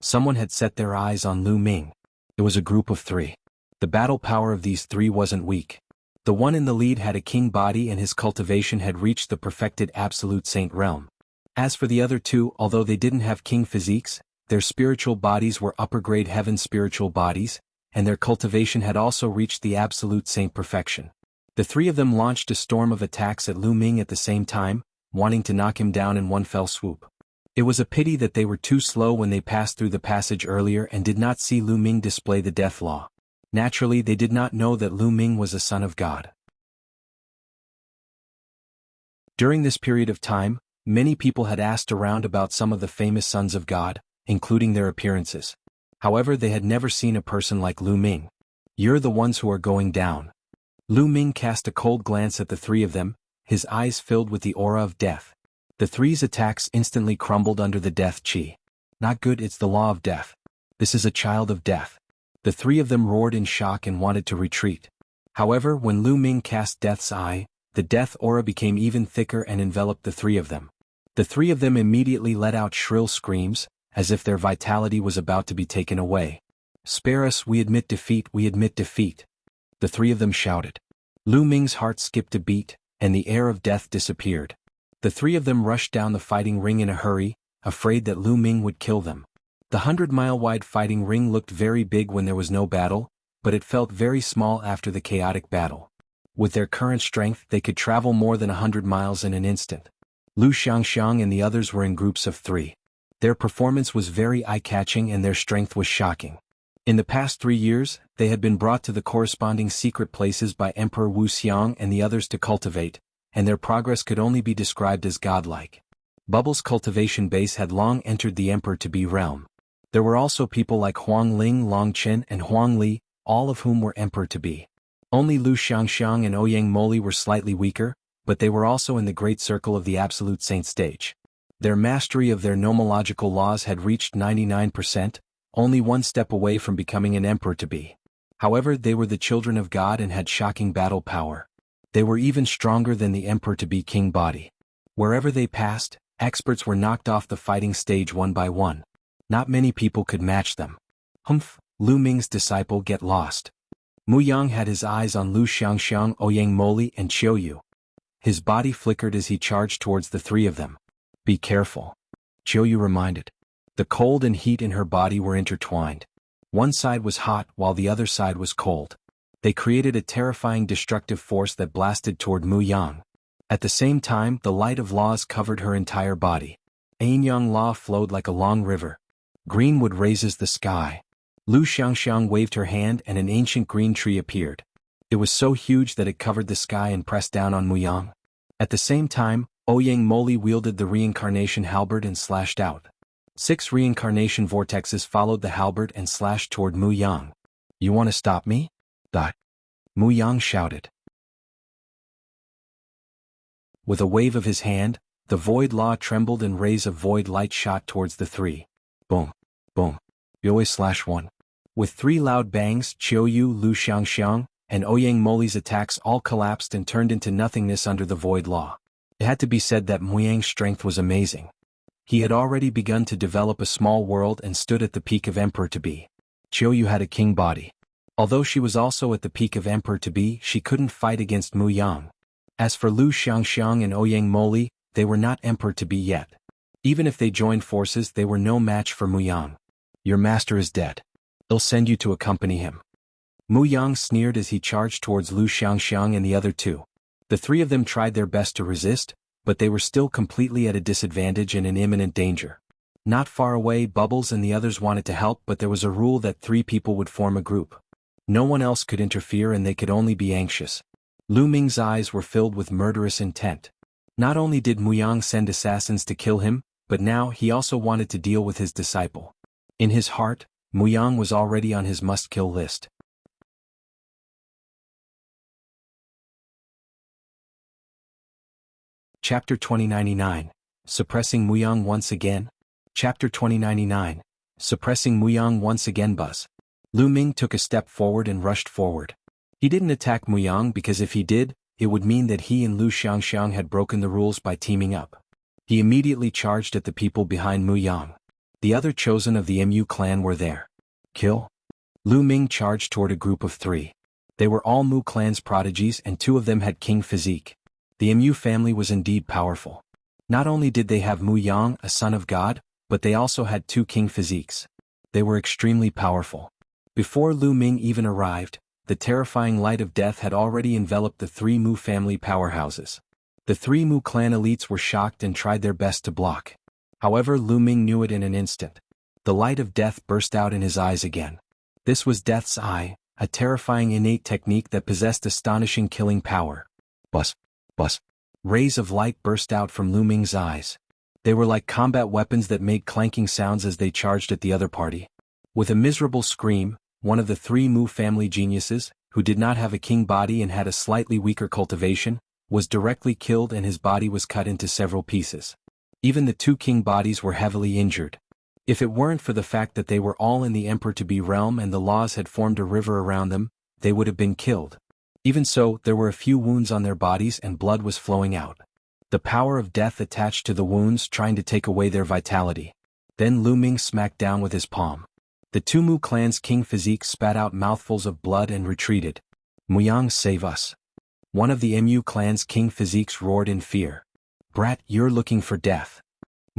Speaker 1: Someone had set their eyes on Lu Ming. It was a group of 3. The battle power of these 3 wasn't weak. The one in the lead had a king body and his cultivation had reached the perfected absolute saint realm. As for the other 2, although they didn't have king physiques, their spiritual bodies were upper-grade heaven spiritual bodies, and their cultivation had also reached the absolute saint perfection. The 3 of them launched a storm of attacks at Lu Ming at the same time, wanting to knock him down in one fell swoop. It was a pity that they were too slow when they passed through the passage earlier and did not see Lu Ming display the death law. Naturally, they did not know that Lu Ming was a son of God. During this period of time, many people had asked around about some of the famous sons of God, including their appearances. However, they had never seen a person like Lu Ming. You're the ones who are going down. Lu Ming cast a cold glance at the 3 of them, his eyes filled with the aura of death. The 3's attacks instantly crumbled under the death chi. Not good, it's the law of death. This is a child of death. The 3 of them roared in shock and wanted to retreat. However, when Lu Ming cast Death's Eye, the death aura became even thicker and enveloped the 3 of them. The 3 of them immediately let out shrill screams, as if their vitality was about to be taken away. Spare us, we admit defeat, we admit defeat. The 3 of them shouted. Lu Ming's heart skipped a beat, and the air of death disappeared. The 3 of them rushed down the fighting ring in a hurry, afraid that Lu Ming would kill them. The 100-mile-wide fighting ring looked very big when there was no battle, but it felt very small after the chaotic battle. With their current strength, they could travel more than 100 miles in an instant. Lu Xiangxiang and the others were in groups of 3. Their performance was very eye-catching and their strength was shocking. In the past 3 years, they had been brought to the corresponding secret places by Emperor Wu Xiang and the others to cultivate, and their progress could only be described as godlike. Bubble's cultivation base had long entered the Emperor-to-be realm. There were also people like Huang Ling, Long Qin, and Huang Li, all of whom were Emperor-to-be. Only Lu Xiangxiang and Ouyang Moli were slightly weaker, but they were also in the great circle of the Absolute Saint stage. Their mastery of their nomological laws had reached 99%, only one step away from becoming an Emperor-to-be. However, they were the children of God and had shocking battle power. They were even stronger than the Emperor-to-be king body. Wherever they passed, experts were knocked off the fighting stage one by one. Not many people could match them. Humph, Lu Ming's disciple get lost. Muyang had his eyes on Lu Xiangxiang, Ouyang Moli, and Qiuyu. His body flickered as he charged towards the 3 of them. Be careful, Qiuyu reminded. The cold and heat in her body were intertwined. One side was hot while the other side was cold. They created a terrifying destructive force that blasted toward Muyang. At the same time, the light of laws covered her entire body. Anyang law flowed like a long river. Greenwood raises the sky. Lu Xiangxiang waved her hand and an ancient green tree appeared. It was so huge that it covered the sky and pressed down on Muyang. At the same time, Ouyang Moli wielded the reincarnation halberd and slashed out. 6 reincarnation vortexes followed the halberd and slashed toward Muyang. You want to stop me? Muyang shouted. With a wave of his hand, the void law trembled and rays of void light shot towards the 3. Boom. Boom. Yoi/1. With 3 loud bangs, Qiuyu, Lu Xiangxiang, and Ouyang Moli's attacks all collapsed and turned into nothingness under the void law. It had to be said that Muyang's strength was amazing. He had already begun to develop a small world and stood at the peak of emperor-to-be. Jianghu had a king body. Although she was also at the peak of emperor-to-be, she couldn't fight against Muyang. As for Lu Xiangxiang and Ouyang Moli, they were not emperor-to-be yet. Even if they joined forces, they were no match for Muyang. Your master is dead. I'll send you to accompany him. Muyang sneered as he charged towards Lu Xiangxiang and the other two. The three of them tried their best to resist, but they were still completely at a disadvantage and in imminent danger. Not far away, Bubbles and the others wanted to help, but there was a rule that 3 people would form a group. No one else could interfere and they could only be anxious. Lu Ming's eyes were filled with murderous intent. Not only did Muyang send assassins to kill him, but now he also wanted to deal with his disciple. In his heart, Muyang was already on his must-kill list. Chapter 2099. Suppressing Muyang once again? Chapter 2099. Suppressing Muyang once again. Buzz. Lu Ming took a step forward and rushed forward. He didn't attack Muyang because if he did, it would mean that he and Lu Xiangxiang had broken the rules by teaming up. He immediately charged at the people behind Muyang. The other chosen of the Mu clan were there. Kill? Lu Ming charged toward a group of 3. They were all Mu clan's prodigies and 2 of them had king physique. The Mu family was indeed powerful. Not only did they have Muyang, a son of God, but they also had 2 king physiques. They were extremely powerful. Before Lu Ming even arrived, the terrifying light of death had already enveloped the 3 Mu family powerhouses. The 3 Mu clan elites were shocked and tried their best to block. However, Lu Ming knew it in an instant. The light of death burst out in his eyes again. This was Death's Eye, a terrifying innate technique that possessed astonishing killing power. Buzz. Buzz. Rays of light burst out from Lu Ming's eyes. They were like combat weapons that made clanking sounds as they charged at the other party. With a miserable scream, one of the 3 Mu family geniuses, who did not have a king body and had a slightly weaker cultivation, was directly killed and his body was cut into several pieces. Even the 2 king bodies were heavily injured. If it weren't for the fact that they were all in the emperor-to-be realm and the laws had formed a river around them, they would have been killed. Even so, there were a few wounds on their bodies and blood was flowing out. The power of death attached to the wounds, trying to take away their vitality. Then Lu Ming smacked down with his palm. The 2 Mu clan's king physique spat out mouthfuls of blood and retreated. Muyang, save us. One of the Mu clan's king physiques roared in fear. Brat, you're looking for death.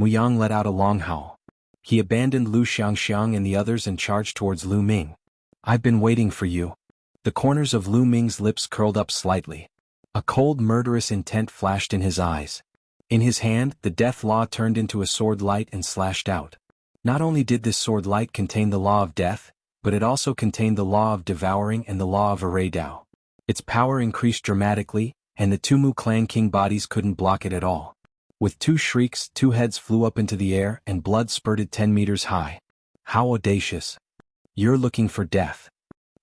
Speaker 1: Muyang let out a long howl. He abandoned Lu Xiangxiang and the others and charged towards Lu Ming. I've been waiting for you. The corners of Lu Ming's lips curled up slightly. A cold, murderous intent flashed in his eyes. In his hand, the death law turned into a sword light and slashed out. Not only did this sword light contain the law of death, but it also contained the law of devouring and the law of array Dao. Its power increased dramatically, and the 2 Mu clan king bodies couldn't block it at all. With 2 shrieks, 2 heads flew up into the air and blood spurted 10 meters high. How audacious. You're looking for death.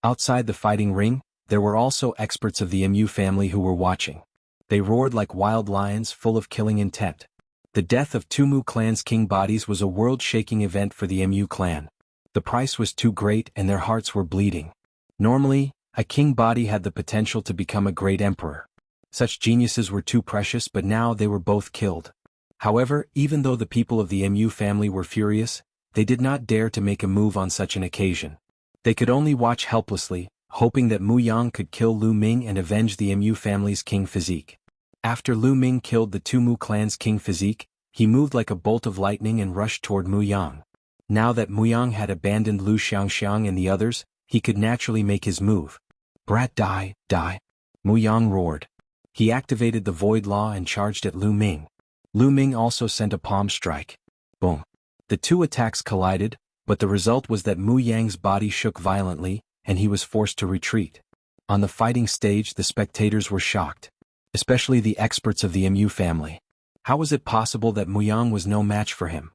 Speaker 1: Outside the fighting ring, there were also experts of the Mu family who were watching. They roared like wild lions full of killing intent. The death of 2 Mu clan's king bodies was a world-shaking event for the Mu clan. The price was too great and their hearts were bleeding. Normally, a king body had the potential to become a great emperor. Such geniuses were too precious, but now they were both killed. However, even though the people of the Mu family were furious, they did not dare to make a move on such an occasion. They could only watch helplessly, hoping that Muyang could kill Lu Ming and avenge the Mu family's king physique. After Lu Ming killed the 2 Mu clan's king physique, he moved like a bolt of lightning and rushed toward Muyang. Now that Muyang had abandoned Lu Xiangxiang and the others, he could naturally make his move. Brat, die, die. Muyang roared. He activated the void law and charged at Lu Ming. Lu Ming also sent a palm strike. Boom. The 2 attacks collided, but the result was that Muyang's body shook violently, and he was forced to retreat. On the fighting stage, the spectators were shocked. Especially the experts of the Mu family. How was it possible that Muyang was no match for him?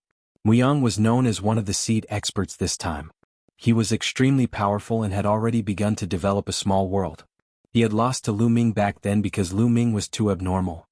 Speaker 1: Muyang was known as one of the seed experts this time. He was extremely powerful and had already begun to develop a small world. He had lost to Lu Ming back then because Lu Ming was too abnormal.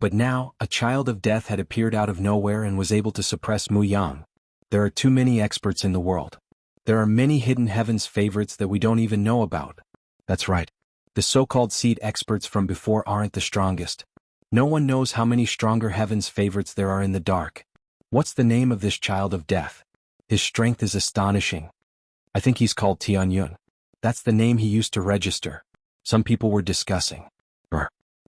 Speaker 1: But now, a child of death had appeared out of nowhere and was able to suppress Muyang. There are too many experts in the world. There are many hidden heavens favorites that we don't even know about. That's right. The so-called seed experts from before aren't the strongest. No one knows how many stronger heaven's favorites there are in the dark. What's the name of this child of death? His strength is astonishing. I think he's called Tianyun. That's the name he used to register. Some people were discussing.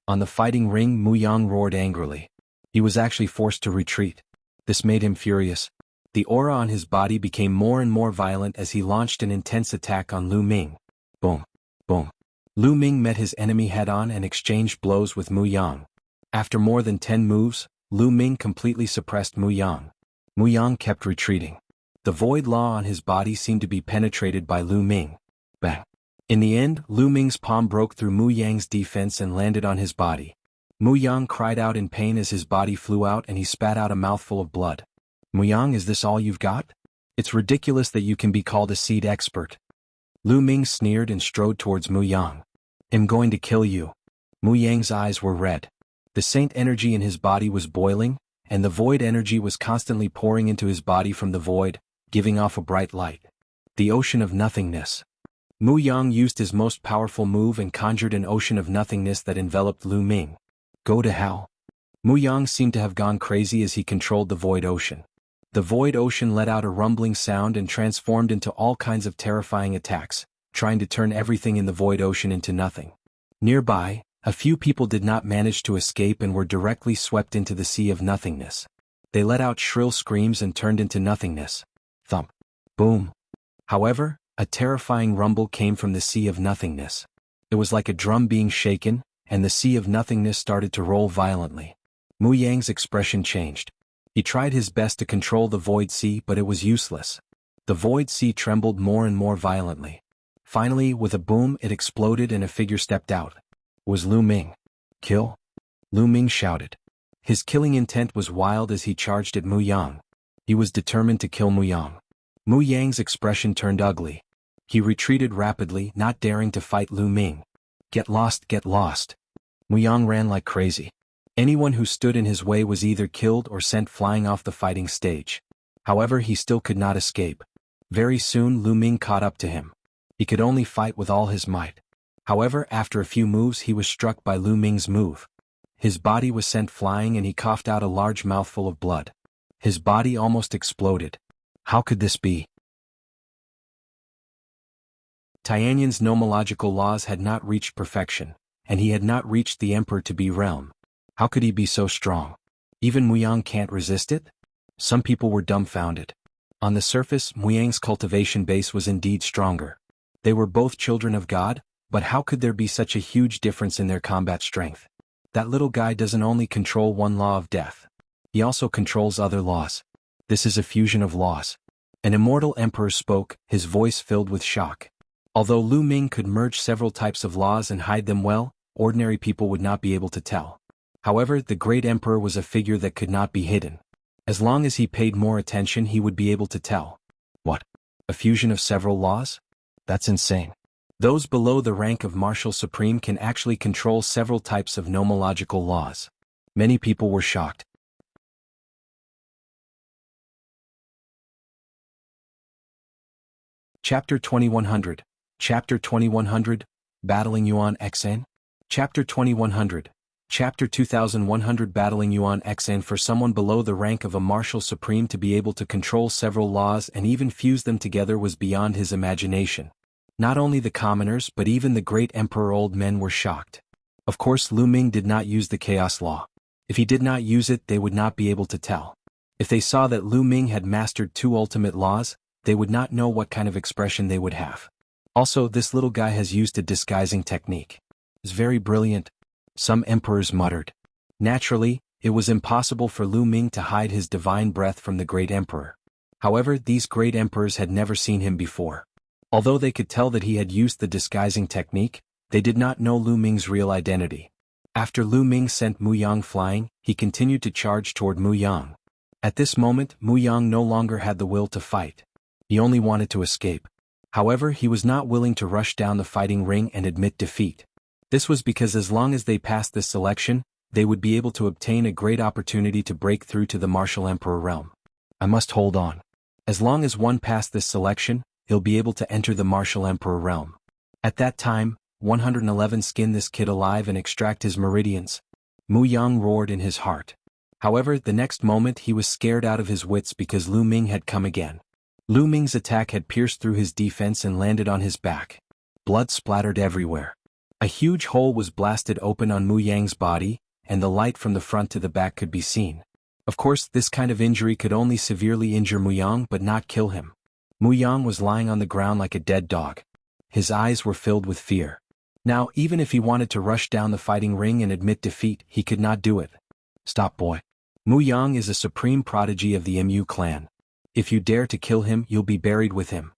Speaker 1: On the fighting ring, Muyang roared angrily. He was actually forced to retreat. This made him furious. The aura on his body became more and more violent as he launched an intense attack on Lu Ming. Boom. Boom. Lu Ming met his enemy head-on and exchanged blows with Muyang. After more than 10 moves, Lu Ming completely suppressed Muyang. Muyang kept retreating. The void law on his body seemed to be penetrated by Lu Ming. Bang. In the end, Lu Ming's palm broke through Muyang's defense and landed on his body. Muyang cried out in pain as his body flew out and he spat out a mouthful of blood. Muyang, is this all you've got? It's ridiculous that you can be called a seed expert. Lu Ming sneered and strode towards Muyang. I'm going to kill you. Muyang's eyes were red. The saint energy in his body was boiling, and the void energy was constantly pouring into his body from the void, giving off a bright light. The ocean of nothingness. Muyang used his most powerful move and conjured an ocean of nothingness that enveloped Lu Ming. Go to hell. Muyang seemed to have gone crazy as he controlled the void ocean. The void ocean let out a rumbling sound and transformed into all kinds of terrifying attacks, trying to turn everything in the void ocean into nothing. Nearby, a few people did not manage to escape and were directly swept into the sea of nothingness. They let out shrill screams and turned into nothingness. Thump. Boom. However, a terrifying rumble came from the sea of nothingness. It was like a drum being shaken, and the sea of nothingness started to roll violently. Muyang's expression changed. He tried his best to control the void sea, but it was useless. The void sea trembled more and more violently. Finally, with a boom, it exploded and a figure stepped out. It was Lu Ming. Kill? Lu Ming shouted. His killing intent was wild as he charged at Muyang. He was determined to kill Muyang. Muyang's expression turned ugly. He retreated rapidly, not daring to fight Lu Ming. Get lost, get lost. Muyang ran like crazy. Anyone who stood in his way was either killed or sent flying off the fighting stage. However, he still could not escape. Very soon Lu Ming caught up to him. He could only fight with all his might. However, after a few moves he was struck by Lu Ming's move. His body was sent flying and he coughed out a large mouthful of blood. His body almost exploded. How could this be? Tianyun's nomological laws had not reached perfection, and he had not reached the emperor-to-be realm. How could he be so strong? Even Muyang can't resist it? Some people were dumbfounded. On the surface, Muyang's cultivation base was indeed stronger. They were both children of God, but how could there be such a huge difference in their combat strength? That little guy doesn't only control one law of death. He also controls other laws. This is a fusion of laws. An immortal emperor spoke, his voice filled with shock. Although Lu Ming could merge several types of laws and hide them well, ordinary people would not be able to tell. However, the great emperor was a figure that could not be hidden. As long as he paid more attention, he would be able to tell. What? A fusion of several laws? That's insane. Those below the rank of Martial Supreme can actually control several types of nomological laws. Many people were shocked. Chapter 2100. Chapter 2100, BattlingYuan XN. Chapter 2100. Chapter 2100 BattlingYuan XN. For someone below the rank of a Martial Supreme to be able to control several laws and even fuse them together was beyond his imagination. Not only the commoners but even the great emperor old men were shocked. Of course Lu Ming did not use the Chaos Law. If he did not use it, they would not be able to tell. If they saw that Lu Ming had mastered 2 ultimate laws, they would not know what kind of expression they would have. Also, this little guy has used a disguising technique. It's very brilliant. Some emperors muttered. Naturally, it was impossible for Lu Ming to hide his divine breath from the great emperor. However, these great emperors had never seen him before. Although they could tell that he had used the disguising technique, they did not know Lu Ming's real identity. After Lu Ming sent Muyang flying, he continued to charge toward Muyang. At this moment, Muyang no longer had the will to fight. He only wanted to escape. However, he was not willing to rush down the fighting ring and admit defeat. This was because as long as they passed this selection, they would be able to obtain a great opportunity to break through to the Martial Emperor realm. I must hold on. As long as one passed this selection, he'll be able to enter the Martial Emperor realm. At that time, 111 skin this kid alive and extract his meridians. Muyang roared in his heart. However, the next moment he was scared out of his wits because Lu Ming had come again. Lu Ming's attack had pierced through his defense and landed on his back. Blood splattered everywhere. A huge hole was blasted open on Muyang's body, and the light from the front to the back could be seen. Of course, this kind of injury could only severely injure Muyang but not kill him. Muyang was lying on the ground like a dead dog. His eyes were filled with fear. Now, even if he wanted to rush down the fighting ring and admit defeat, he could not do it. Stop, boy. Muyang is a supreme prodigy of the Mu clan. If you dare to kill him, you'll be buried with him.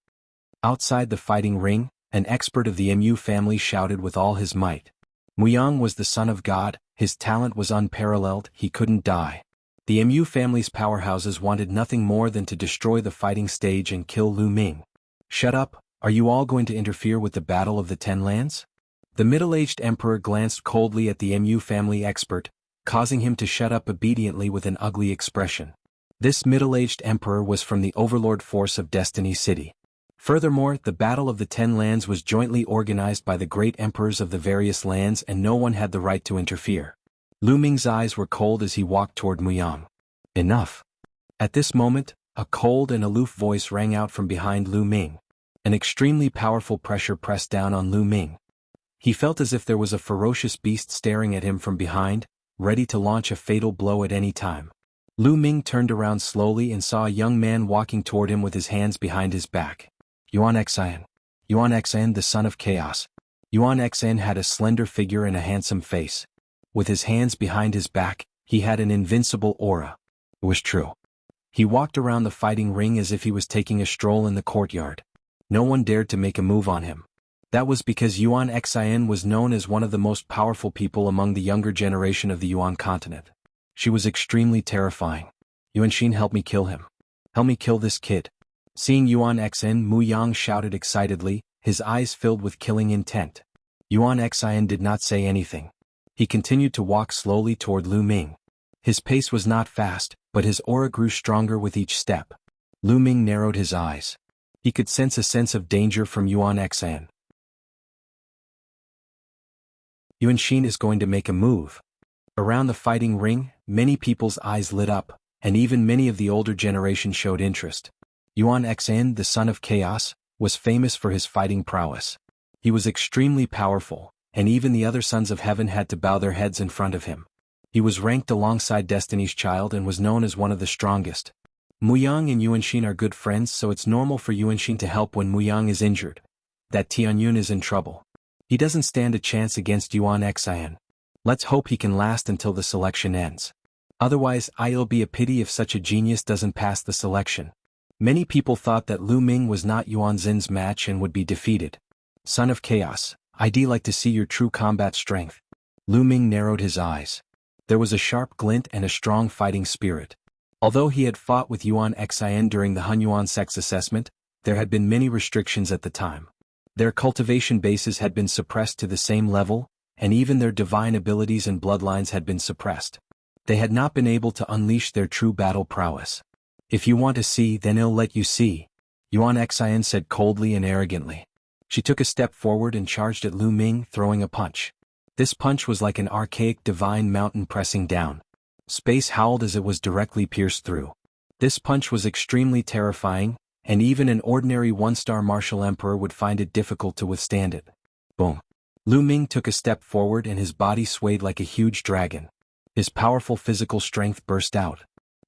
Speaker 1: Outside the fighting ring, an expert of the Mu family shouted with all his might. Muyang was the son of God, his talent was unparalleled, he couldn't die. The Mu family's powerhouses wanted nothing more than to destroy the fighting stage and kill Lu Ming. Shut up, are you all going to interfere with the Battle of the Ten Lands? The middle-aged emperor glanced coldly at the Mu family expert, causing him to shut up obediently with an ugly expression. This middle-aged emperor was from the overlord force of Destiny City. Furthermore, the Battle of the Ten Lands was jointly organized by the great emperors of the various lands and no one had the right to interfere. Lu Ming's eyes were cold as he walked toward Muyang. Enough. At this moment, a cold and aloof voice rang out from behind Lu Ming. An extremely powerful pressure pressed down on Lu Ming. He felt as if there was a ferocious beast staring at him from behind, ready to launch a fatal blow at any time. Lu Ming turned around slowly and saw a young man walking toward him with his hands behind his back. Yuan Xian. Yuan Xian, the son of chaos. Yuan Xian had a slender figure and a handsome face. With his hands behind his back, he had an invincible aura. It was true. He walked around the fighting ring as if he was taking a stroll in the courtyard. No one dared to make a move on him. That was because Yuan Xian was known as one of the most powerful people among the younger generation of the Yuan continent. She was extremely terrifying. Yuan Xin, help me kill him. Help me kill this kid. Seeing Yuan Xian, Muyang shouted excitedly, his eyes filled with killing intent. Yuan Xian did not say anything. He continued to walk slowly toward Lu Ming. His pace was not fast, but his aura grew stronger with each step. Lu Ming narrowed his eyes. He could sense a sense of danger from Yuan Xian. Yuan Xin is going to make a move. Around the fighting ring, many people's eyes lit up, and even many of the older generation showed interest. Yuan Xian, the son of chaos, was famous for his fighting prowess. He was extremely powerful, and even the other sons of heaven had to bow their heads in front of him. He was ranked alongside Destiny's Child and was known as one of the strongest. Muyang and Yuan Xin are good friends, so it's normal for Yuan Xin to help when Muyang is injured. That Tianyun is in trouble. He doesn't stand a chance against Yuan Xian. Let's hope he can last until the selection ends. Otherwise, it'll be a pity if such a genius doesn't pass the selection. Many people thought that Lu Ming was not Yuan Xin's match and would be defeated. Son of Chaos, I'd like to see your true combat strength. Lu Ming narrowed his eyes. There was a sharp glint and a strong fighting spirit. Although he had fought with Yuan Xian during the Hunyuan sex assessment, there had been many restrictions at the time. Their cultivation bases had been suppressed to the same level, and even their divine abilities and bloodlines had been suppressed. They had not been able to unleash their true battle prowess. If you want to see, then I'll let you see, Yuan Xian said coldly and arrogantly. She took a step forward and charged at Lu Ming, throwing a punch. This punch was like an archaic divine mountain pressing down. Space howled as it was directly pierced through. This punch was extremely terrifying, and even an ordinary one-star martial emperor would find it difficult to withstand it. Boom. Lu Ming took a step forward and his body swayed like a huge dragon. His powerful physical strength burst out.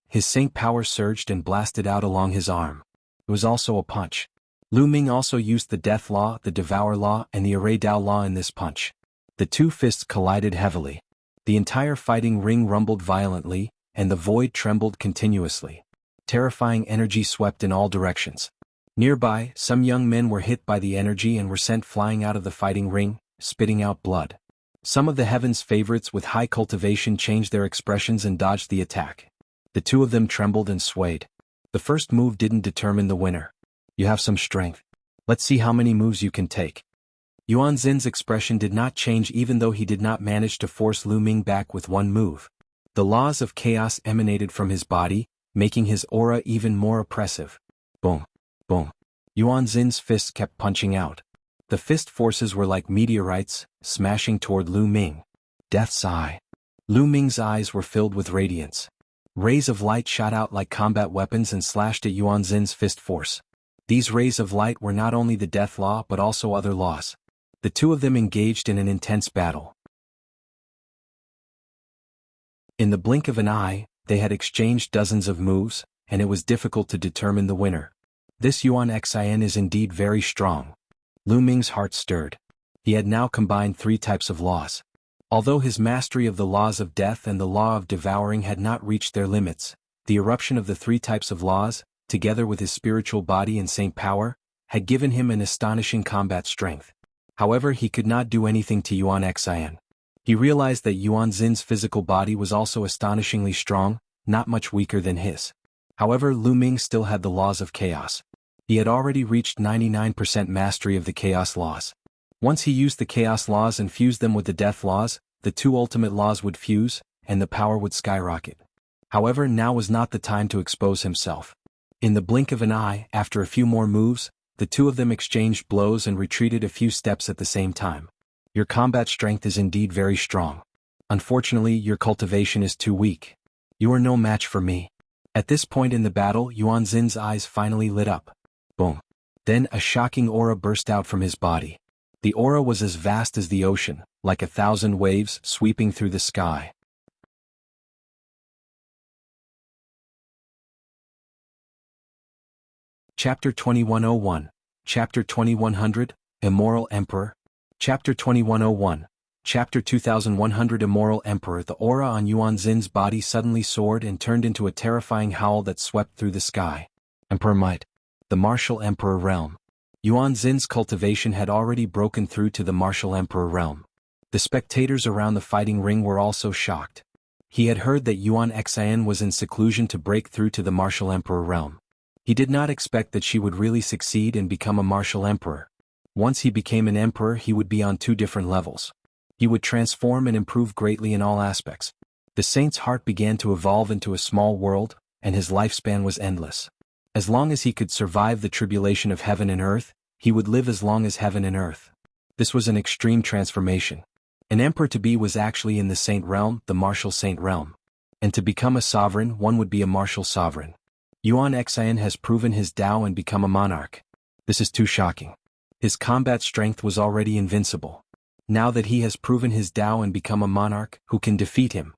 Speaker 1: His sync power surged and blasted out along his arm. It was also a punch. Lu Ming also used the Death Law, the Devour Law, and the Array Dao Law in this punch. The two fists collided heavily. The entire fighting ring rumbled violently, and the void trembled continuously. Terrifying energy swept in all directions. Nearby, some young men were hit by the energy and were sent flying out of the fighting ring, spitting out blood. Some of the heaven's favorites with high cultivation changed their expressions and dodged the attack. The two of them trembled and swayed. The first move didn't determine the winner. You have some strength. Let's see how many moves you can take. Yuan Xin's expression did not change even though he did not manage to force Lu Ming back with one move. The laws of chaos emanated from his body, making his aura even more oppressive. Boom. Boom. Yuan Xin's fists kept punching out. The fist forces were like meteorites, smashing toward Lu Ming. Death's Eye. Lu Ming's eyes were filled with radiance. Rays of light shot out like combat weapons and slashed at Yuan Xin's fist force. These rays of light were not only the death law but also other laws. The two of them engaged in an intense battle. In the blink of an eye, they had exchanged dozens of moves, and it was difficult to determine the winner. This Yuan Xin is indeed very strong. Lu Ming's heart stirred. He had now combined three types of laws. Although his mastery of the laws of death and the law of devouring had not reached their limits, the eruption of the three types of laws, together with his spiritual body and saint power, had given him an astonishing combat strength. However, he could not do anything to Yuan Xin. He realized that Yuan Xin's physical body was also astonishingly strong, not much weaker than his. However, Lu Ming still had the laws of chaos. He had already reached 99% mastery of the chaos laws. Once he used the chaos laws and fused them with the death laws, the two ultimate laws would fuse, and the power would skyrocket. However, now was not the time to expose himself. In the blink of an eye, after a few more moves, the two of them exchanged blows and retreated a few steps at the same time. Your combat strength is indeed very strong. Unfortunately, your cultivation is too weak. You are no match for me. At this point in the battle, Yuan Xin's eyes finally lit up. Boom. Then a shocking aura burst out from his body. The aura was as vast as the ocean, like 1,000 waves sweeping through the sky. Chapter 2101, Chapter 2100, Immoral Emperor. Chapter 2101, Chapter 2100 Immoral Emperor. The aura on Yuan Xin's body suddenly soared and turned into a terrifying howl that swept through the sky. Emperor Might. The Martial Emperor Realm. Yuan Xin's cultivation had already broken through to the Martial Emperor Realm. The spectators around the fighting ring were also shocked. He had heard that Yuan Xin was in seclusion to break through to the Martial Emperor Realm. He did not expect that she would really succeed and become a Martial Emperor. Once he became an emperor, he would be on two different levels. He would transform and improve greatly in all aspects. The saint's heart began to evolve into a small world, and his lifespan was endless. As long as he could survive the tribulation of heaven and earth, he would live as long as heaven and earth. This was an extreme transformation. An emperor-to-be was actually in the saint realm, the martial saint realm. And to become a sovereign, one would be a martial sovereign. Yuan Xin has proven his Tao and become a monarch. This is too shocking. His combat strength was already invincible. Now that he has proven his Tao and become a monarch, who can defeat him?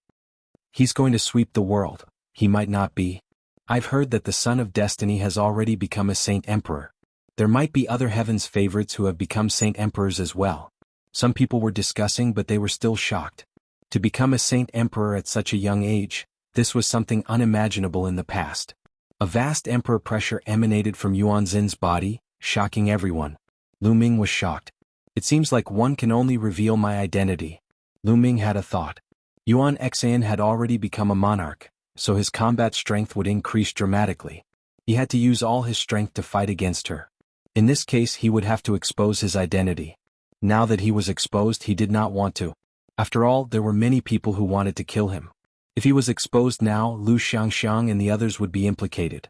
Speaker 1: He's going to sweep the world. He might not be. I've heard that the Son of Destiny has already become a Saint Emperor. There might be other heaven's favorites who have become Saint Emperors as well. Some people were discussing, but they were still shocked. To become a Saint Emperor at such a young age, this was something unimaginable in the past. A vast emperor pressure emanated from Yuan Xin's body, shocking everyone. Lu Ming was shocked. It seems like one can only reveal my identity. Lu Ming had a thought. Yuan Xin had already become a monarch, so his combat strength would increase dramatically. He had to use all his strength to fight against her. In this case, he would have to expose his identity. Now that he was exposed, he did not want to. After all, there were many people who wanted to kill him. If he was exposed now, Lu Xiangxiang and the others would be implicated.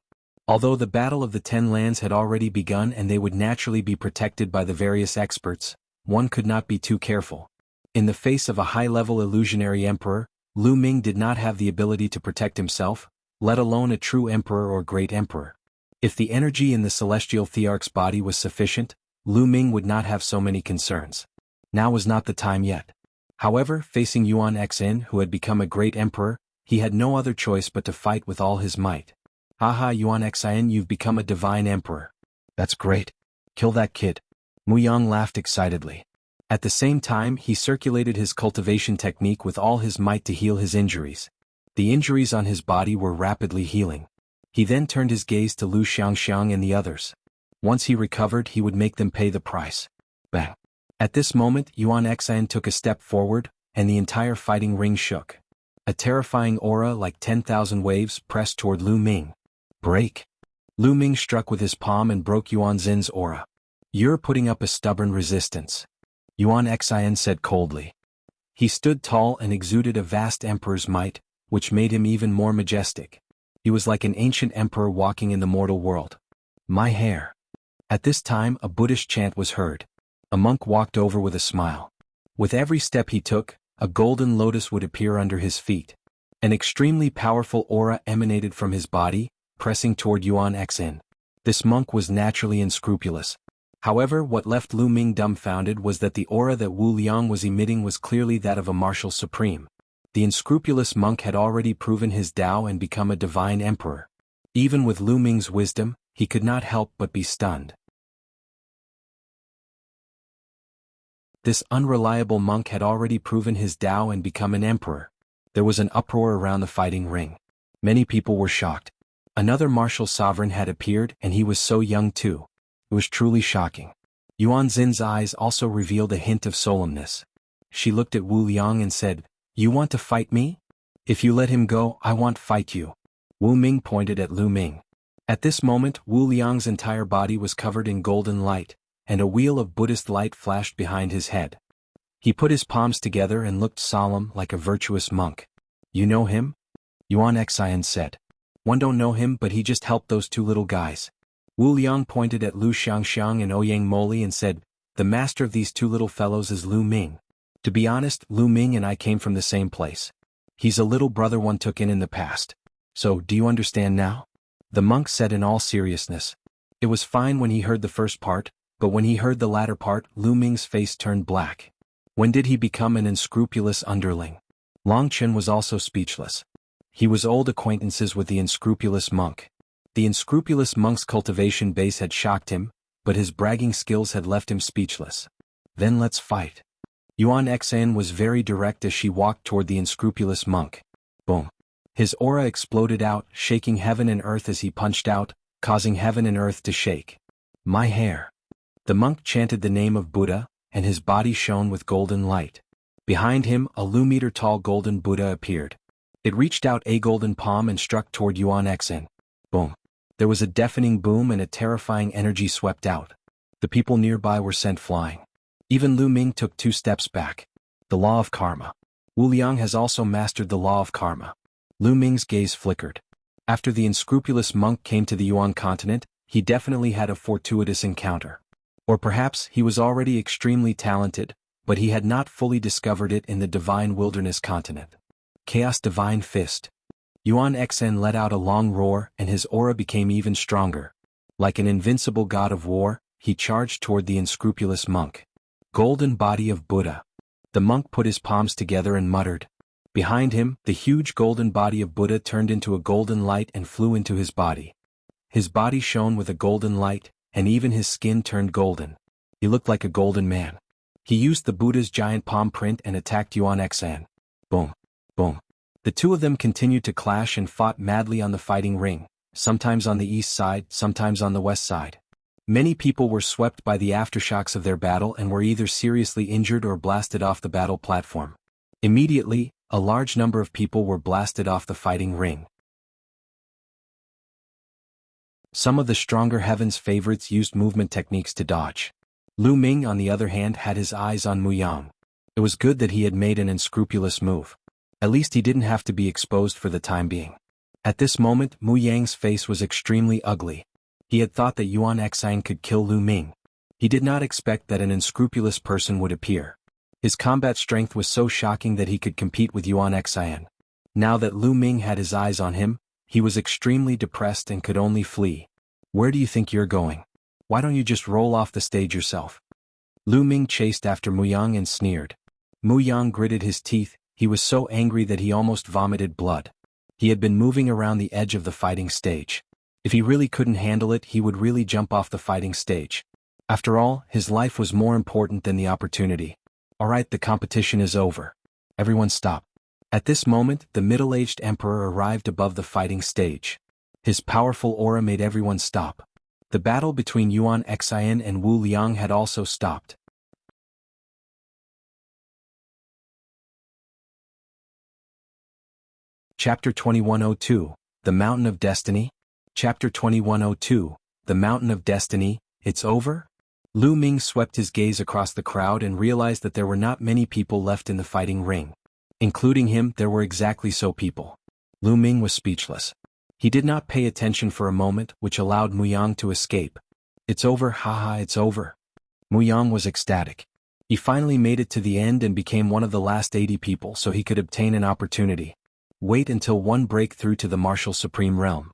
Speaker 1: Although the Battle of the Ten Lands had already begun and they would naturally be protected by the various experts, one could not be too careful. In the face of a high-level illusionary emperor, Lu Ming did not have the ability to protect himself, let alone a true emperor or great emperor. If the energy in the celestial thearch's body was sufficient, Lu Ming would not have so many concerns. Now was not the time yet. However, facing Yuan Xin, who had become a great emperor, he had no other choice but to fight with all his might. Haha, Yuan Xin, you've become a divine emperor. That's great. Kill that kid. Muyang laughed excitedly. At the same time, he circulated his cultivation technique with all his might to heal his injuries. The injuries on his body were rapidly healing. He then turned his gaze to Lu Xiangxiang and the others. Once he recovered, he would make them pay the price. Bang. At this moment, Yuan Xin took a step forward, and the entire fighting ring shook. A terrifying aura like 10,000 waves pressed toward Lu Ming. Break. Lu Ming struck with his palm and broke Yuan Xin's aura. You're putting up a stubborn resistance, Yuan Xin said coldly. He stood tall and exuded a vast emperor's might, which made him even more majestic. He was like an ancient emperor walking in the mortal world. My hair. At this time, a Buddhist chant was heard. A monk walked over with a smile. With every step he took, a golden lotus would appear under his feet. An extremely powerful aura emanated from his body, pressing toward Yuan Xn. This monk was naturally unscrupulous. However, what left Lu Ming dumbfounded was that the aura that Wu Liang was emitting was clearly that of a martial supreme. The unscrupulous monk had already proven his Tao and become a divine emperor. Even with Lu Ming's wisdom, he could not help but be stunned. This unreliable monk had already proven his Tao and become an emperor. There was an uproar around the fighting ring. Many people were shocked. Another martial sovereign had appeared, and he was so young too. It was truly shocking. Yuan Xin's eyes also revealed a hint of solemnness. She looked at Wu Liang and said, "You want to fight me? If you let him go, I won't fight you." Wu Ming pointed at Lu Ming. At this moment, Wu Liang's entire body was covered in golden light, and a wheel of Buddhist light flashed behind his head. He put his palms together and looked solemn like a virtuous monk. "You know him?" Yuan Xian said. "One don't know him, but he just helped those two little guys." Wu Liang pointed at Lu Xiangxiang and Ouyang Moli and said, "The master of these two little fellows is Lu Ming. To be honest, Lu Ming and I came from the same place. He's a little brother one took in the past. So, do you understand now?" The monk said in all seriousness. It was fine when he heard the first part, but when he heard the latter part, Lu Ming's face turned black. When did he become an unscrupulous underling? Long Chen was also speechless. He was old acquaintances with the unscrupulous monk. The unscrupulous monk's cultivation base had shocked him, but his bragging skills had left him speechless. "Then let's fight." Yuan Xan was very direct as she walked toward the unscrupulous monk. Boom. His aura exploded out, shaking heaven and earth as he punched out, causing heaven and earth to shake. "My hair." The monk chanted the name of Buddha, and his body shone with golden light. Behind him, a Lu-meter-tall golden Buddha appeared. It reached out a golden palm and struck toward Yuan Xan. Boom. There was a deafening boom and a terrifying energy swept out. The people nearby were sent flying. Even Lu Ming took 2 steps back. The law of karma. Wu Liang has also mastered the law of karma. Lu Ming's gaze flickered. After the unscrupulous monk came to the Yuan continent, he definitely had a fortuitous encounter. Or perhaps he was already extremely talented, but he had not fully discovered it in the divine wilderness continent. Chaos Divine Fist. Yuan Xen let out a long roar and his aura became even stronger. Like an invincible god of war, he charged toward the unscrupulous monk. Golden Body of Buddha. The monk put his palms together and muttered. Behind him, the huge golden body of Buddha turned into a golden light and flew into his body. His body shone with a golden light, and even his skin turned golden. He looked like a golden man. He used the Buddha's giant palm print and attacked Yuan Xan. Boom. Boom. The two of them continued to clash and fought madly on the fighting ring, sometimes on the east side, sometimes on the west side. Many people were swept by the aftershocks of their battle and were either seriously injured or blasted off the battle platform. Immediately, a large number of people were blasted off the fighting ring. Some of the stronger Heaven's favorites used movement techniques to dodge. Lu Ming, on the other hand, had his eyes on Muyang. It was good that he had made an unscrupulous move. At least he didn't have to be exposed for the time being. At this moment, Muyang's face was extremely ugly. He had thought that Yuan Xan could kill Lu Ming. He did not expect that an unscrupulous person would appear. His combat strength was so shocking that he could compete with Yuan Xan. Now that Lu Ming had his eyes on him, he was extremely depressed and could only flee. "Where do you think you're going? Why don't you just roll off the stage yourself?" Lu Ming chased after Muyang and sneered. Muyang gritted his teeth. He was so angry that he almost vomited blood. He had been moving around the edge of the fighting stage. If he really couldn't handle it, he would really jump off the fighting stage. After all, his life was more important than the opportunity. "Alright, the competition is over. Everyone stop." At this moment, the middle-aged emperor arrived above the fighting stage. His powerful aura made everyone stop. The battle between Yuan Xan and Wu Liang had also stopped. Chapter 2102, The Mountain of Destiny. Chapter 2102, The Mountain of Destiny, It's over? Lu Ming swept his gaze across the crowd and realized that there were not many people left in the fighting ring. Including him, there were exactly so people. Lu Ming was speechless. He did not pay attention for a moment, which allowed Muyang to escape. "It's over, haha, it's over." Muyang was ecstatic. He finally made it to the end and became one of the last 80 people so he could obtain an opportunity. Wait until one breakthrough to the martial supreme realm.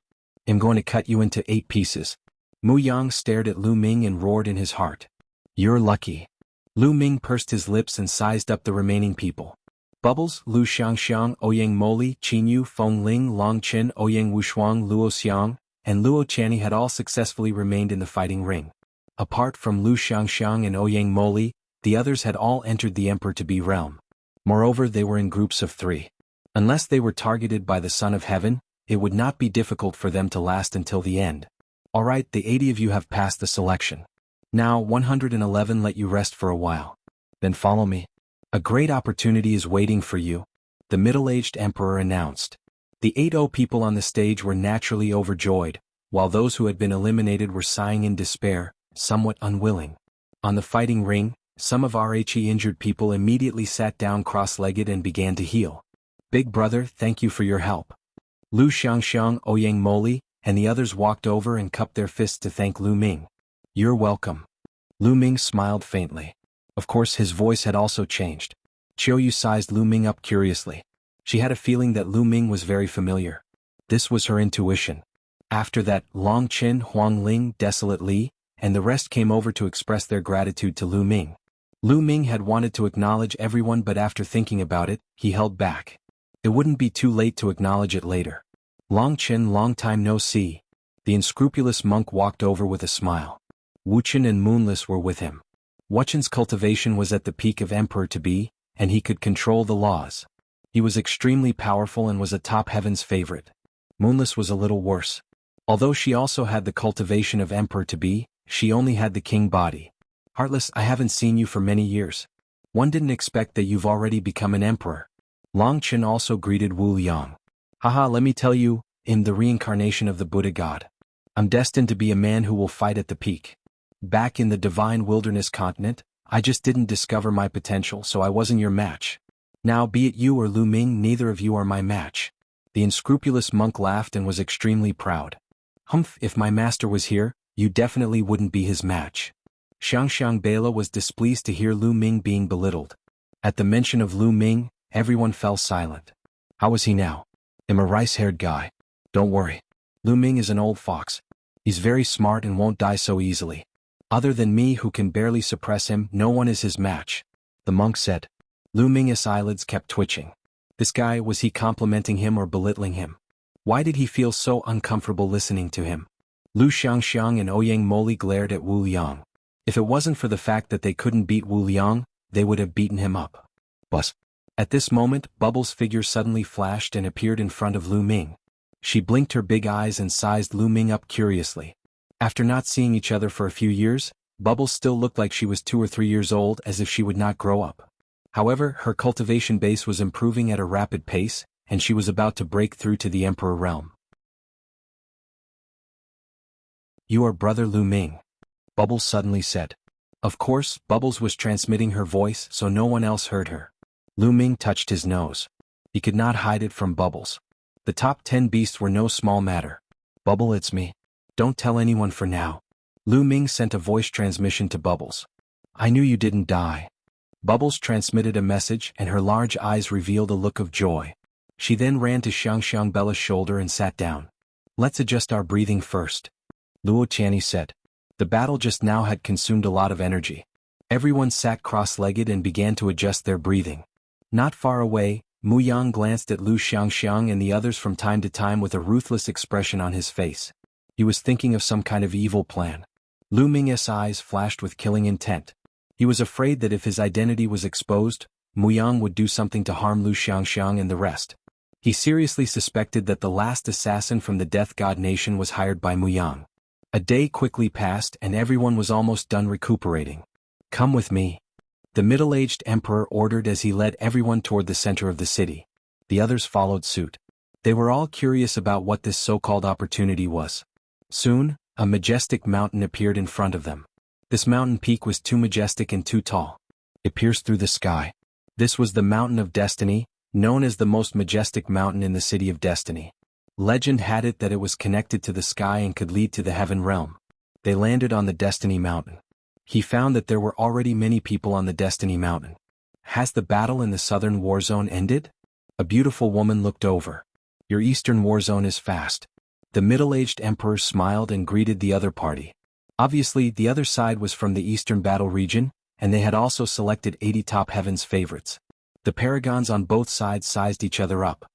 Speaker 1: I'm going to cut you into 8 pieces. Muyang stared at Lu Ming and roared in his heart. You're lucky. Lu Ming pursed his lips and sized up the remaining people. Bubbles, Lu Xiangxiang, Ouyang Moli, Qinyu, Feng Ling, Long Qin, Ouyang Wushuang, Luo Xiang, and Luo Qianni had all successfully remained in the fighting ring. Apart from Lu Xiangxiang and Ouyang Moli, the others had all entered the Emperor-to-be realm. Moreover, they were in groups of 3. Unless they were targeted by the Son of Heaven, it would not be difficult for them to last until the end. Alright, the 80 of you have passed the selection. Now 111 let you rest for a while. Then follow me. A great opportunity is waiting for you, the middle-aged emperor announced. The 80 people on the stage were naturally overjoyed, while those who had been eliminated were sighing in despair, somewhat unwilling. On the fighting ring, some of our injured people immediately sat down cross-legged and began to heal. Big brother, thank you for your help. Lu Xiangxiang, Ouyang Moli, and the others walked over and cupped their fists to thank Lu Ming. You're welcome. Lu Ming smiled faintly. Of course, his voice had also changed. Qiuyu sized Lu Ming up curiously. She had a feeling that Lu Ming was very familiar. This was her intuition. After that, Long Qin, Huang Ling, Desolate Li, and the rest came over to express their gratitude to Lu Ming. Lu Ming had wanted to acknowledge everyone, but after thinking about it, he held back. It wouldn't be too late to acknowledge it later. Long Qin, long time no see. The unscrupulous monk walked over with a smile. Wuxian and Moonless were with him. Wuxian's cultivation was at the peak of Emperor-to-be, and he could control the laws. He was extremely powerful and was a top heaven's favorite. Moonless was a little worse. Although she also had the cultivation of Emperor-to-be, she only had the king body. Heartless, I haven't seen you for many years. One didn't expect that you've already become an emperor. Long Qin also greeted Wu Liang. Haha, let me tell you, I'm the reincarnation of the Buddha God. I'm destined to be a man who will fight at the peak. Back in the divine wilderness continent, I just didn't discover my potential, so I wasn't your match. Now be it you or Lu Ming, neither of you are my match. The unscrupulous monk laughed and was extremely proud. Humph, if my master was here, you definitely wouldn't be his match. Xiangxiang Bela was displeased to hear Lu Ming being belittled. At the mention of Lu Ming, everyone fell silent. How is he now? I'm a rice-haired guy. Don't worry. Lu Ming is an old fox. He's very smart and won't die so easily. Other than me, who can barely suppress him, no one is his match. The monk said. Lu Ming's eyelids kept twitching. This guy, was he complimenting him or belittling him? Why did he feel so uncomfortable listening to him? Lu Xiangxiang and Ouyang Moli glared at Wu Liang. If it wasn't for the fact that they couldn't beat Wu Liang, they would have beaten him up. Bus. At this moment, Bubbles' figure suddenly flashed and appeared in front of Lu Ming. She blinked her big eyes and sized Lu Ming up curiously. After not seeing each other for a few years, Bubbles still looked like she was 2 or 3 years old, as if she would not grow up. However, her cultivation base was improving at a rapid pace, and she was about to break through to the Emperor realm. You are brother Lu Ming, Bubbles suddenly said. Of course, Bubbles was transmitting her voice, so no one else heard her. Lu Ming touched his nose. He could not hide it from Bubbles. The top 10 beasts were no small matter. Bubble, it's me. Don't tell anyone for now. Lu Ming sent a voice transmission to Bubbles. I knew you didn't die. Bubbles transmitted a message, and her large eyes revealed a look of joy. She then ran to Xiangxiang Bella's shoulder and sat down. Let's adjust our breathing first, Luo Qianni said. The battle just now had consumed a lot of energy. Everyone sat cross-legged and began to adjust their breathing. Not far away, Muyang glanced at Lu Xiangxiang and the others from time to time with a ruthless expression on his face. He was thinking of some kind of evil plan. Lu Ming's eyes flashed with killing intent. He was afraid that if his identity was exposed, Muyang would do something to harm Lu Xiangxiang and the rest. He seriously suspected that the last assassin from the Death God Nation was hired by Muyang. A day quickly passed and everyone was almost done recuperating. Come with me, the middle-aged emperor ordered as he led everyone toward the center of the city. The others followed suit. They were all curious about what this so-called opportunity was. Soon, a majestic mountain appeared in front of them. This mountain peak was too majestic and too tall. It pierced through the sky. This was the Mountain of Destiny, known as the most majestic mountain in the City of Destiny. Legend had it that it was connected to the sky and could lead to the heaven realm. They landed on the Destiny Mountain. He found that there were already many people on the Destiny Mountain. Has the battle in the southern war zone ended? A beautiful woman looked over. Your eastern war zone is fast. The middle-aged emperor smiled and greeted the other party. Obviously, the other side was from the eastern battle region, and they had also selected 80 top heavens favorites. The paragons on both sides sized each other up.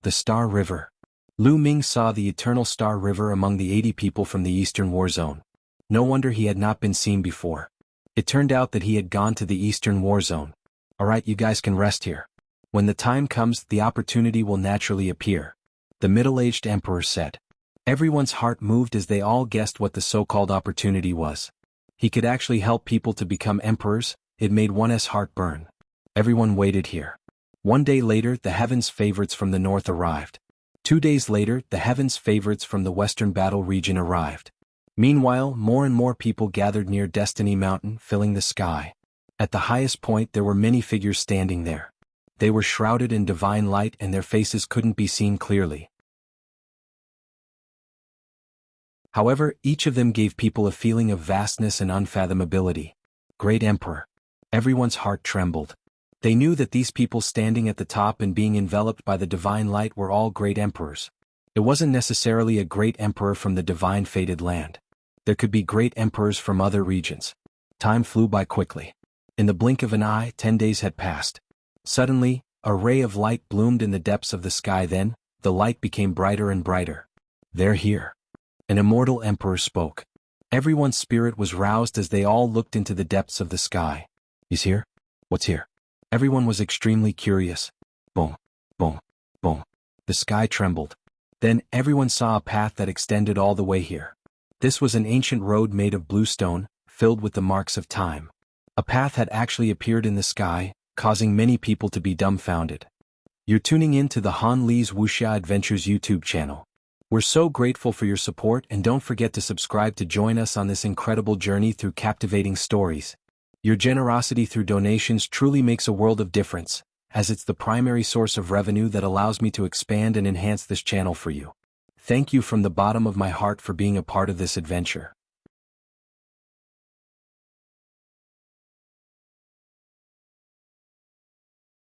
Speaker 1: The Star River. Ming saw the eternal Star River among the 80 people from the eastern war zone. No wonder he had not been seen before. It turned out that he had gone to the eastern war zone. Alright, you guys can rest here. When the time comes, the opportunity will naturally appear. The middle-aged emperor said. Everyone's heart moved as they all guessed what the so-called opportunity was. He could actually help people to become emperors. It made one's heart burn. Everyone waited here. 1 day later, the heavens favorites from the north arrived. 2 days later, the heavens favorites from the western battle region arrived. Meanwhile, more and more people gathered near Destiny Mountain, filling the sky. At the highest point, there were many figures standing there. They were shrouded in divine light and their faces couldn't be seen clearly. However, each of them gave people a feeling of vastness and unfathomability. Great Emperor. Everyone's heart trembled. They knew that these people standing at the top and being enveloped by the divine light were all great emperors. It wasn't necessarily a great emperor from the divine fated land. There could be great emperors from other regions. Time flew by quickly. In the blink of an eye, 10 days had passed. Suddenly, a ray of light bloomed in the depths of the sky. Then, the light became brighter and brighter. They're here. An immortal emperor spoke. Everyone's spirit was roused as they all looked into the depths of the sky. He's here? What's here? Everyone was extremely curious. Boom, boom, boom. The sky trembled. Then, everyone saw a path that extended all the way here. This was an ancient road made of blue stone, filled with the marks of time. A path had actually appeared in the sky, causing many people to be dumbfounded. You're tuning in to the Han Li's Wuxia Adventures YouTube channel. We're so grateful for your support, and don't forget to subscribe to join us on this incredible journey through captivating stories. Your generosity through donations truly makes a world of difference, as it's the primary source of revenue that allows me to expand and enhance this channel for you. Thank you from the bottom of my heart for being a part of this adventure.